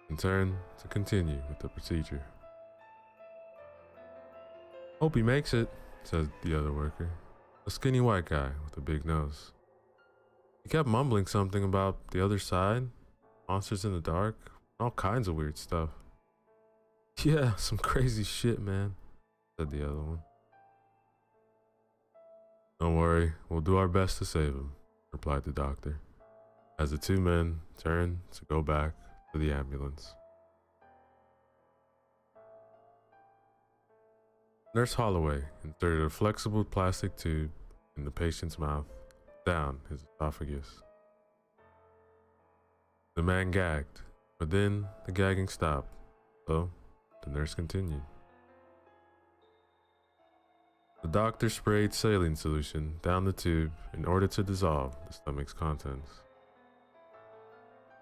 and turned to continue with the procedure. Hope he makes it, said the other worker, a skinny white guy with a big nose. He kept mumbling something about the other side, monsters in the dark, all kinds of weird stuff. Yeah, some crazy shit, man, said the other one. Don't worry, we'll do our best to save him, replied the doctor, as the two men turned to go back to the ambulance. Nurse Holloway inserted a flexible plastic tube in the patient's mouth, down his esophagus. The man gagged, but then the gagging stopped, so the nurse continued. The doctor sprayed saline solution down the tube in order to dissolve the stomach's contents.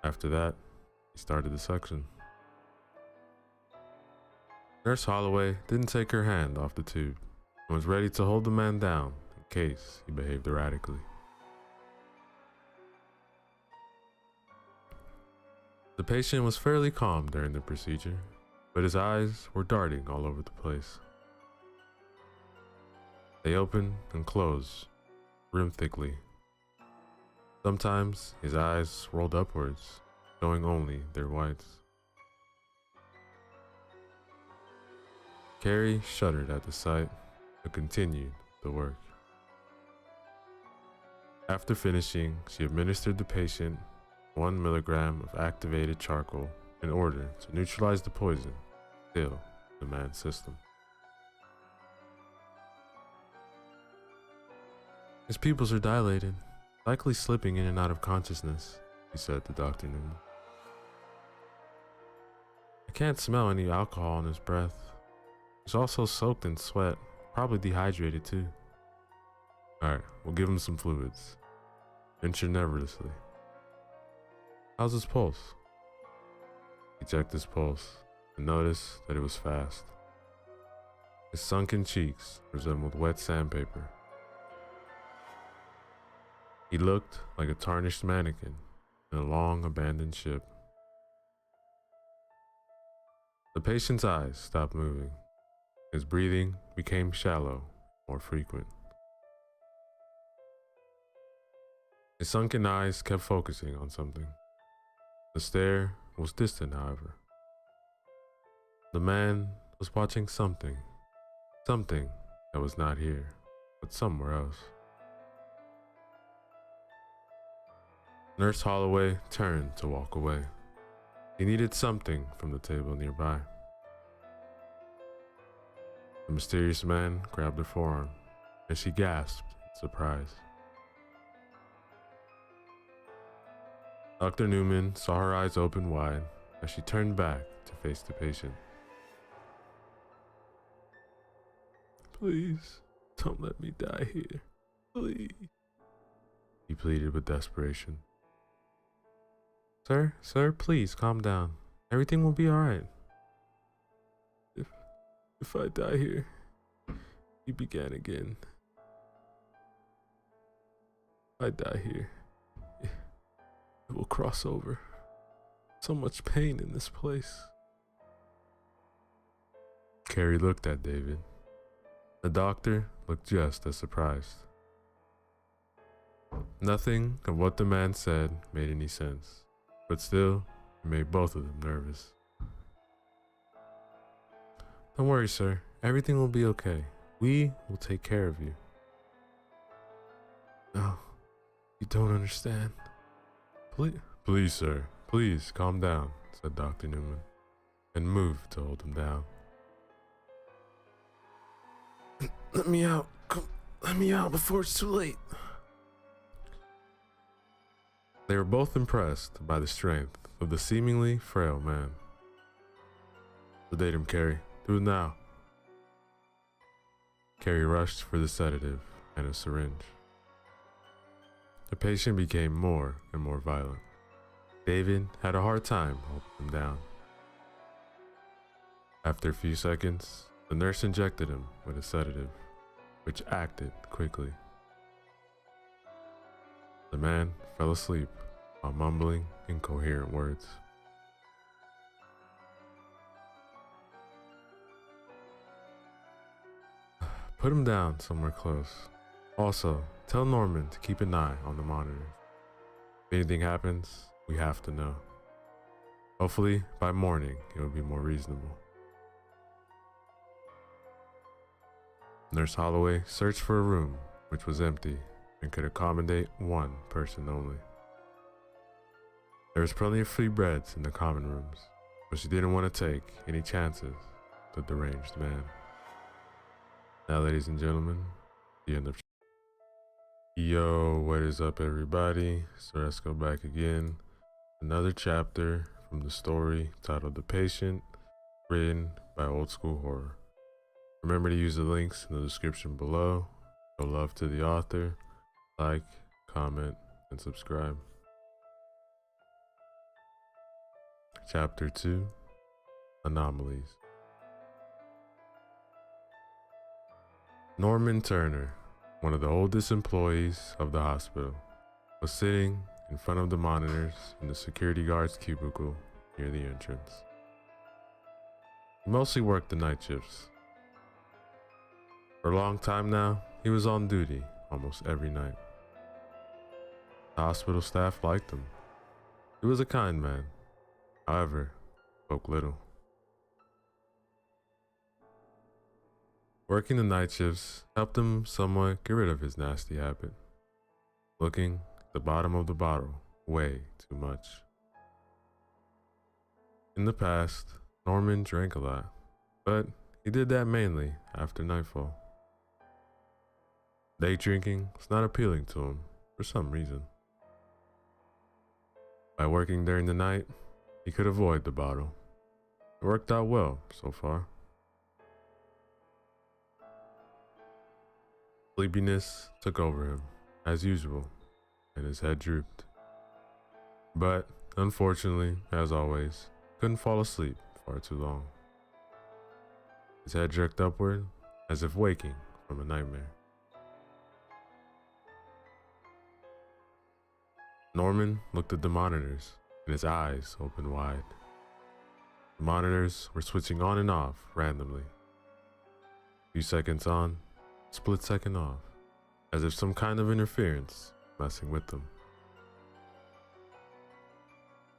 After that, he started the suction. Nurse Holloway didn't take her hand off the tube and was ready to hold the man down in case he behaved erratically. The patient was fairly calm during the procedure, but his eyes were darting all over the place. They opened and closed, rhythmically. Sometimes his eyes rolled upwards, showing only their whites. Carrie shuddered at the sight, but continued the work. After finishing, she administered the patient 1 milligram of activated charcoal in order to neutralize the poison still in the man's system. His pupils are dilated, likely slipping in and out of consciousness, he said to Dr. Newman. I can't smell any alcohol in his breath. He's also soaked in sweat, probably dehydrated too. Alright, we'll give him some fluids. Venture nervously. How's his pulse? He checked his pulse and noticed that it was fast. His sunken cheeks resembled wet sandpaper. He looked like a tarnished mannequin in a long abandoned ship. The patient's eyes stopped moving. His breathing became shallow, more frequent. His sunken eyes kept focusing on something. The stare was distant, however. The man was watching something that was not here, but somewhere else. Nurse Holloway turned to walk away. He needed something from the table nearby. The mysterious man grabbed her forearm, and she gasped in surprise. Dr. Newman saw her eyes open wide as she turned back to face the patient. Please, don't let me die here. Please, he pleaded with desperation. Sir, please calm down. Everything will be all right. If I die here, he began again. If I die here, it will cross over. So much pain in this place. Carrie looked at David. The doctor looked just as surprised. Nothing of what the man said made any sense, but still, it made both of them nervous. Don't worry, sir. Everything will be okay. We will take care of you. No, you don't understand. Please, sir. Please, calm down, said Dr. Newman, and moved to hold him down. Let me out. Come, let me out before it's too late. They were both impressed by the strength of the seemingly frail man. Sedate him, Carrie. Do it now. Carrie rushed for the sedative and a syringe. The patient became more and more violent. David had a hard time holding him down. After a few seconds, the nurse injected him with a sedative, which acted quickly. The man fell asleep while mumbling incoherent words. Put him down somewhere close. Also, tell Norman to keep an eye on the monitors. If anything happens, we have to know. Hopefully, by morning, it will be more reasonable. Nurse Holloway searched for a room which was empty and could accommodate one person only. There was plenty of free beds in the common rooms, but she didn't want to take any chances with the deranged man. Now, ladies and gentlemen, the end of. Yo, what is up, everybody? So let's go back again. Another chapter from the story titled The Patient, written by Old School Horror. Remember to use the links in the description below. Show love to the author. Like, comment, and subscribe. Chapter 2, Anomalies. Norman Turner, one of the oldest employees of the hospital, was sitting in front of the monitors in the security guard's cubicle near the entrance. He mostly worked the night shifts. For a long time now, he was on duty almost every night. The hospital staff liked him. He was a kind man, however, spoke little. Working the night shifts helped him somewhat get rid of his nasty habit, looking at the bottom of the bottle way too much. In the past, Norman drank a lot, but he did that mainly after nightfall. Day drinking was not appealing to him for some reason. By working during the night, he could avoid the bottle. It worked out well so far. Sleepiness took over him, as usual, and his head drooped. But, unfortunately, as always, couldn't fall asleep far too long. His head jerked upward, as if waking from a nightmare. Norman looked at the monitors, and his eyes opened wide. The monitors were switching on and off randomly. A few seconds on, split second off, as if some kind of interference messing with them.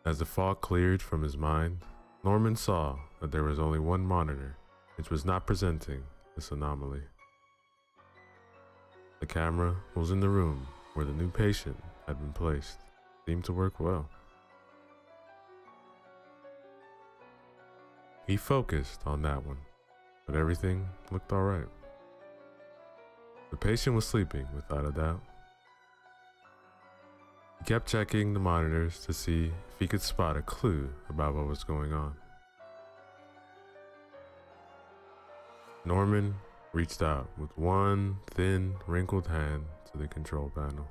As the fog cleared from his mind, Norman saw that there was only one monitor which was not presenting this anomaly. The camera was in the room where the new patient had been placed. Seemed to work well. He focused on that one, but everything looked alright. The patient was sleeping without a doubt. He kept checking the monitors to see if he could spot a clue about what was going on. Norman reached out with one thin, wrinkled hand to the control panel.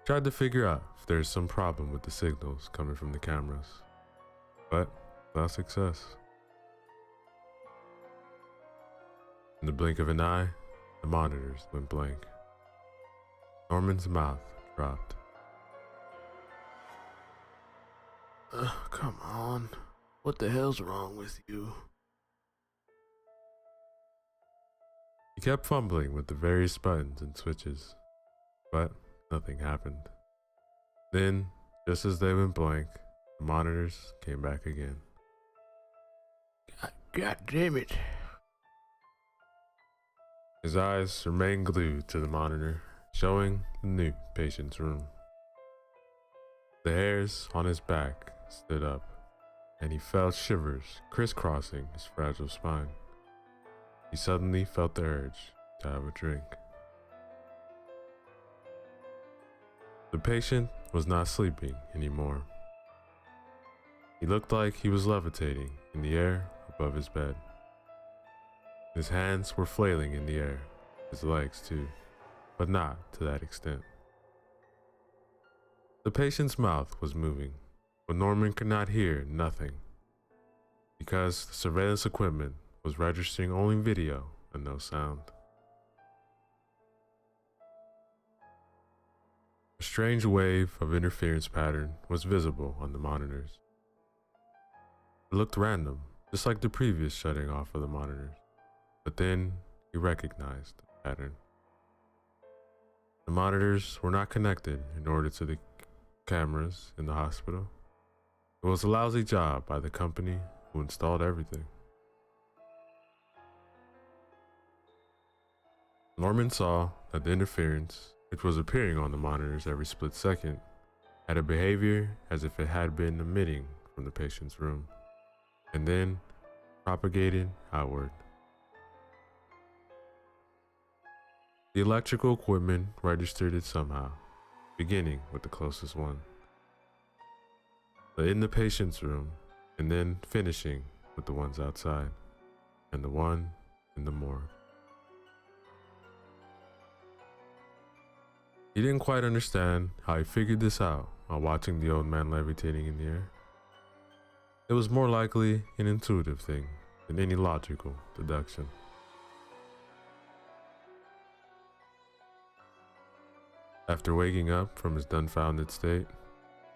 Tried to figure out if there's some problem with the signals coming from the cameras, but without success. In the blink of an eye, the monitors went blank. Norman's mouth dropped. Come on. What the hell's wrong with you? He kept fumbling with the various buttons and switches, but nothing happened. Then, just as they went blank, the monitors came back again. God damn it. His eyes remained glued to the monitor, showing the new patient's room. The hairs on his back stood up, and he felt shivers crisscrossing his fragile spine. He suddenly felt the urge to have a drink. The patient was not sleeping anymore. He looked like he was levitating in the air above his bed. His hands were flailing in the air, his legs too, but not to that extent. The patient's mouth was moving, but Norman could not hear nothing, because the surveillance equipment was registering only video and no sound. A strange wave of interference pattern was visible on the monitors. It looked random, just like the previous shutting off of the monitors, but then he recognized the pattern. The monitors were not connected in order to the cameras in the hospital. It was a lousy job by the company who installed everything. Norman saw that the interference, which was appearing on the monitors every split second, had a behavior as if it had been emitting from the patient's room, and then propagated outward. The electrical equipment registered it somehow, beginning with the closest one, but in the patient's room, and then finishing with the ones outside, and the one in the morgue. He didn't quite understand how he figured this out while watching the old man levitating in the air. It was more likely an intuitive thing than any logical deduction. After waking up from his dumbfounded state,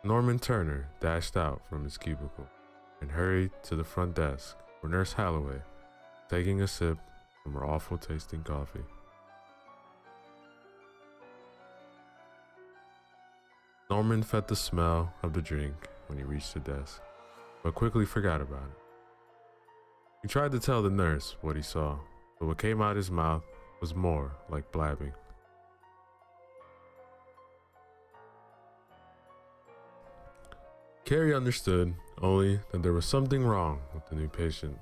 Norman Turner dashed out from his cubicle and hurried to the front desk where Nurse Holloway was taking a sip from her awful tasting coffee. Norman felt the smell of the drink when he reached the desk, but quickly forgot about it. He tried to tell the nurse what he saw, but what came out his mouth was more like blabbing. Carrie understood only that there was something wrong with the new patient.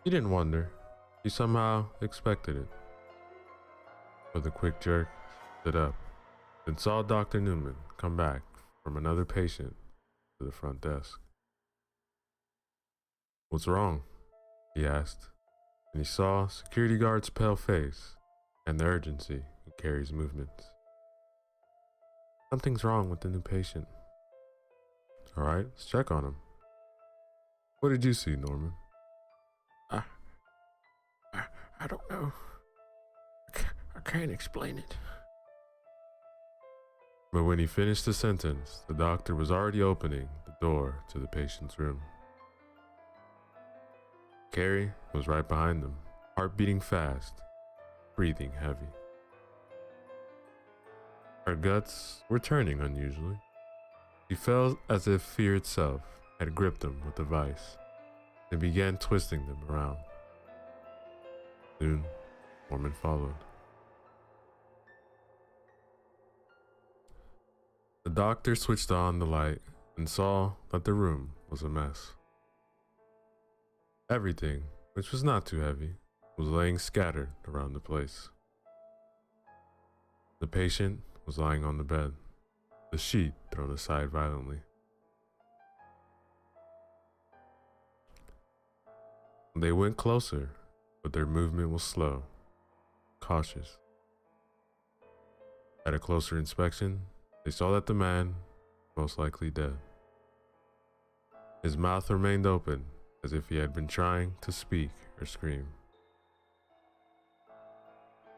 He didn't wonder, He somehow expected it. With a quick jerk, stood up, and saw Dr. Newman come back from another patient to the front desk. "What's wrong?" he asked, and he saw security guard's pale face and the urgency in Carrie's movements. "Something's wrong with the new patient." "All right, let's check on him." "What did you see, Norman?" I, I don't know. I can't explain it. But when he finished the sentence, the doctor was already opening the door to the patient's room. Carrie was right behind them, heart beating fast, breathing heavy. Her guts were turning unusually. He felt as if fear itself had gripped him with a vice and began twisting them around. Soon, Norman followed. The doctor switched on the light and saw that the room was a mess. Everything, which was not too heavy, was laying scattered around the place. The patient was lying on the bed, the sheet thrown aside violently. They went closer, but their movement was slow, cautious. At a closer inspection, they saw that the man was most likely dead. His mouth remained open, as if he had been trying to speak or scream.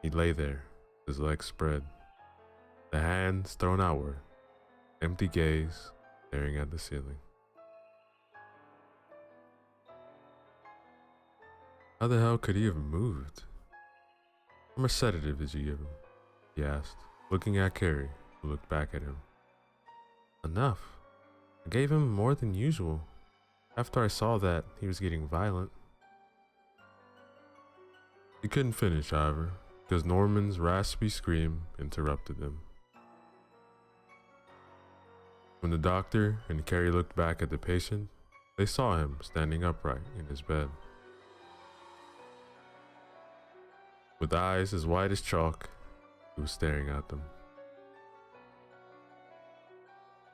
He lay there, his legs spread, the hands thrown outward, empty gaze staring at the ceiling. How the hell could he have moved? "How much sedative did you give him?" he asked, looking at Carrie, who looked back at him. "Enough. I gave him more than usual, after I saw that he was getting violent." He couldn't finish, however, because Norman's raspy scream interrupted him. When the doctor and Carrie looked back at the patient, they saw him standing upright in his bed. With eyes as white as chalk, he was staring at them.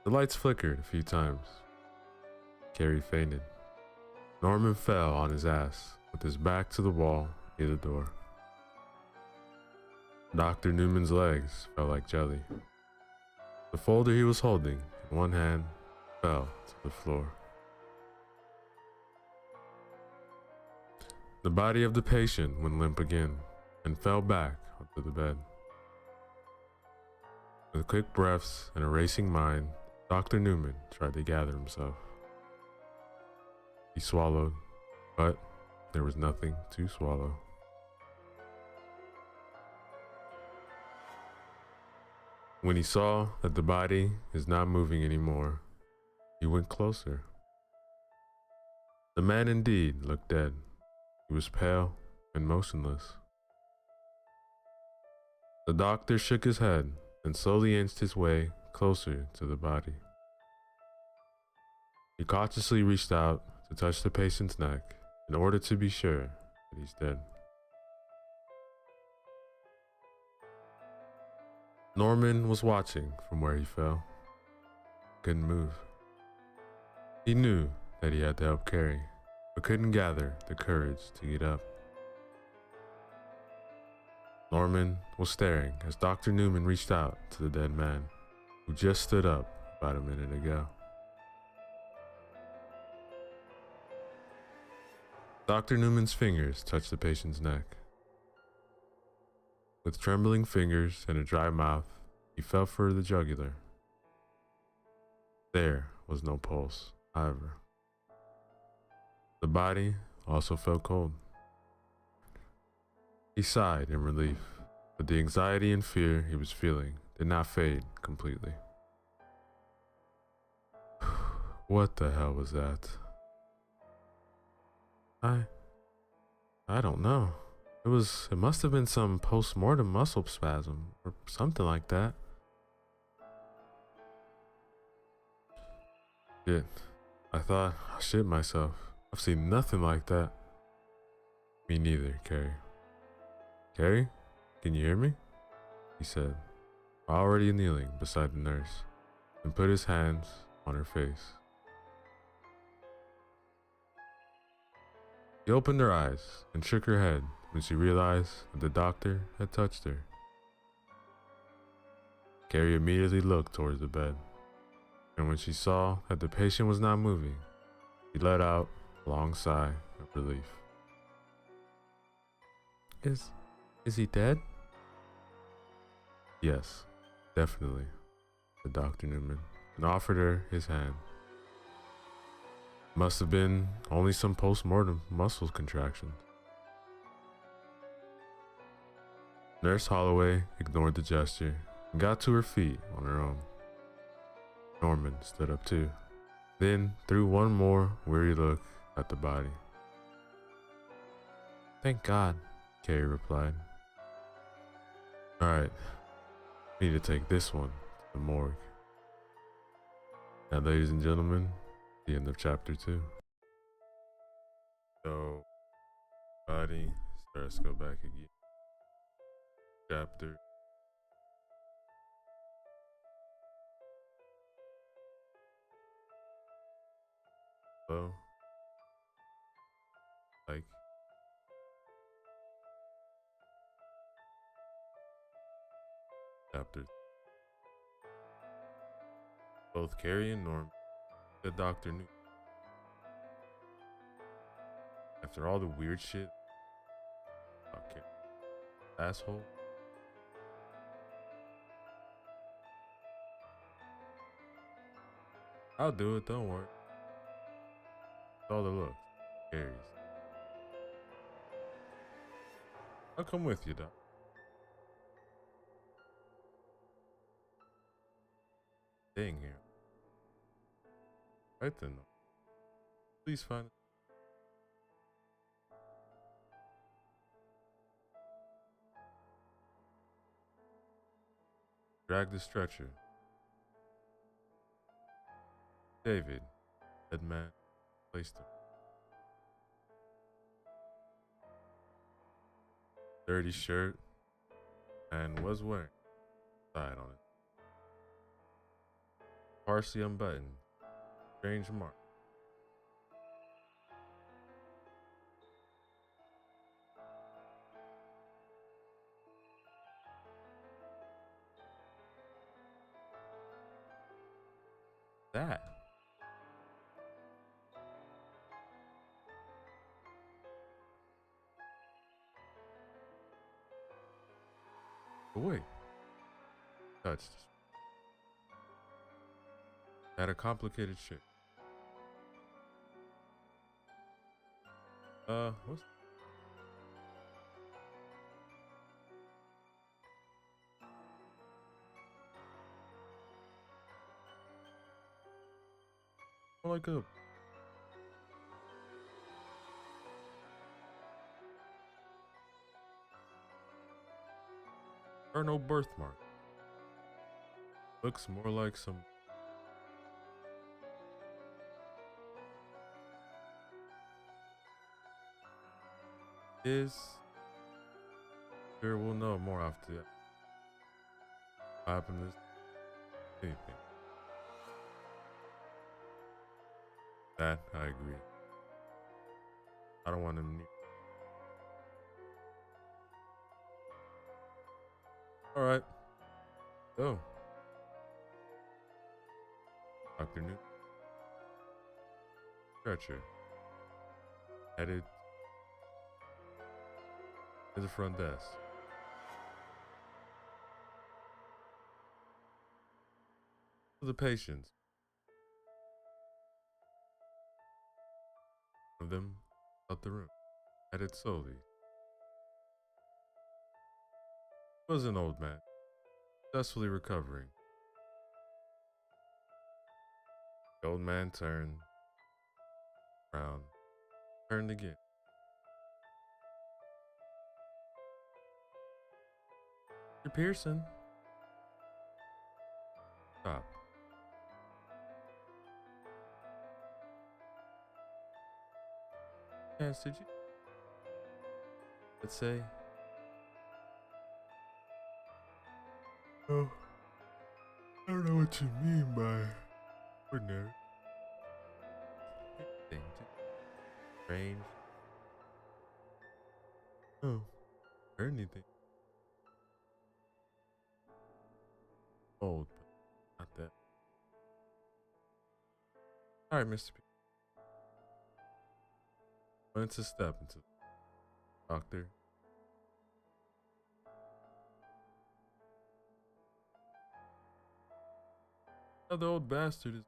The lights flickered a few times. Carrie fainted. Norman fell on his ass with his back to the wall near the door. Dr. Newman's legs felt like jelly. The folder he was holding in one hand fell to the floor. The body of the patient went limp again and fell back onto the bed. With quick breaths and a racing mind, Dr. Newman tried to gather himself. He swallowed, but there was nothing to swallow. When he saw that the body is not moving anymore, he went closer. The man indeed looked dead. He was pale and motionless. The doctor shook his head and slowly inched his way closer to the body. He cautiously reached out to touch the patient's neck in order to be sure that he's dead. Norman was watching from where he fell. Couldn't move. He knew that he had to help Carrie, but couldn't gather the courage to get up. Norman was staring as Dr. Newman reached out to the dead man, who just stood up about a minute ago. Dr. Newman's fingers touched the patient's neck. With trembling fingers and a dry mouth, he felt for the jugular. There was no pulse, however. The body also felt cold. He sighed in relief, but the anxiety and fear he was feeling did not fade completely. What the hell was that? I don't know. It must have been some post-mortem muscle spasm or something like that. Shit, I thought I shit myself. I've seen nothing like that. Me neither, Carrie. Carrie, can you hear me? He said, already kneeling beside the nurse, and put his hands on her face. She opened her eyes and shook her head when she realized that the doctor had touched her. Carrie immediately looked towards the bed, and when she saw that the patient was not moving, she let out a long sigh of relief. Is he dead? Yes, definitely, said Dr. Newman, and offered her his hand. Must have been only some post-mortem muscle contractions. Nurse Holloway ignored the gesture and got to her feet on her own. Norman stood up too, then threw one more weary look at the body. Thank God, Carrie replied. Alright, need to take this one to the morgue. Now, ladies and gentlemen, the end of chapter 2. So, body, let's go back again. Chapter. Hello. Like. Chapter. Both Carrie and Norm, the doctor knew. After all the weird shit. Okay. Asshole. I'll do it, don't worry. It's all the looks. Carrie's. I'll come with you, doc. Staying here. Right then, though. Please find it. Drag the stretcher. David, dead man, placed him. Dirty shirt, and was wearing side on it. Partially unbuttoned. Strange mark. That. But wait. Touched. Had a complicated shape. What's more like a or no birthmark. Looks more like some is sure we'll know more after that. What happened to this anything. That I agree. I don't want him near. Alright. So Dr. New stretcher headed to the front desk. For the patients. One of them out the room. Headed slowly. He was an old man, successfully recovering. The old man turned around, turned again. Mr. Pearson. Stop. Yes, did you? let's say. Oh, I don't know what you mean by ordinary. Anything strange. Oh, or anything. Old, but not that. Alright, Mr. P. Went to step into the doctor. Now the old bastard is.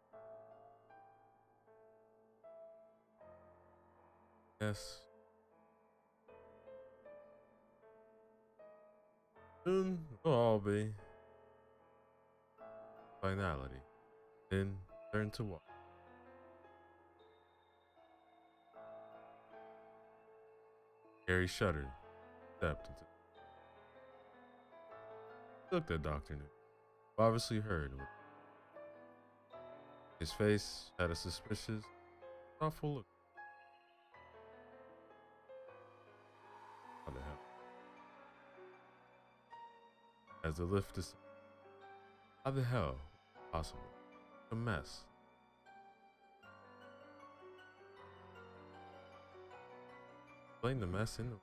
Yes. Soon we'll all be. Finality. Then turn to what? Harry shuddered, stepped into. Looked at Dr. New. Obviously heard. His face had a suspicious, thoughtful look. How the hell? As the lift descended. How the hell? Possible. A mess. Explain the mess in the.